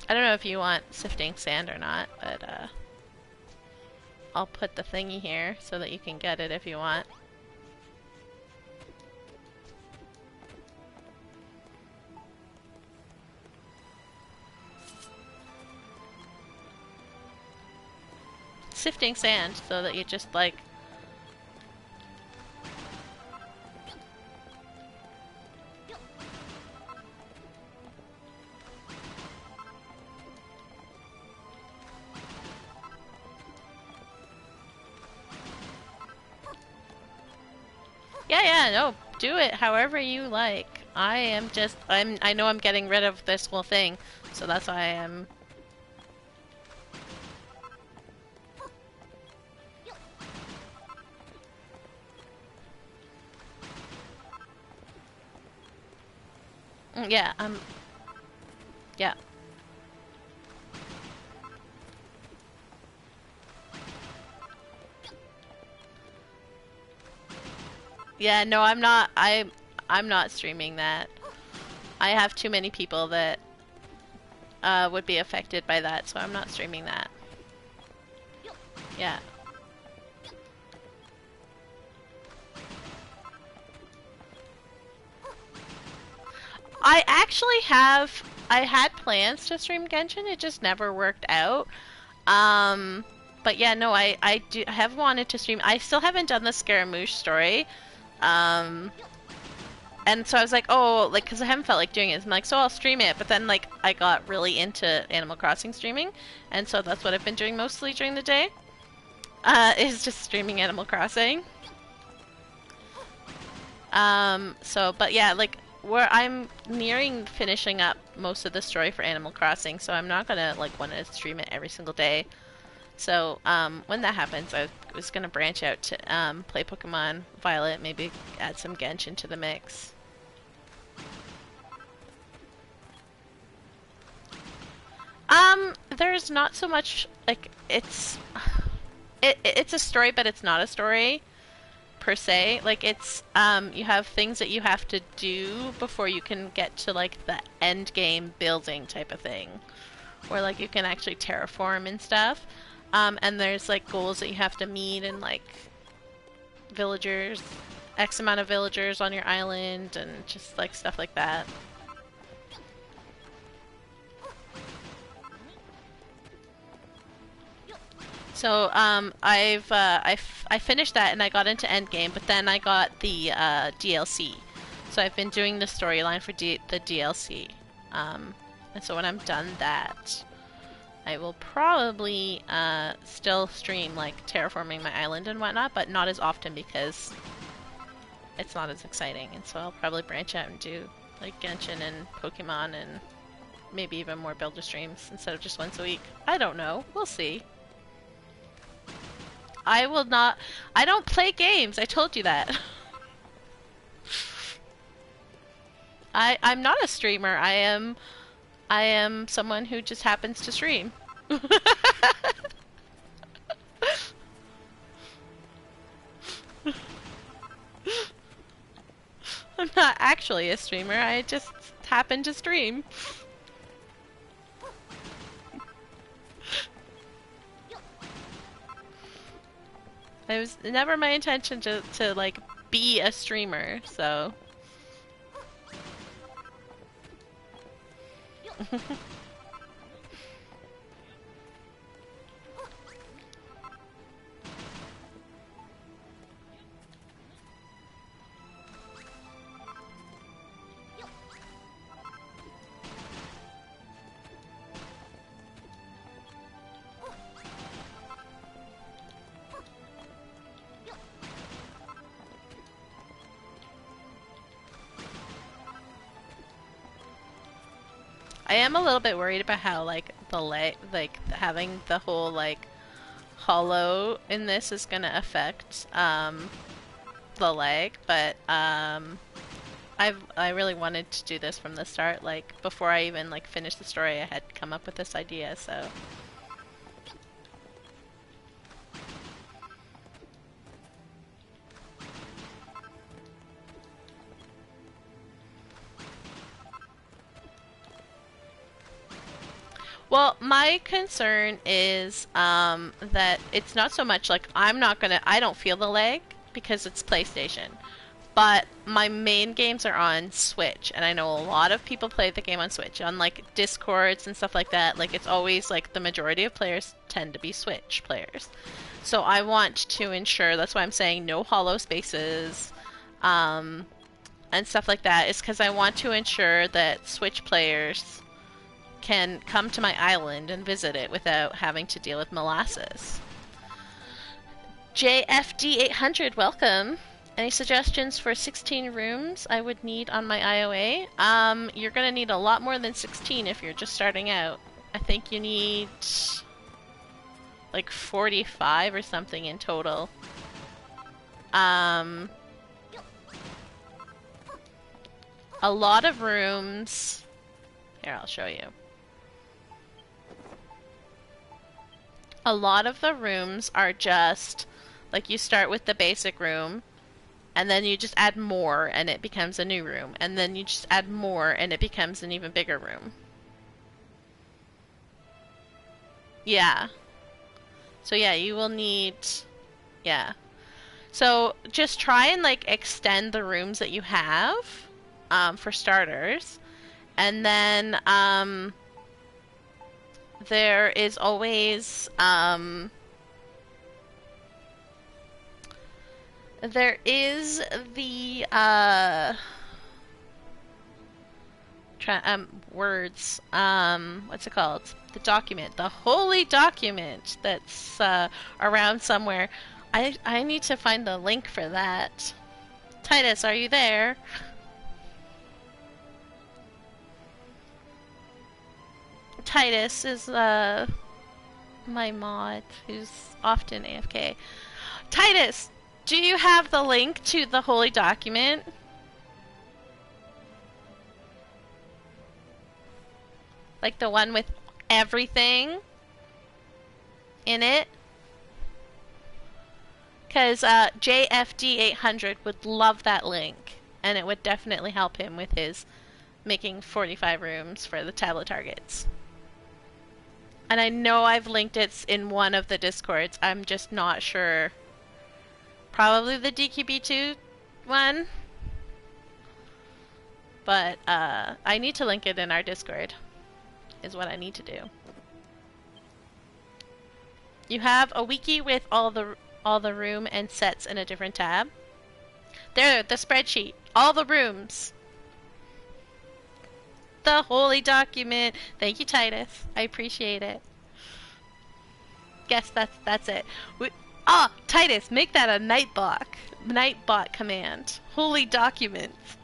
I don't know if you want sifting sand or not, but I'll put the thingy here so that you can get it if you want. Sifting sand so that you just like yeah, no, do it however you like. I know I'm getting rid of this whole thing, so that's why I am. Yeah, yeah. Yeah, no, I'm not streaming that. I have too many people that would be affected by that, so I'm not streaming that. Yeah. I had plans to stream Genshin, it just never worked out. Um, but yeah, no, I do have wanted to stream. I still haven't done the Scaramouche story. Um, and so I was like, oh, like, because I haven't felt like doing it. I'm like, so I'll stream it. But then, like, I got really into Animal Crossing streaming, and so that's what I've been doing mostly during the day. Is just streaming Animal Crossing. So, but yeah, like, where I'm nearing finishing up most of the story for Animal Crossing, so I'm not gonna, like, want to stream it every single day. So, when that happens, I was gonna branch out to, play Pokemon Violet, maybe add some Genshin to the mix. There's not so much, like, it's a story, but it's not a story per se. Like it's you have things that you have to do before you can get to like the end game building type of thing, where like you can actually terraform and stuff. And there's like goals that you have to meet and like villagers, X amount of villagers on your island and just like stuff like that. So I finished that and I got into Endgame, but then I got the DLC. So I've been doing the storyline for the DLC. And so when I'm done that, I will probably still stream like terraforming my island and whatnot, but not as often because it's not as exciting. And so I'll probably branch out and do like Genshin and Pokemon and maybe even more builder streams instead of just once a week. I don't know. We'll see. I will not. I don't play games. I told you that. I'm not a streamer. I am someone who just happens to stream. I'm not actually a streamer. I just happen to stream. It was never my intention to like be a streamer, so. I am a little bit worried about how like the lag, like having the whole like hollow in this is gonna affect the lag, but I really wanted to do this from the start. Like before I even like finished the story, I had come up with this idea. So Well, my concern is that it's not so much like I don't feel the lag because it's PlayStation. But my main games are on Switch, and I know a lot of people play the game on Switch, on like Discords and stuff like that. Like it's always like the majority of players tend to be Switch players. So I want to ensure that's why I'm saying no hollow spaces, um, and stuff like that. Is because I want to ensure that Switch players can come to my island and visit it without having to deal with molasses. JFD800, welcome. Any suggestions for 16 rooms I would need on my IOA? You're gonna need a lot more than 16 if you're just starting out. I think you need like 45 or something in total. A lot of rooms. Here, I'll show you. A lot of the rooms are just like you start with the basic room, and then you just add more and it becomes a new room, and then you just add more and it becomes an even bigger room. Yeah. So yeah, you will need, yeah. So just try and like extend the rooms that you have, for starters, and then there is always there is the words, what's it called? The document, the holy document that's around somewhere. I need to find the link for that. Titus, are you there? Titus is my mod who's often AFK. Titus, do you have the link to the holy document? Like the one with everything in it? Because JFD800 would love that link, and it would definitely help him with his making 45 rooms for the tablet targets. And I know I've linked it in one of the Discords, I'm just not sure. Probably the DQB2 one? But I need to link it in our Discord, is what I need to do. You have a wiki with all the room and sets in a different tab. There, the spreadsheet. All the rooms. The holy document. Thank you, Titus. I appreciate it. Guess that's it. Titus, make that a Nightbot command. Holy documents.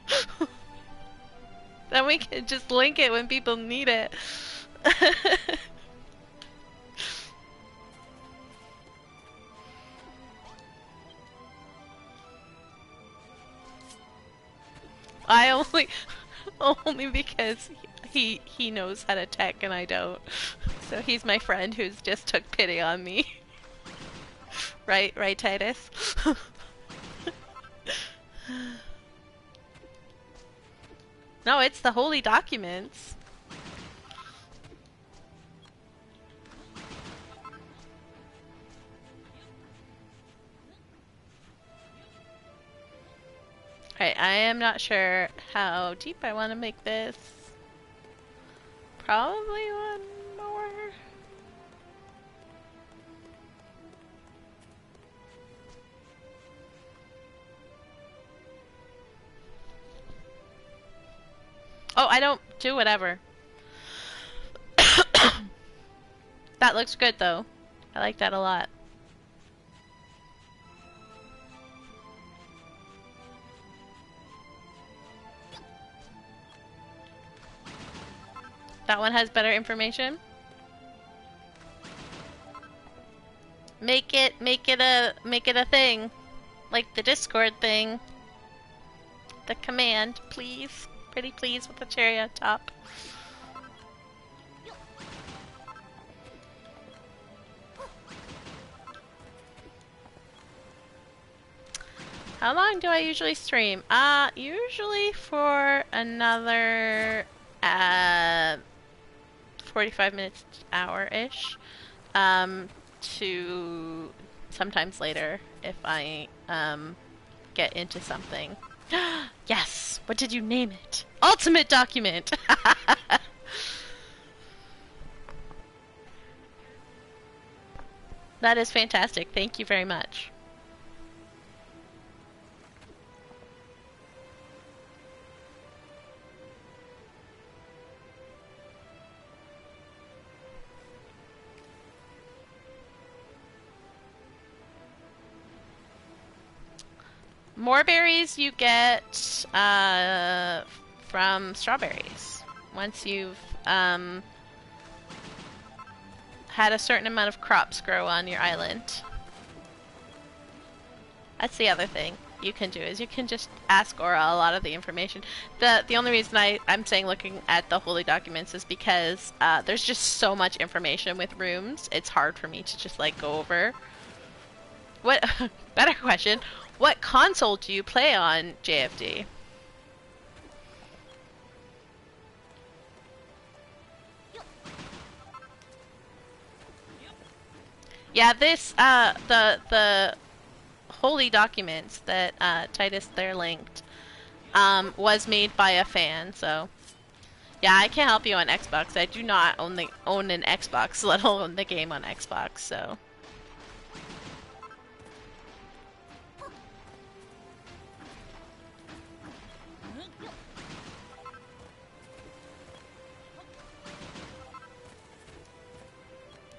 Then we can just link it when people need it. I only because he knows how to tech and I don't. So he's my friend who's just took pity on me. Right, Titus? No, it's the holy documents. Alright, I am not sure how deep I want to make this. Probably one more. Oh, I don't do whatever. That looks good though. I like that a lot. That one has better information. Make it a thing. Like the Discord thing. The command, please. Pretty please with the cherry on top. How long do I usually stream? Usually for another 45 minutes, hour-ish, to sometimes later if I get into something. Yes! What did you name it? Ultimate document! That is fantastic. Thank you very much. More berries you get from strawberries. Once you've had a certain amount of crops grow on your island. That's the other thing you can do, is you can just ask Aura a lot of the information. The only reason I'm saying looking at the holy documents is because there's just so much information with rooms. It's hard for me to just like go over. What better question? What console do you play on, JFD? Yeah, this the holy documents that Titus there linked was made by a fan, so yeah, I can't help you on Xbox. I do not own an Xbox, let alone the game on Xbox, so.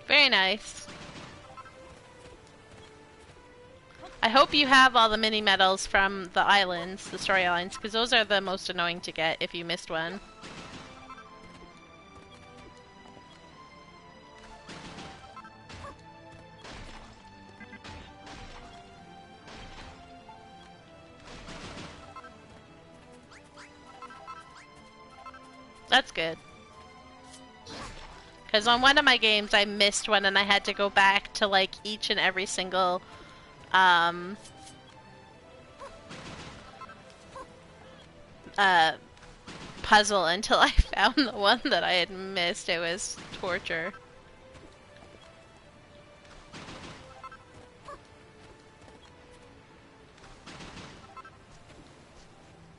Very nice. I hope you have all the mini medals from the islands, the story islands, because those are the most annoying to get if you missed one. That's good. Because on one of my games I missed one and I had to go back to like each and every single puzzle until I found the one that I had missed. It was torture.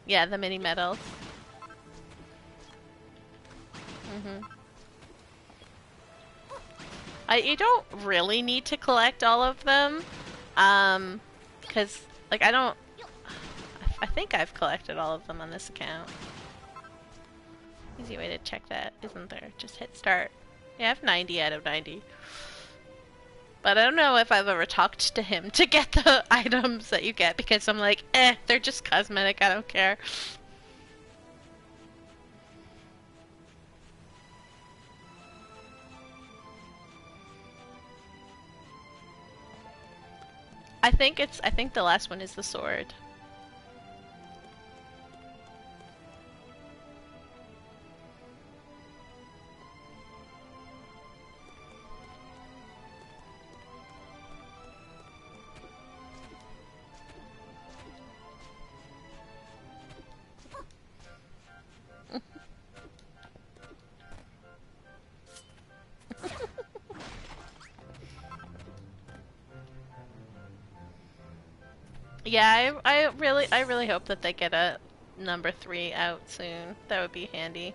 Yeah, the mini medals. You don't really need to collect all of them, because, like, I think I've collected all of them on this account. Easy way to check that, isn't there? Just hit start. Yeah, I have 90 out of 90. But I don't know if I've ever talked to him to get the items that you get, because I'm like, they're just cosmetic, I don't care. I think the last one is the sword. Yeah, I really hope that they get a number 3 out soon. That would be handy.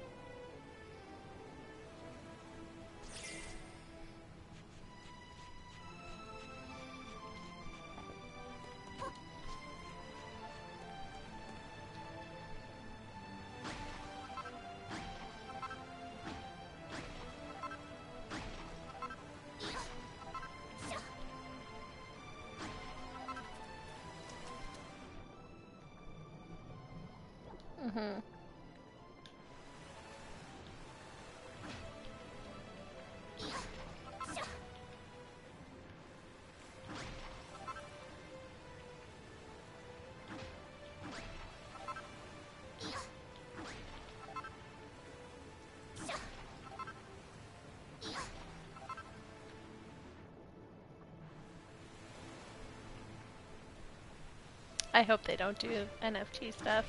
I hope they don't do NFT stuff.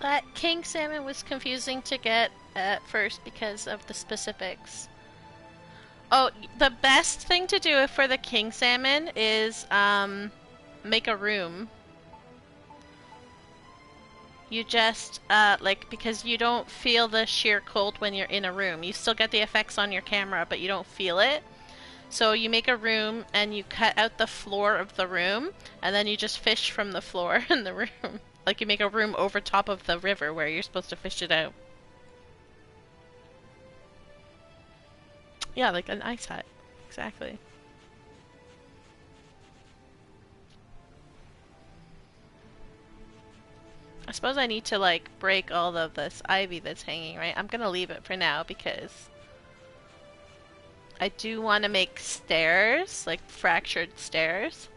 That king salmon was confusing to get at first because of the specifics. Oh, the best thing to do for the king salmon is make a room. You just like, because you don't feel the sheer cold when you're in a room. You still get the effects on your camera, but you don't feel it. So you make a room and you cut out the floor of the room, and then you just fish from the floor in the room. Like you make a room over top of the river where you're supposed to fish it out. Yeah, like an ice hut. Exactly. I suppose I need to like break all of this ivy that's hanging, right? I'm gonna leave it for now because I do want to make stairs, like fractured stairs.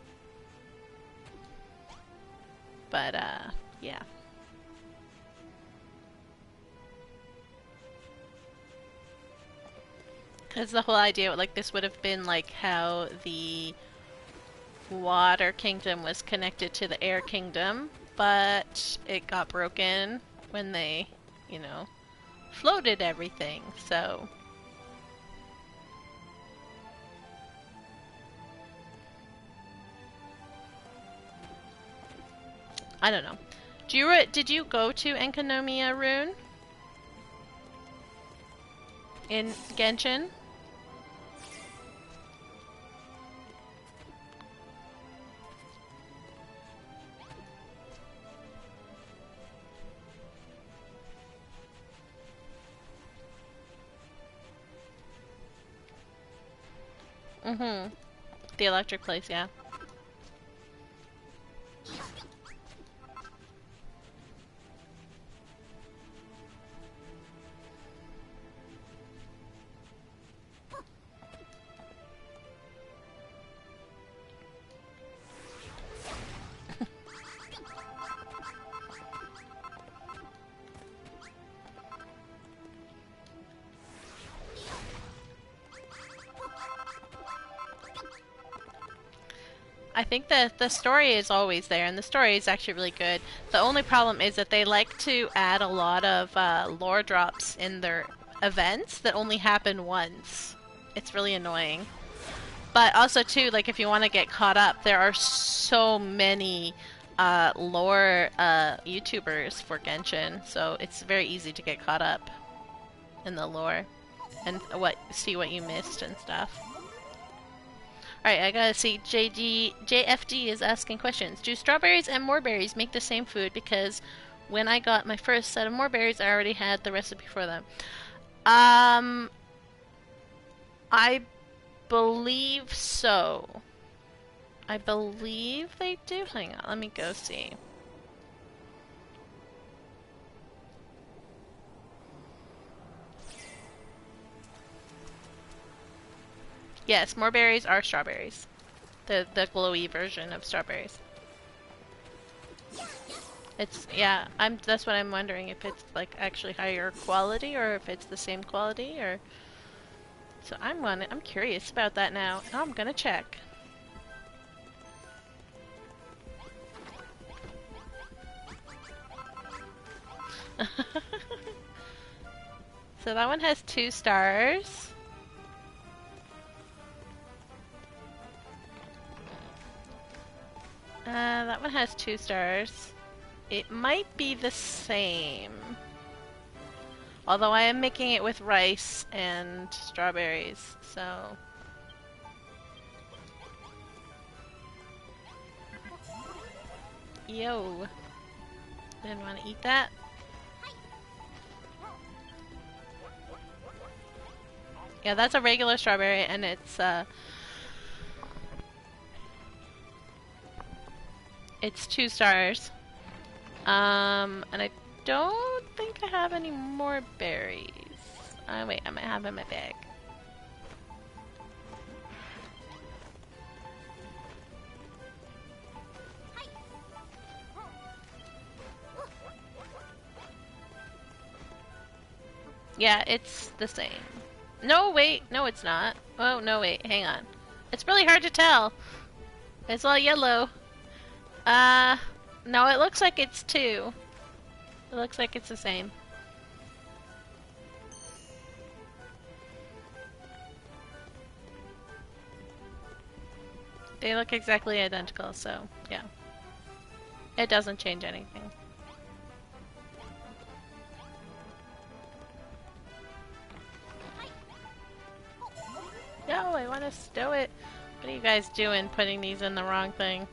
But yeah. Because the whole idea, like, this would have been like how the Water Kingdom was connected to the Air Kingdom, but it got broken when they, you know, floated everything, so... I don't know. Did you go to Enkanomiya Rune? In Genshin? Mm-hmm. The electric place, yeah. I think that the story is always there, and the story is actually really good. The only problem is that they like to add a lot of lore drops in their events that only happen once. It's really annoying. But also, too, like, if you want to get caught up, there are so many lore YouTubers for Genshin, so it's very easy to get caught up in the lore and see what you missed and stuff. Alright, I gotta see. JFD is asking questions. Do strawberries and moreberries make the same food? Because when I got my first set of moreberries, I already had the recipe for them. I believe so. I believe they do. Hang on, let me go see. Yes, moreberries are strawberries. The glowy version of strawberries. It's, yeah, that's what I'm wondering, if it's like actually higher quality or if it's the same quality, or... So I'm curious about that now. I'm gonna check. So that one has 2 stars. That one has 2 stars. It might be the same. Although I am making it with rice and strawberries, so... Yo. Didn't want to eat that. Yeah, that's a regular strawberry, and it's 2 stars. And I don't think I have any more berries. Oh wait, I might have in my bag. Yeah, it's the same. No, wait, no it's not. Oh, no, wait, hang on. It's really hard to tell. It's all yellow. No, it looks like it's 2. It looks like it's the same. They look exactly identical, so yeah. It doesn't change anything. No, I want to stow it. What are you guys doing putting these in the wrong thing?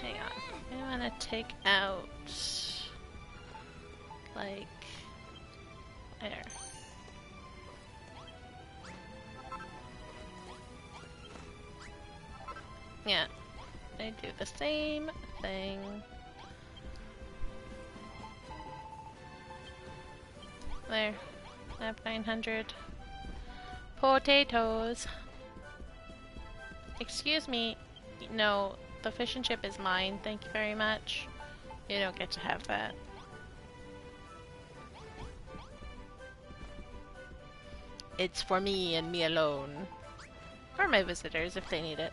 Hang on. I want to take out... like... there. Yeah, they do the same thing. There. I have 900 potatoes. Excuse me. No, the fish and chip is mine. Thank you very much. You don't get to have that. It's for me and me alone. Or my visitors if they need it.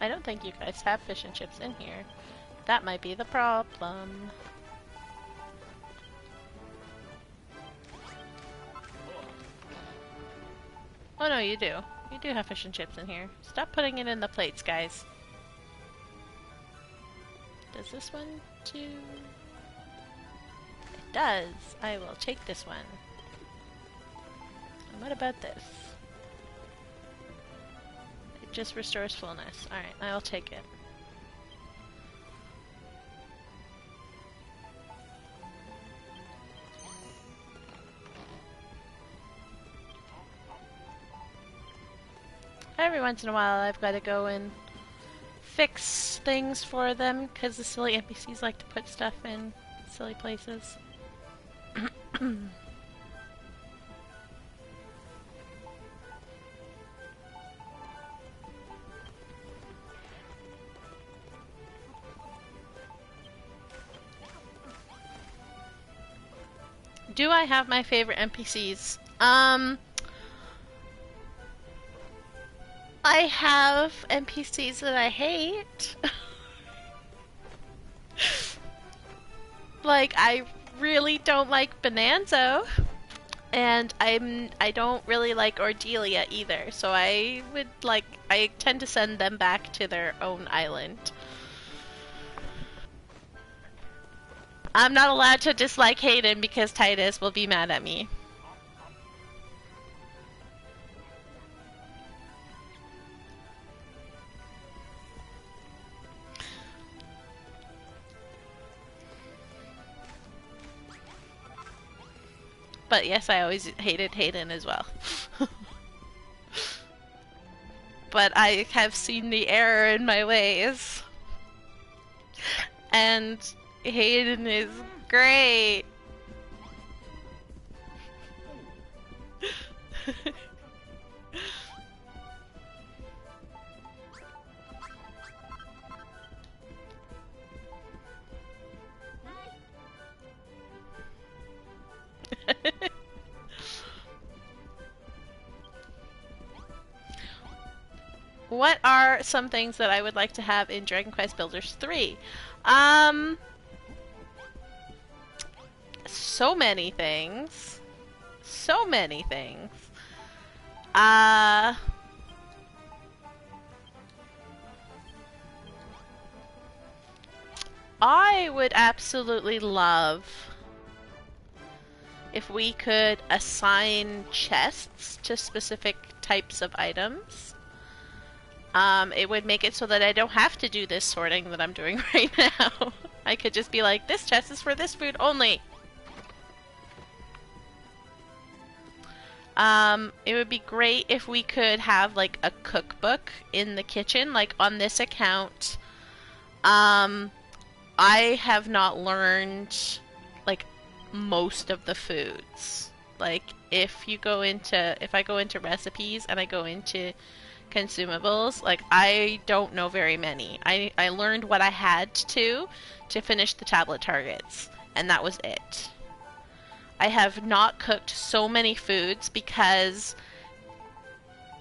I don't think you guys have fish and chips in here. That might be the problem. Oh no, you do. You do have fish and chips in here. Stop putting it in the plates, guys. Does this one too? It does. I will take this one. And what about this? It just restores fullness. Alright, I'll take it. Every once in a while I've got to go and fix things for them because the silly NPCs like to put stuff in silly places. Do I have my favorite NPCs? I have NPCs that I hate. Like, I really don't like Bonanza, and I don't really like Ordelia either, so I tend to send them back to their own island. I'm not allowed to dislike Hayden because Titus will be mad at me. But yes, I always hated Hayden as well. But I have seen the error in my ways. And Hayden is great. What are some things that I would like to have in Dragon Quest Builders 3? So many things. So many things. I would absolutely love if we could assign chests to specific types of items. It would make it so that I don't have to do this sorting that I'm doing right now. I could just be like, this chest is for this food only. It would be great if we could have like a cookbook in the kitchen. Like on this account, I have not learned like most of the foods. Like, if I go into recipes and I go into consumables, like, I don't know very many. I learned what I had to finish the tablet targets, and that was it. I have not cooked so many foods because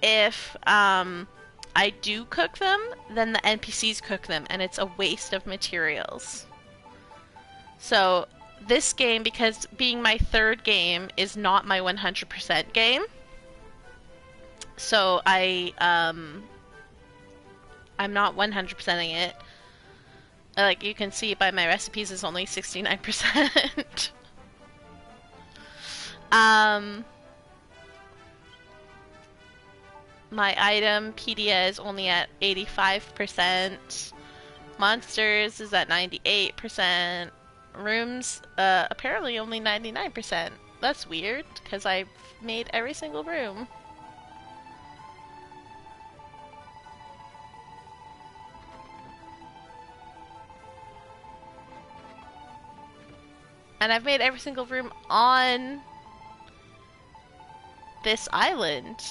if I do cook them, then the NPCs cook them, and it's a waste of materials. So this game, because being my third game, is not my 100% game. So I'm not 100%ing it. Like you can see by my recipes, is only 69%. um, my item Pedia is only at 85%. Monsters is at 98%. Rooms, apparently only 99%. That's weird, because I've made every single room. And I've made every single room on this island.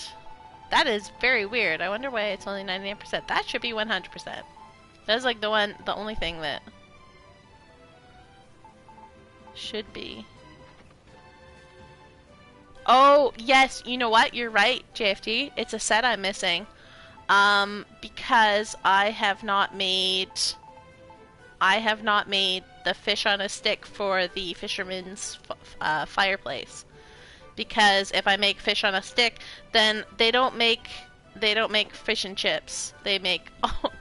That is very weird. I wonder why it's only 99%. That should be 100%. That's like the only thing that should be. Oh, yes, you know what? You're right, JFD. It's a set I'm missing. Because I have not made the fish on a stick for the fisherman's fireplace. Because if I make fish on a stick, then they don't make fish and chips. They make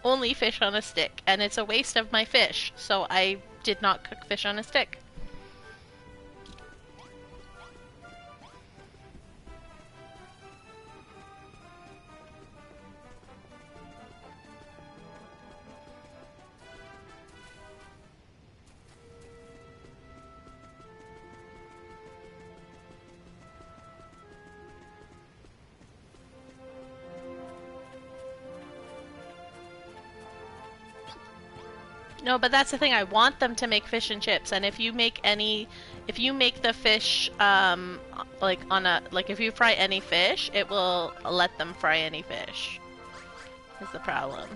only fish on a stick, and it's a waste of my fish. So I did not cook fish on a stick. No, but that's the thing. I want them to make fish and chips, and if you make the fish, if you fry any fish, it will let them fry any fish. Is the problem.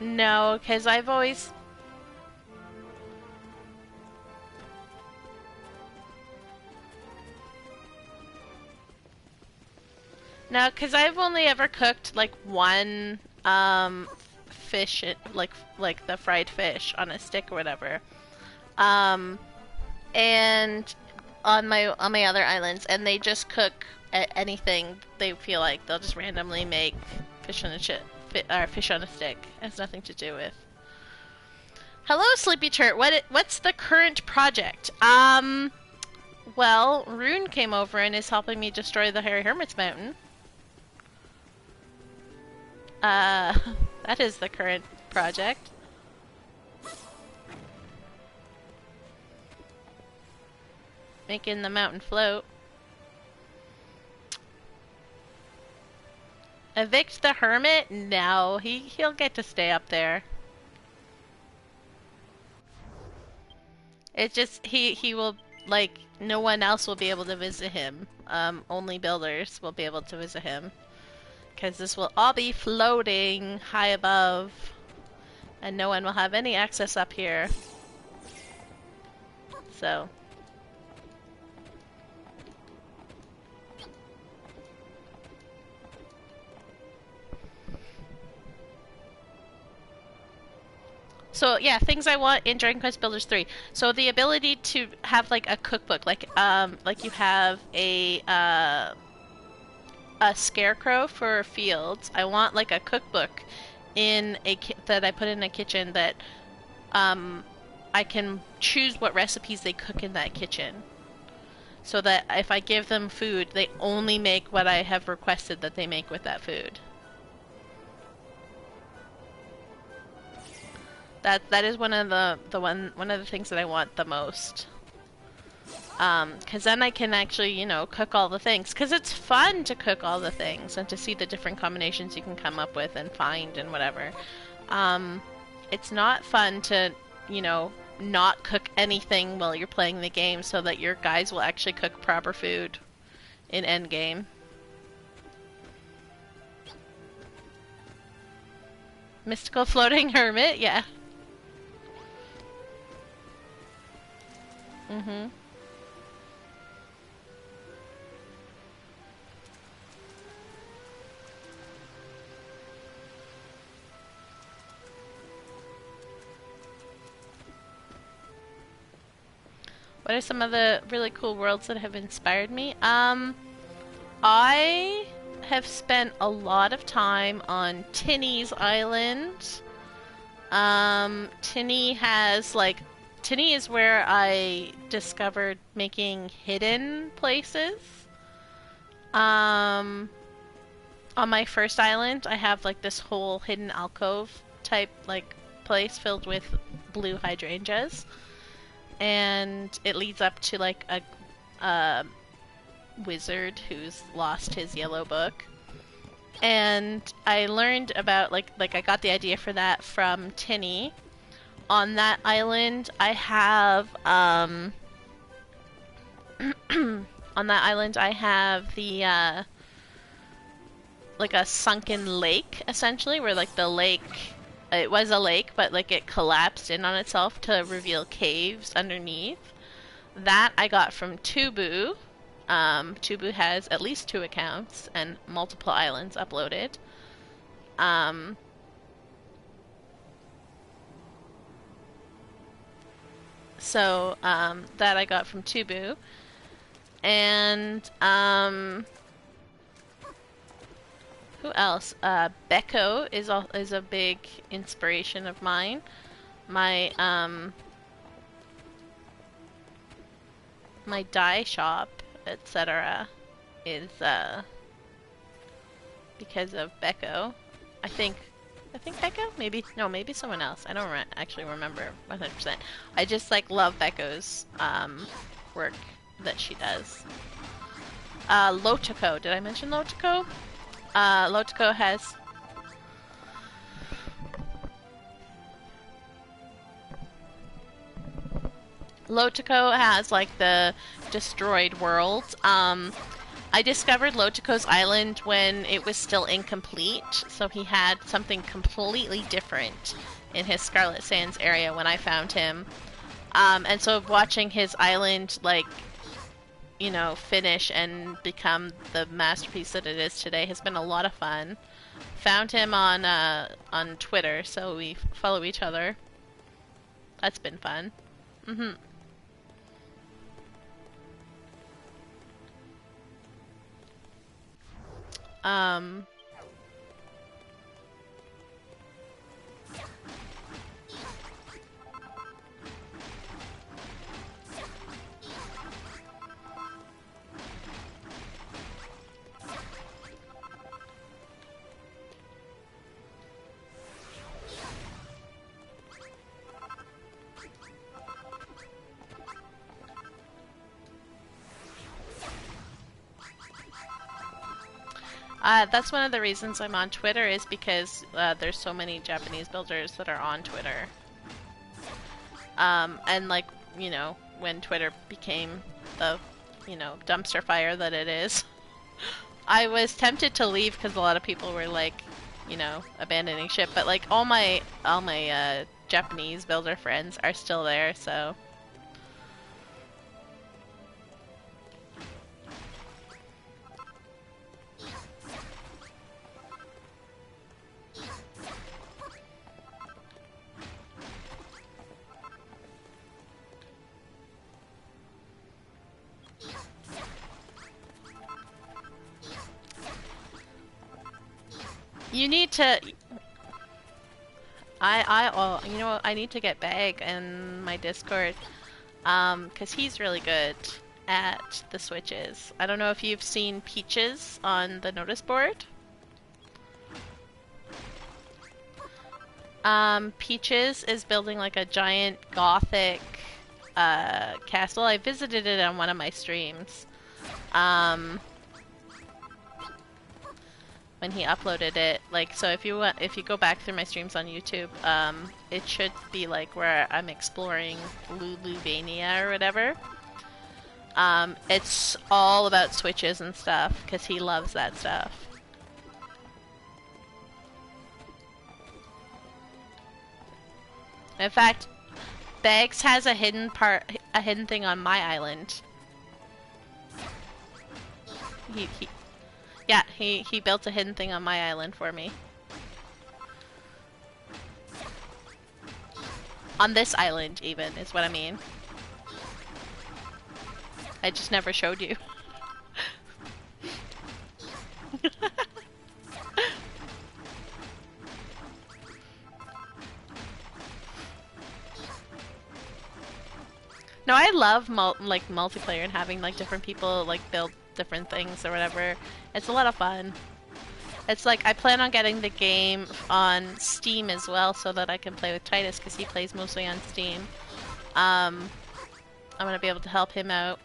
No, because I've always... No, because I've only ever cooked, like, one fish, like the fried fish on a stick or whatever, and on my other islands, and they just cook anything they feel like. They'll just randomly make fish on a fish on a stick. It has nothing to do with. Hello, Sleepy Churt. What's the current project? Well, Rune came over and is helping me destroy the Hairy Hermit's Mountain. That is the current project. Making the mountain float. Evict the hermit? No, he'll get to stay up there. It's just he will, like, no one else will be able to visit him. Only builders will be able to visit him. Because this will all be floating high above, and no one will have any access up here. So. So yeah, things I want in Dragon Quest Builders 3. So the ability to have like a cookbook, like you have a scarecrow for fields. I want like a cookbook that I put in a kitchen that I can choose what recipes they cook in that kitchen. So that if I give them food, they only make what I have requested that they make with that food. That is one of the things that I want the most. Because then I can actually, you know, cook all the things. Because it's fun to cook all the things and to see the different combinations you can come up with and find and whatever. It's not fun to, you know, not cook anything while you're playing the game so that your guys will actually cook proper food in endgame. Mystical floating hermit, yeah. Mm-hmm. What are some of the really cool worlds that have inspired me? I have spent a lot of time on Tinny's Island. Tinny has like Tinny is where I discovered making hidden places. Um, on my first island, I have like this whole hidden alcove type like place filled with blue hydrangeas, and it leads up to like a wizard who's lost his yellow book. And I learned about like I got the idea for that from Tinny. On that island, I have on that island I have the like a sunken lake essentially, where like the lake it was a lake, but like it collapsed in on itself to reveal caves underneath. That I got from Tubu. Tubu has at least 2 accounts and multiple islands uploaded. Um, that I got from Tubu. And who else? Becco is a big inspiration of mine. My my dye shop, etc., is because of Becco. I think Becco? Maybe someone else. I don't actually remember 100%. I just like love Becco's work that she does. Lotoko. Did I mention Lotoko? Lotoko has like the destroyed world. I discovered Lotoko's island when it was still incomplete, so he had something completely different in his Scarlet Sands area when I found him. And so watching his island, like, you know, finish and become the masterpiece that it is today has been a lot of fun. Found him on Twitter, so we follow each other. That's been fun. Mm-hmm. Um, that's one of the reasons I'm on Twitter, is because there's so many Japanese builders that are on Twitter. And like, you know, when Twitter became the, you know, dumpster fire that it is, I was tempted to leave because a lot of people were like, you know, abandoning ship. But like all my Japanese builder friends are still there, so. You need to. Well, you know, I need to get Bag in my Discord, because he's really good at the switches. I don't know if you've seen Peaches on the notice board. Peaches is building like a giant gothic castle. I visited it on one of my streams. when he uploaded it. Like, so if you go back through my streams on YouTube, it should be like where I'm exploring Luluvania or whatever. It's all about switches and stuff because he loves that stuff. In fact, Bags has a hidden thing on my island. He built a hidden thing on my island for me. On this island, even, is what I mean. I just never showed you. No, I love multiplayer and having like different people like build different things or whatever. It's a lot of fun. It's like I plan on getting the game on Steam as well so that I can play with Titus because he plays mostly on Steam. I'm gonna be able to help him out.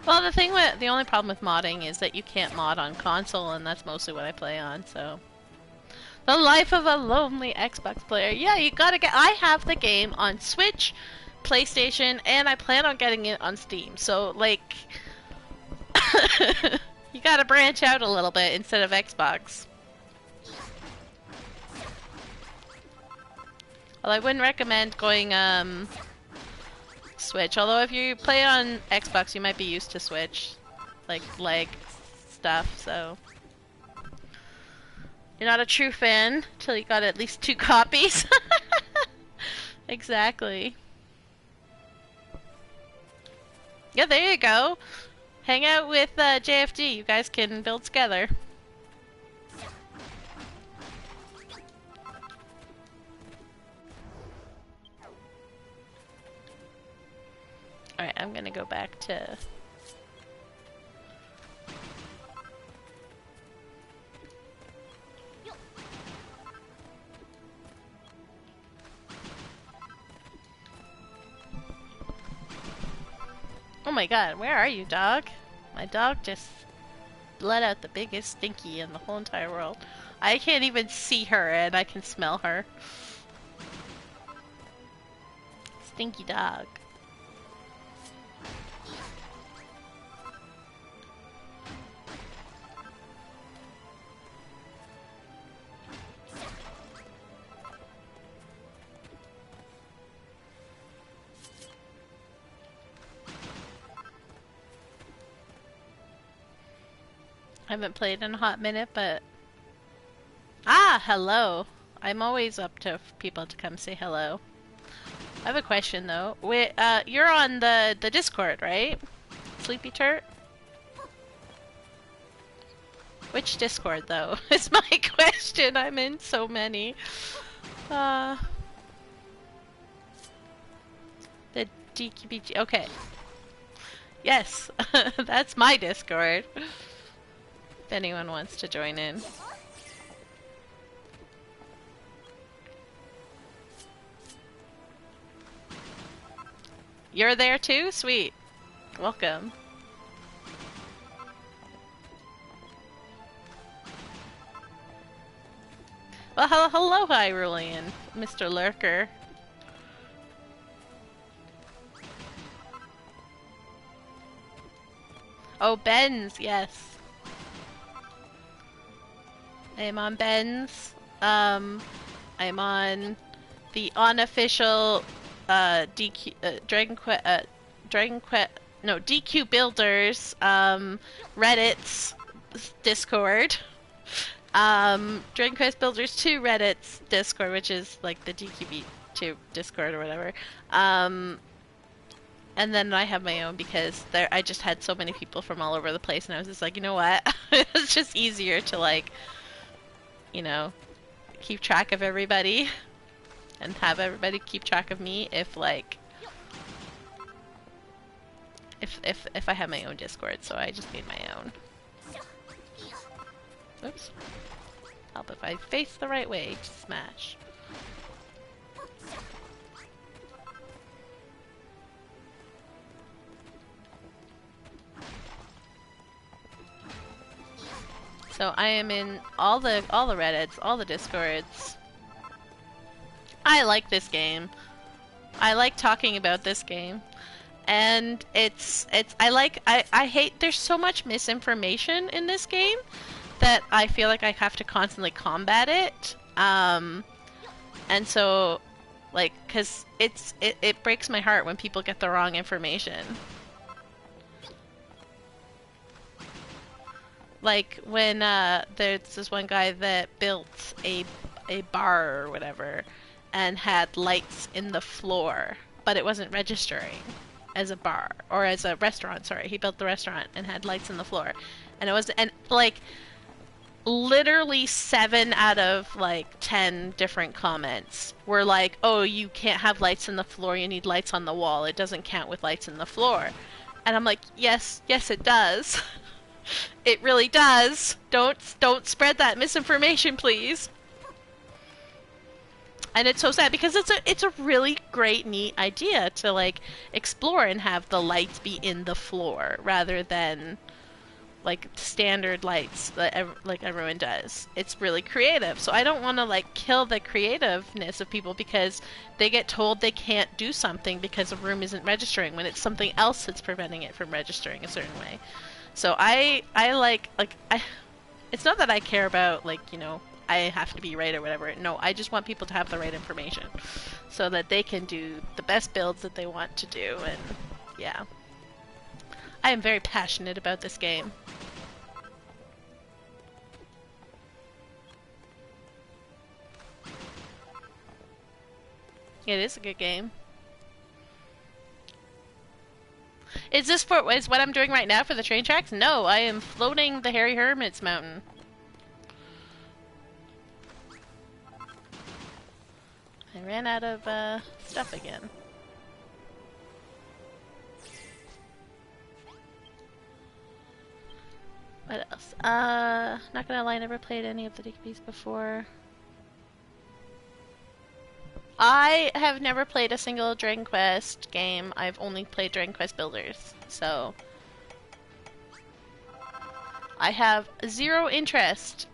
Well, the only problem with modding is that you can't mod on console, and that's mostly what I play on, so. The life of a lonely Xbox player. Yeah, you gotta get. I have the game on Switch, PlayStation, and I plan on getting it on Steam, so, like. You gotta branch out a little bit instead of Xbox. Well, I wouldn't recommend going, Switch. Although if you play on Xbox, you might be used to Switch, like lag stuff. So you're not a true fan till you got at least 2 copies. Exactly. Yeah, there you go. Hang out with JFD. You guys can build together. Alright, I'm gonna go back to... Oh my god, where are you, dog? My dog just let out the biggest stinky in the whole entire world. I can't even see her and I can smell her. Stinky dog. I haven't played in a hot minute, but... Ah, hello. I'm always up to people to come say hello. I have a question, though. Wait, you're on the Discord, right? Sleepy Turt? Which Discord, though? Is my question. I'm in so many. The DQBG. Okay. Yes, that's my Discord. If anyone wants to join in. You're there too? Sweet. Welcome. Well, hello, Hyrulean, Mr. Lurker. Oh, Ben's, yes. I am on Ben's. I'm on the unofficial DQ Builders Reddit's Discord. Dragon Quest Builders 2 Reddit's Discord, which is like the DQB2 Discord or whatever. And then I have my own because I just had so many people from all over the place, and I was just like, you know what? It's just easier to like, you know, keep track of everybody and have everybody keep track of me if like if I have my own Discord, so I just made my own. Oops. Help if I face the right way to smash. So I am in all the Reddits, all the Discords. I like this game. I like talking about this game. And I hate there's so much misinformation in this game that I feel like I have to constantly combat it. And so like, cause it breaks my heart when people get the wrong information. Like when there's this one guy that built a bar or whatever and had lights in the floor, but it wasn't registering as a bar or as a restaurant. Sorry, he built the restaurant and had lights in the floor, and it was, and like literally 7 out of like 10 different comments were like, "Oh, you can't have lights in the floor. You need lights on the wall. It doesn't count with lights in the floor." And I'm like, "Yes, yes, it does." It really does. Don't spread that misinformation, please. And it's so sad because it's a really great, neat idea to like explore and have the lights be in the floor rather than like standard lights that like everyone does. It's really creative. So I don't want to like kill the creativeness of people because they get told they can't do something because a room isn't registering when it's something else that's preventing it from registering a certain way. So I like it's not that I care about like, you know, I have to be right or whatever. No, I just want people to have the right information so that they can do the best builds that they want to do. And yeah, I am very passionate about this game. It is a good game. Is what I'm doing right now for the train tracks? No, I am floating the Hairy Hermit's mountain. I ran out of stuff again. What else? Not gonna lie, I never played any of the DKBs before. I have never played a single Dragon Quest game. I've only played Dragon Quest Builders, so I have zero interest.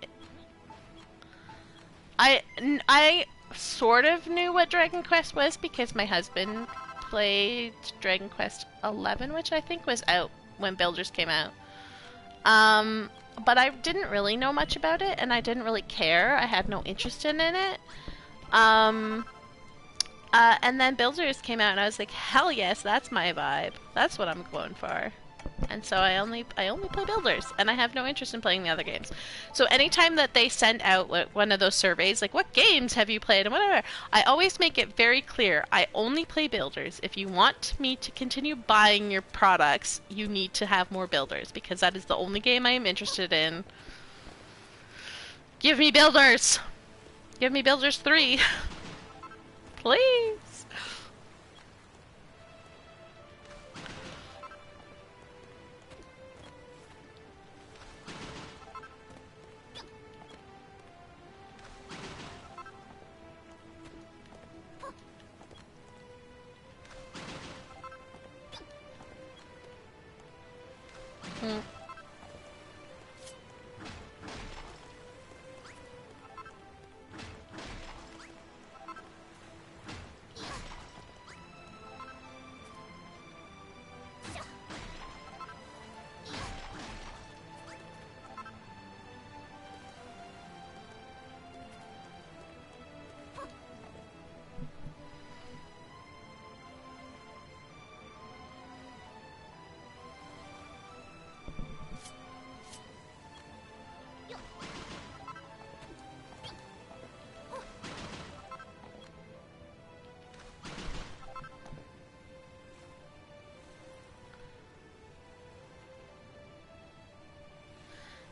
I sort of knew what Dragon Quest was because my husband played Dragon Quest 11, which I think was out when Builders came out. But I didn't really know much about it, and I didn't really care. I had no interest in it. And then Builders came out, and I was like, hell yes, that's my vibe. That's what I'm going for. And so I only play Builders, and I have no interest in playing the other games. So anytime that they send out one of those surveys, like, what games have you played, and whatever, I always make it very clear, I only play Builders. If you want me to continue buying your products, you need to have more Builders, because that is the only game I am interested in. Give me Builders! Give me Builders 3! Please! Hmm.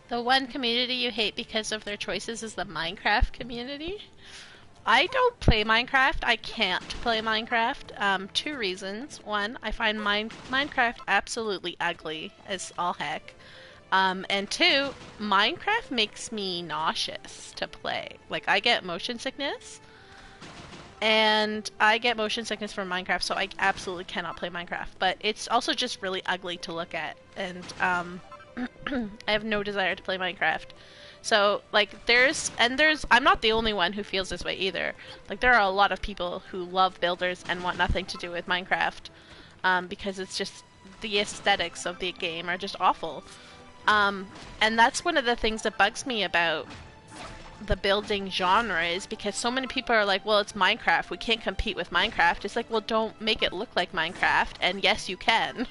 The one community you hate because of their choices is the Minecraft community. I don't play Minecraft. I can't play Minecraft. 2 reasons. One, I find Minecraft absolutely ugly as all heck. And two, Minecraft makes me nauseous to play. Like, I get motion sickness, and I get motion sickness from Minecraft, so I absolutely cannot play Minecraft. But it's also just really ugly to look at, and I have no desire to play Minecraft. So, like, I'm not the only one who feels this way either. Like, there are a lot of people who love builders and want nothing to do with Minecraft, because it's just, the aesthetics of the game are just awful. And that's one of the things that bugs me about the building genre, is because so many people are like, well, it's Minecraft, we can't compete with Minecraft. It's like, well, don't make it look like Minecraft, and yes, you can.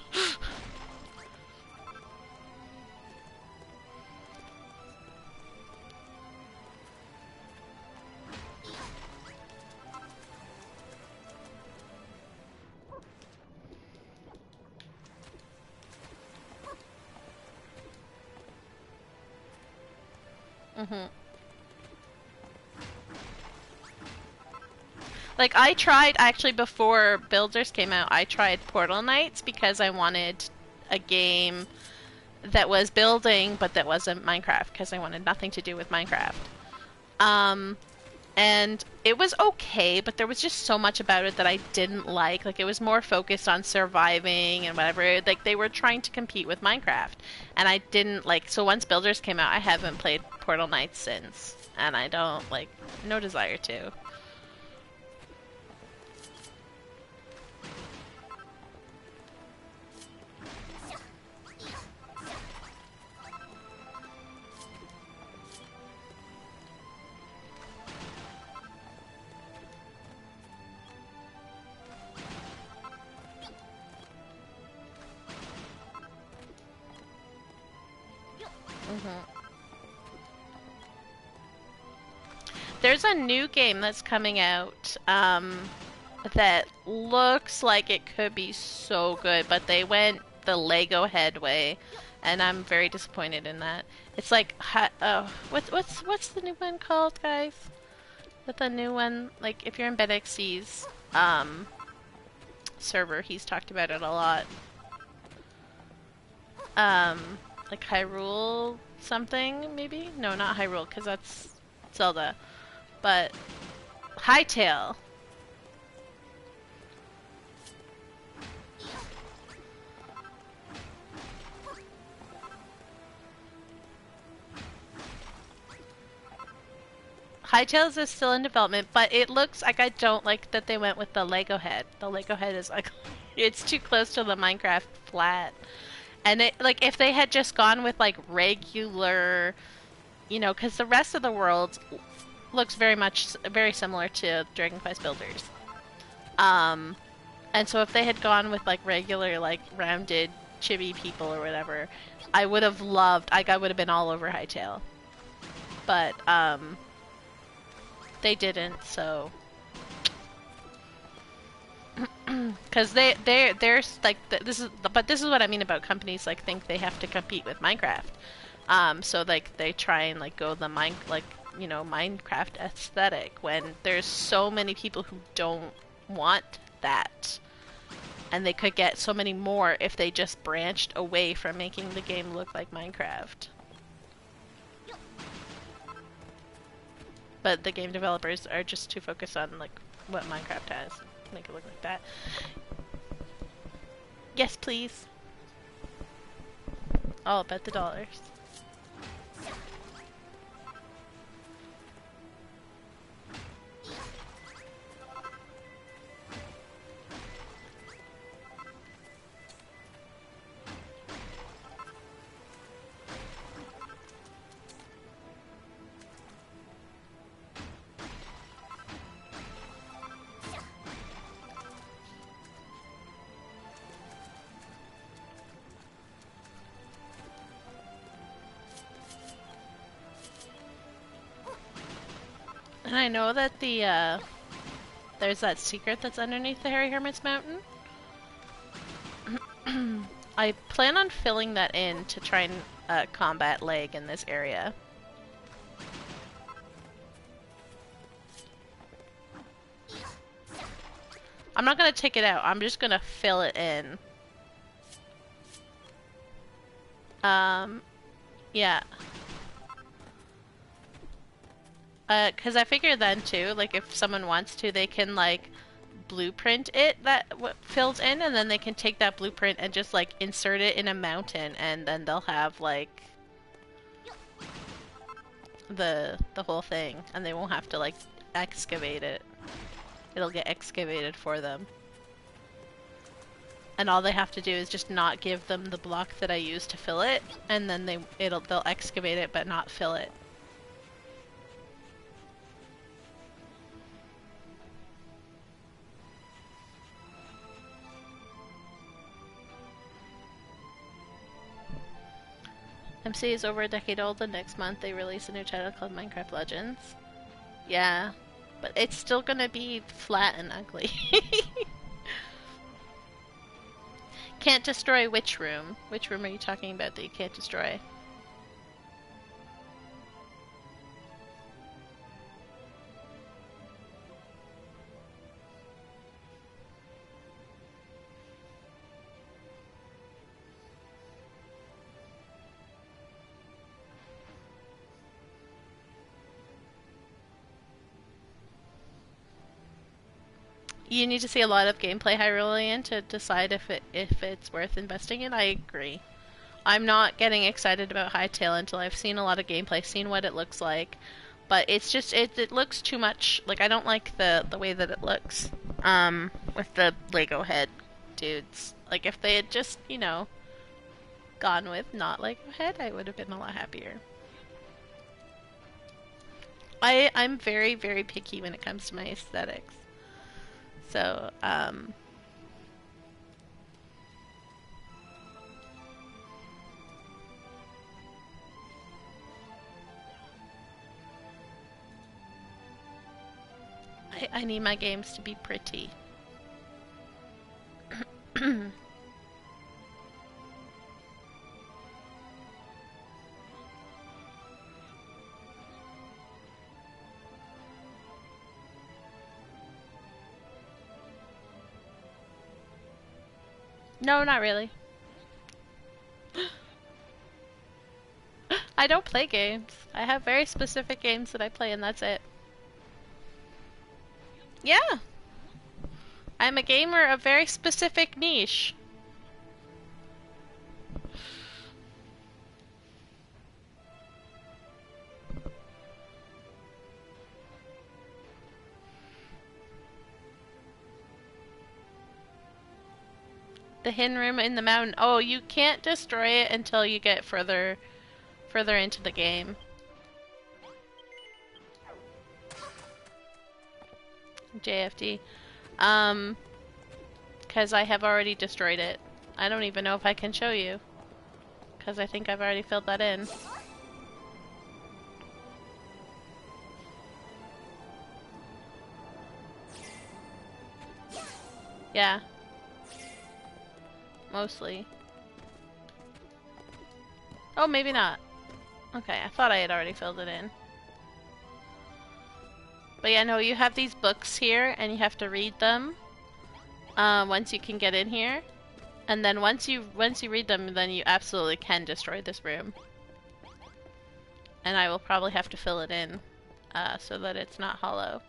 hmm Like, I tried, actually, before Builders came out, I tried Portal Knights because I wanted a game that was building, but that wasn't Minecraft, because I wanted nothing to do with Minecraft. Um, and it was okay, but there was just so much about it that I didn't like. Like, it was more focused on surviving and whatever. Like, they were trying to compete with Minecraft, and I didn't like. So once Builders came out, I haven't played Portal Knights since, and I don't like, no desire to. hmm There's a new game that's coming out, that looks like it could be so good, but they went the Lego head way, and I'm very disappointed in that. It's like, what's the new one called, guys? With the new one, like, if you're in BedXC's server, he's talked about it a lot. Like Hyrule something, maybe? No, not Hyrule, because that's Zelda. But Hytale. Hytales is still in development, but it looks like, I don't like that they went with the Lego head. The Lego head is like, it's too close to the Minecraft flat. And it, like, if they had just gone with like regular, because the rest of the world looks very similar to Dragon Quest Builders. Um, and so if they had gone with like regular, like, rounded chibi people or whatever, I would have loved. I would have been all over Hytale. But they didn't. So because they're like, this is what I mean about companies like think they have to compete with Minecraft. So like they try and like go the Minecraft aesthetic, when there's so many people who don't want that, and they could get so many more if they just branched away from making the game look like Minecraft. But the game developers are just too focused on like what Minecraft has, make it look like that. Yes, please. All about the dollars. And I know that there's that secret that's underneath the Hairy Hermit's mountain. I plan on filling that in to try and combat lag in this area. I'm not gonna take it out, I'm just gonna fill it in. Um, Yeah. 'Cause I figured then too, like if someone wants to, they can like blueprint it that what fills in, and then they can take that blueprint and just like insert it in a mountain, and then they'll have like the whole thing, and they won't have to like excavate it. It'll get excavated for them. And all they have to do is just not give them the block that I used to fill it, and then they'll excavate it but not fill it. MC is over a decade old, and next month they release a new title called Minecraft Legends. Yeah, but it's still gonna be flat and ugly. Can't destroy which room? Which room are you talking about that you can't destroy? You need to see a lot of gameplay, Hyrulean, to decide if it's worth investing in. I agree. I'm not getting excited about Hytale until I've seen a lot of gameplay, seen what it looks like. But it's just it looks too much like I don't like the way that it looks. With the Lego head dudes. Like if they had just, you know, gone with not Lego head, I would have been a lot happier. I'm very, very picky when it comes to my aesthetics. So, I need my games to be pretty. No, not really. I don't play games. I have very specific games that I play, and that's it. Yeah, I'm a gamer of very specific niche. The hidden room in the mountain. Oh, you can't destroy it until you get further into the game. JFD. Because I have already destroyed it. I don't even know if I can show you. Because I think I've already filled that in. Yeah. Mostly. Oh, maybe not. Okay, I thought I had already filled it in. But yeah, no, you have these books here, and you have to read them once you can get in here. And then once you read them, then you absolutely can destroy this room. And I will probably have to fill it in so that it's not hollow.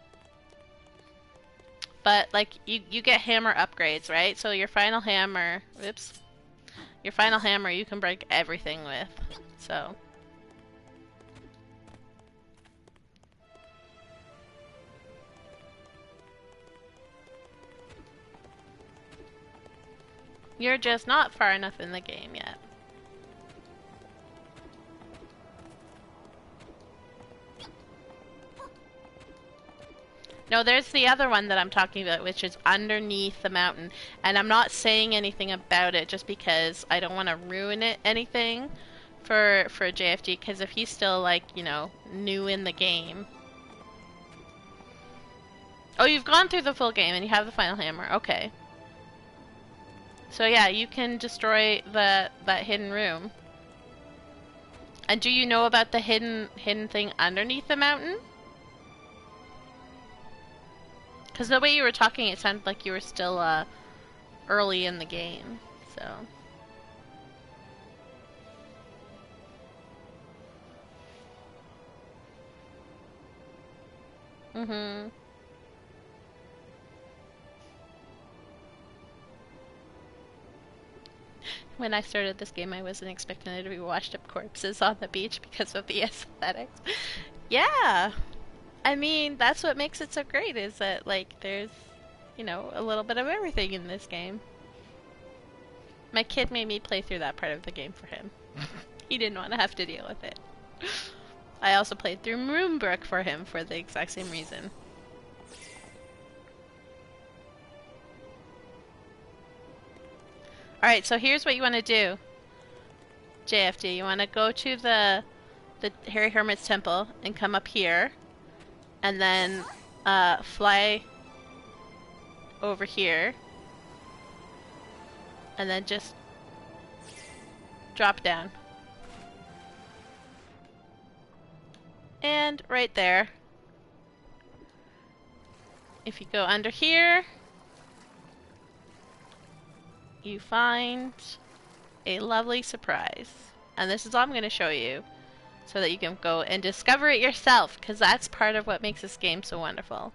But like you get hammer upgrades, right? So your final hammer, whoops, your final hammer you can break everything with. So you're just not far enough in the game yet. No, there's the other one that I'm talking about, which is underneath the mountain. And I'm not saying anything about it just because I don't want to ruin anything for JFD, because if he's still, like, you know, new in the game. Oh, you've gone through the full game and you have the final hammer. Okay. So yeah, you can destroy that hidden room. And do you know about the hidden thing underneath the mountain? Because the way you were talking, it sounded like you were still early in the game, so. Mm-hmm. When I started this game, I wasn't expecting there to be washed up corpses on the beach because of the aesthetics. Yeah! I mean, that's what makes it so great, is that, like, there's, a little bit of everything in this game. My kid made me play through that part of the game for him. He didn't want to have to deal with it. I also played through Moonbrook for him for the exact same reason. Alright, so here's what you want to do. JFD, you want to go to the Harry Hermit's temple and come up here. And then fly over here. And then just drop down. And right there. If you go under here, you find a lovely surprise. And this is all I'm going to show you, so that you can go and discover it yourself, because that's part of what makes this game so wonderful.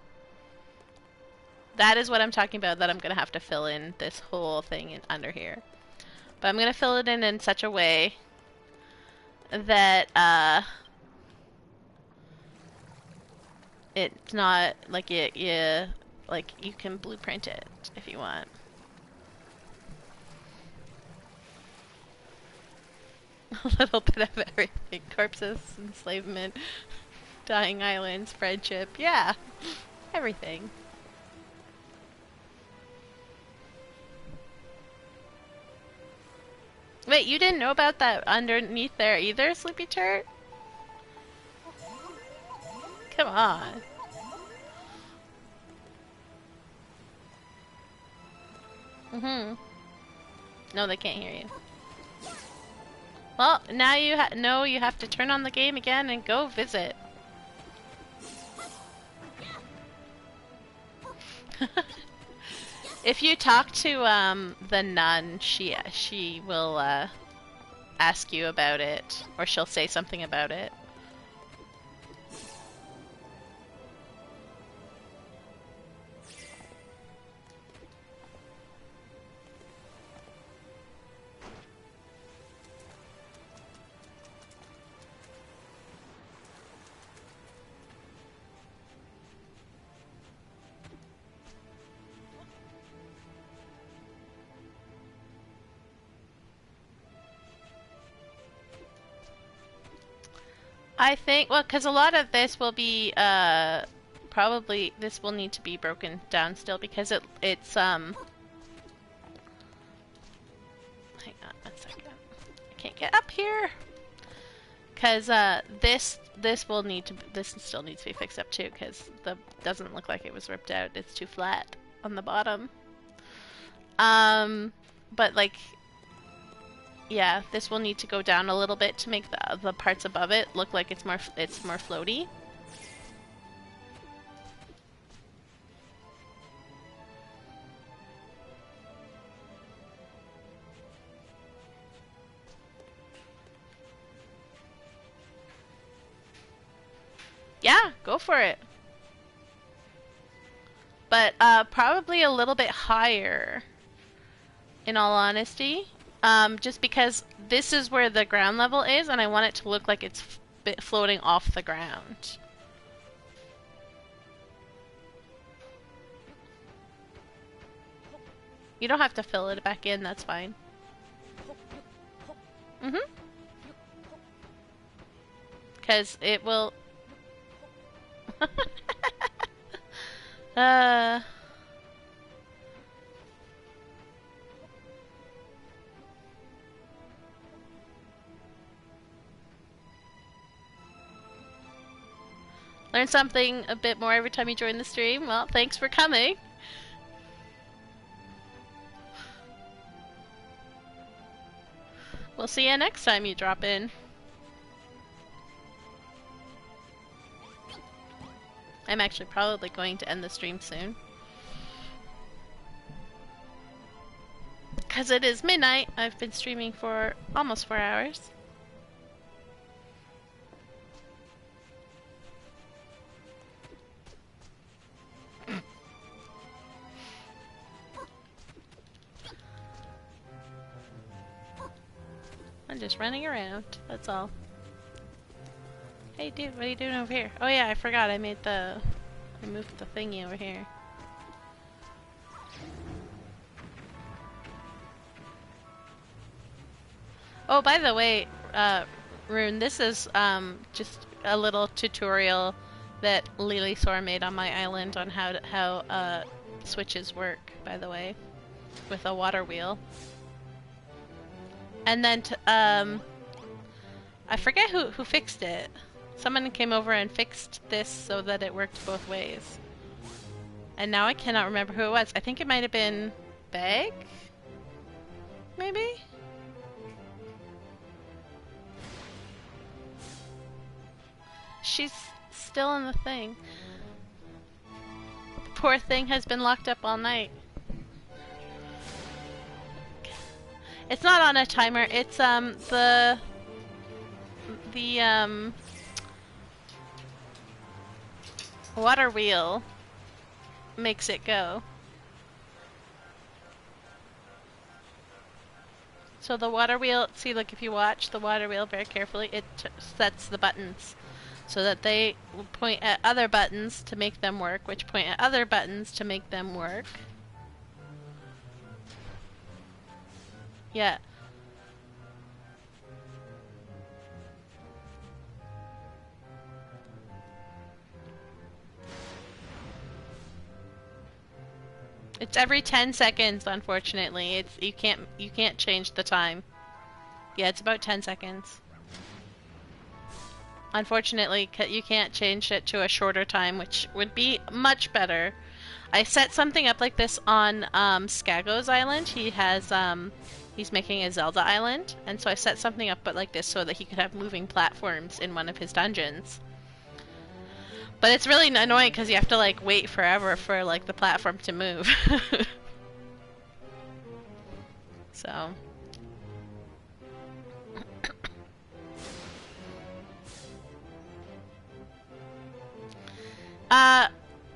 That is what I'm talking about, that I'm going to have to fill in this whole thing under here. But I'm going to fill it in such a way that it's not like like you can blueprint it if you want. A little bit of everything. Corpses, enslavement, dying islands, friendship. Yeah, everything. Wait, you didn't know about that underneath there either, Sleepy Turd? Come on. Mm-hmm. No, they can't hear you. Well, now you know you have to turn on the game again and go visit. If you talk to the nun, she will ask you about it, or she'll say something about it. I think, well, because a lot of this will be, probably, this will need to be broken down still, because it's, hang on a second. I can't get up here! Because, this will need to, this still needs to be fixed up too, because the, doesn't look like it was ripped out. It's too flat on the bottom. But, like, yeah, this will need to go down a little bit to make the parts above it look like it's more floaty. Yeah, go for it. But probably a little bit higher, in all honesty. Just because this is where the ground level is, and I want it to look like it's floating off the ground. You don't have to fill it back in, that's fine. Mm-hmm. Because it will... Learn something a bit more every time you join the stream. Well, thanks for coming. We'll see you next time you drop in. I'm actually probably going to end the stream soon. Because it is midnight. I've been streaming for almost 4 hours. just running around. That's all. Hey dude, what are you doing over here? Oh yeah, I forgot I moved the thingy over here. Oh, by the way, Rune, this is just a little tutorial that Lilysaur made on my island on how switches work, by the way, with a water wheel. And then I forget who fixed it. Someone came over and fixed this so that it worked both ways. And now I cannot remember who it was. I think it might have been Beg? Maybe? She's still in the thing. The poor thing has been locked up all night. It's not on a timer, it's the water wheel makes it go. So the water wheel, see, like if you watch the water wheel very carefully, it sets the buttons so that they point at other buttons to make them work, which point at other buttons to make them work. Yeah. It's every 10 seconds, unfortunately. You can't change the time. Yeah, it's about 10 seconds. Unfortunately, you can't change it to a shorter time, which would be much better. I set something up like this on Skago's island. He has he's making a Zelda island, and so I set something up but like this so that he could have moving platforms in one of his dungeons. But it's really annoying because you have to like wait forever for like the platform to move. So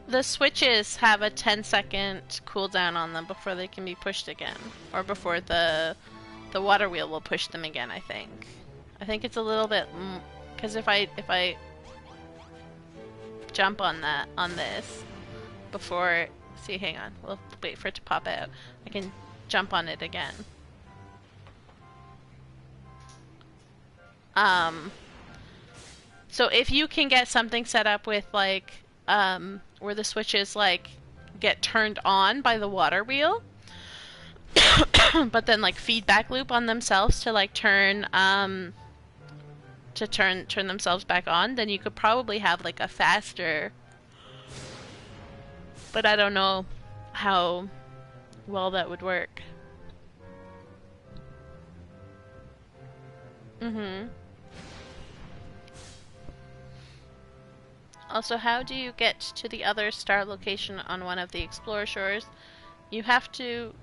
the switches have a 10-second cooldown on them before they can be pushed again, or before the water wheel will push them again. I think it's a little bit because if I jump on this before, see, hang on, we'll wait for it to pop out. I can jump on it again. So if you can get something set up with like where the switches like get turned on by the water wheel but then like feedback loop on themselves to like turn themselves back on, then you could probably have like a faster, but I don't know how well that would work. Also, how do you get to the other star location on one of the Explorer Shores? You have to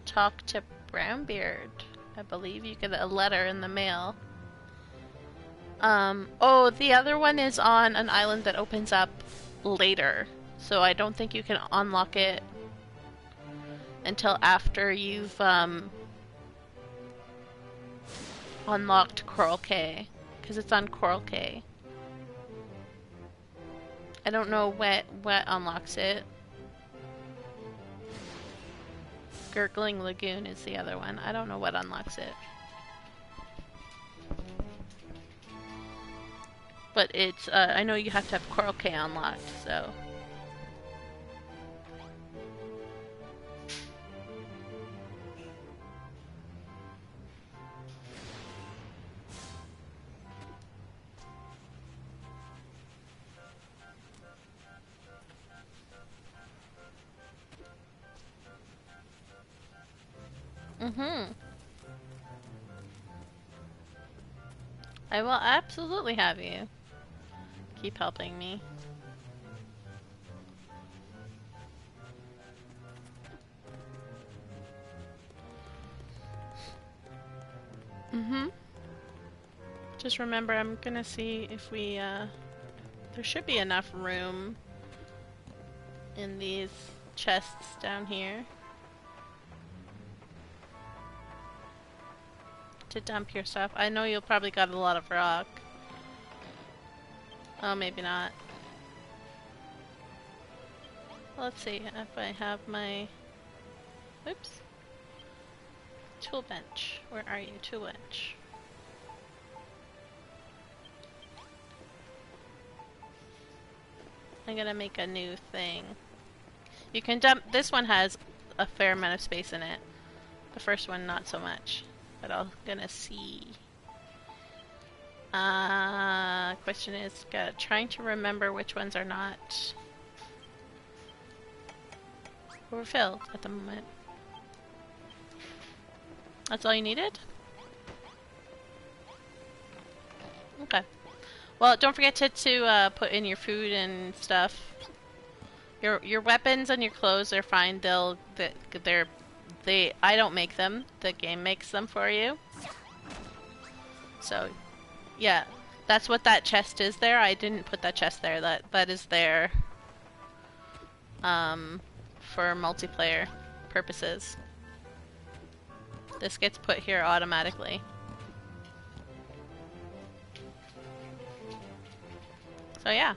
talk to Brownbeard. I believe you get a letter in the mail. Oh, the other one is on an island that opens up later, so I don't think you can unlock it until after you've unlocked Coral Cay, because it's on Coral Cay. I don't know what unlocks it. Gurgling Lagoon is the other one. I don't know what unlocks it. But it's, I know you have to have Coral Cay unlocked, so. I will absolutely have you keep helping me. Just remember, I'm gonna see if we, there should be enough room in these chests down here. to dump your stuff. I know you'll probably got a lot of rock. Oh, maybe not. Let's see if I have my... Oops. Tool bench. Where are you, tool bench? I'm gonna make a new thing. You can dump... This one has a fair amount of space in it. The first one, not so much. But I'm gonna see. Question is, trying to remember which ones are not overfilled at the moment. That's all you needed? Okay. Well, don't forget to put in your food and stuff. Your weapons and your clothes are fine. I don't make them. The game makes them for you. So, yeah, that's what that chest is there. I didn't put that chest there. That is there for multiplayer purposes. This gets put here automatically. So yeah.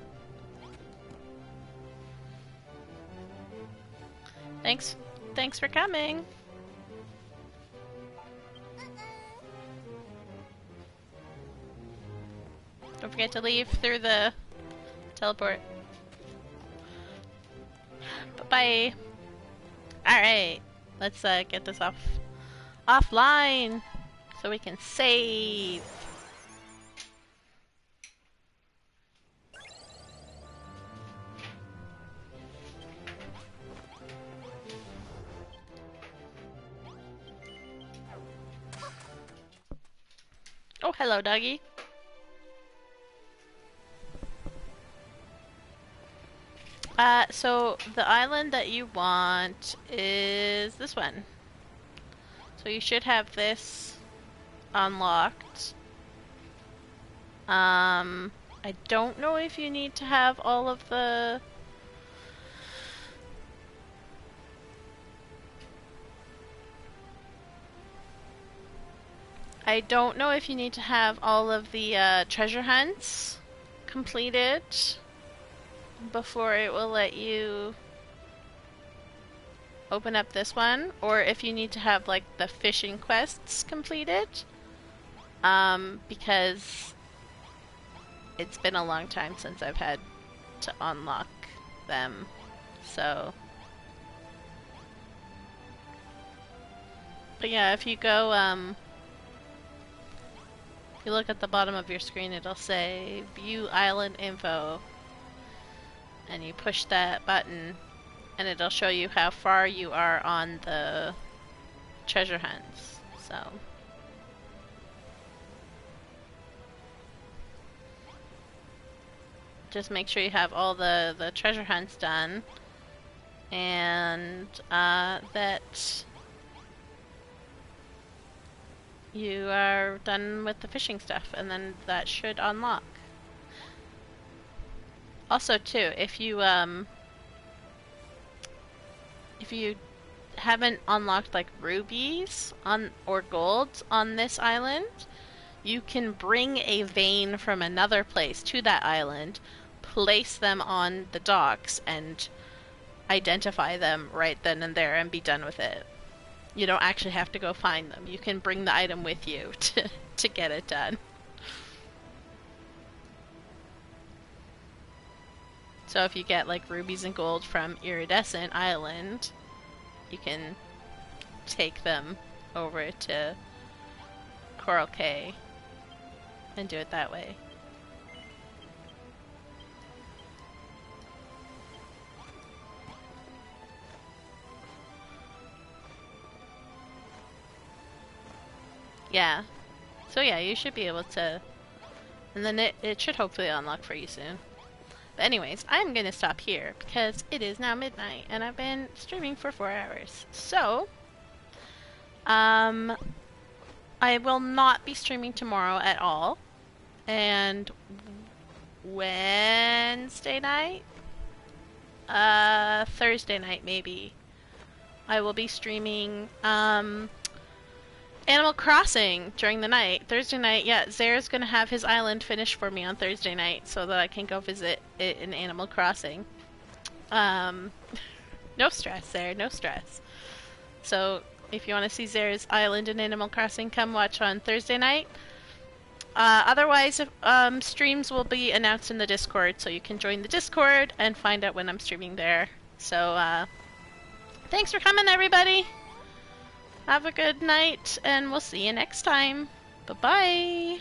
Thanks for coming. Don't forget to leave through the teleport. Bye-bye. Alright. Let's get this offline so we can save. Oh, hello, doggy. So the island that you want is this one. So you should have this unlocked. I don't know if you need to have all of the... I don't know if you need to have all of the treasure hunts completed before it will let you open up this one, or if you need to have like the fishing quests completed, because it's been a long time since I've had to unlock them, so. But yeah, if you go, if you look at the bottom of your screen, it'll say View Island Info, and you push that button, and it'll show you how far you are on the treasure hunts, so. Just make sure you have all the treasure hunts done, and that you are done with the fishing stuff, and then that should unlock. Also, too, if you haven't unlocked like rubies or golds on this island, you can bring a vein from another place to that island, place them on the docks, and identify them right then and there and be done with it. You don't actually have to go find them. You can bring the item with you to get it done. So if you get like rubies and gold from Iridescent Island, you can take them over to Coral Cay and do it that way. Yeah. So yeah, you should be able to... And then it should hopefully unlock for you soon. But anyways, I'm gonna stop here because it is now midnight and I've been streaming for 4 hours. So, I will not be streaming tomorrow at all. And Wednesday night? Thursday night maybe. I will be streaming, Animal Crossing during the night. Thursday night, yeah, Zare's gonna have his island finished for me on Thursday night so that I can go visit it in Animal Crossing. Um, no stress, Zare, no stress. So if you want to see Zare's island in Animal Crossing, come watch on Thursday night. Otherwise, streams will be announced in the Discord, so you can join the Discord and find out when I'm streaming there. So, thanks for coming, everybody! Have a good night, and we'll see you next time. Bye-bye!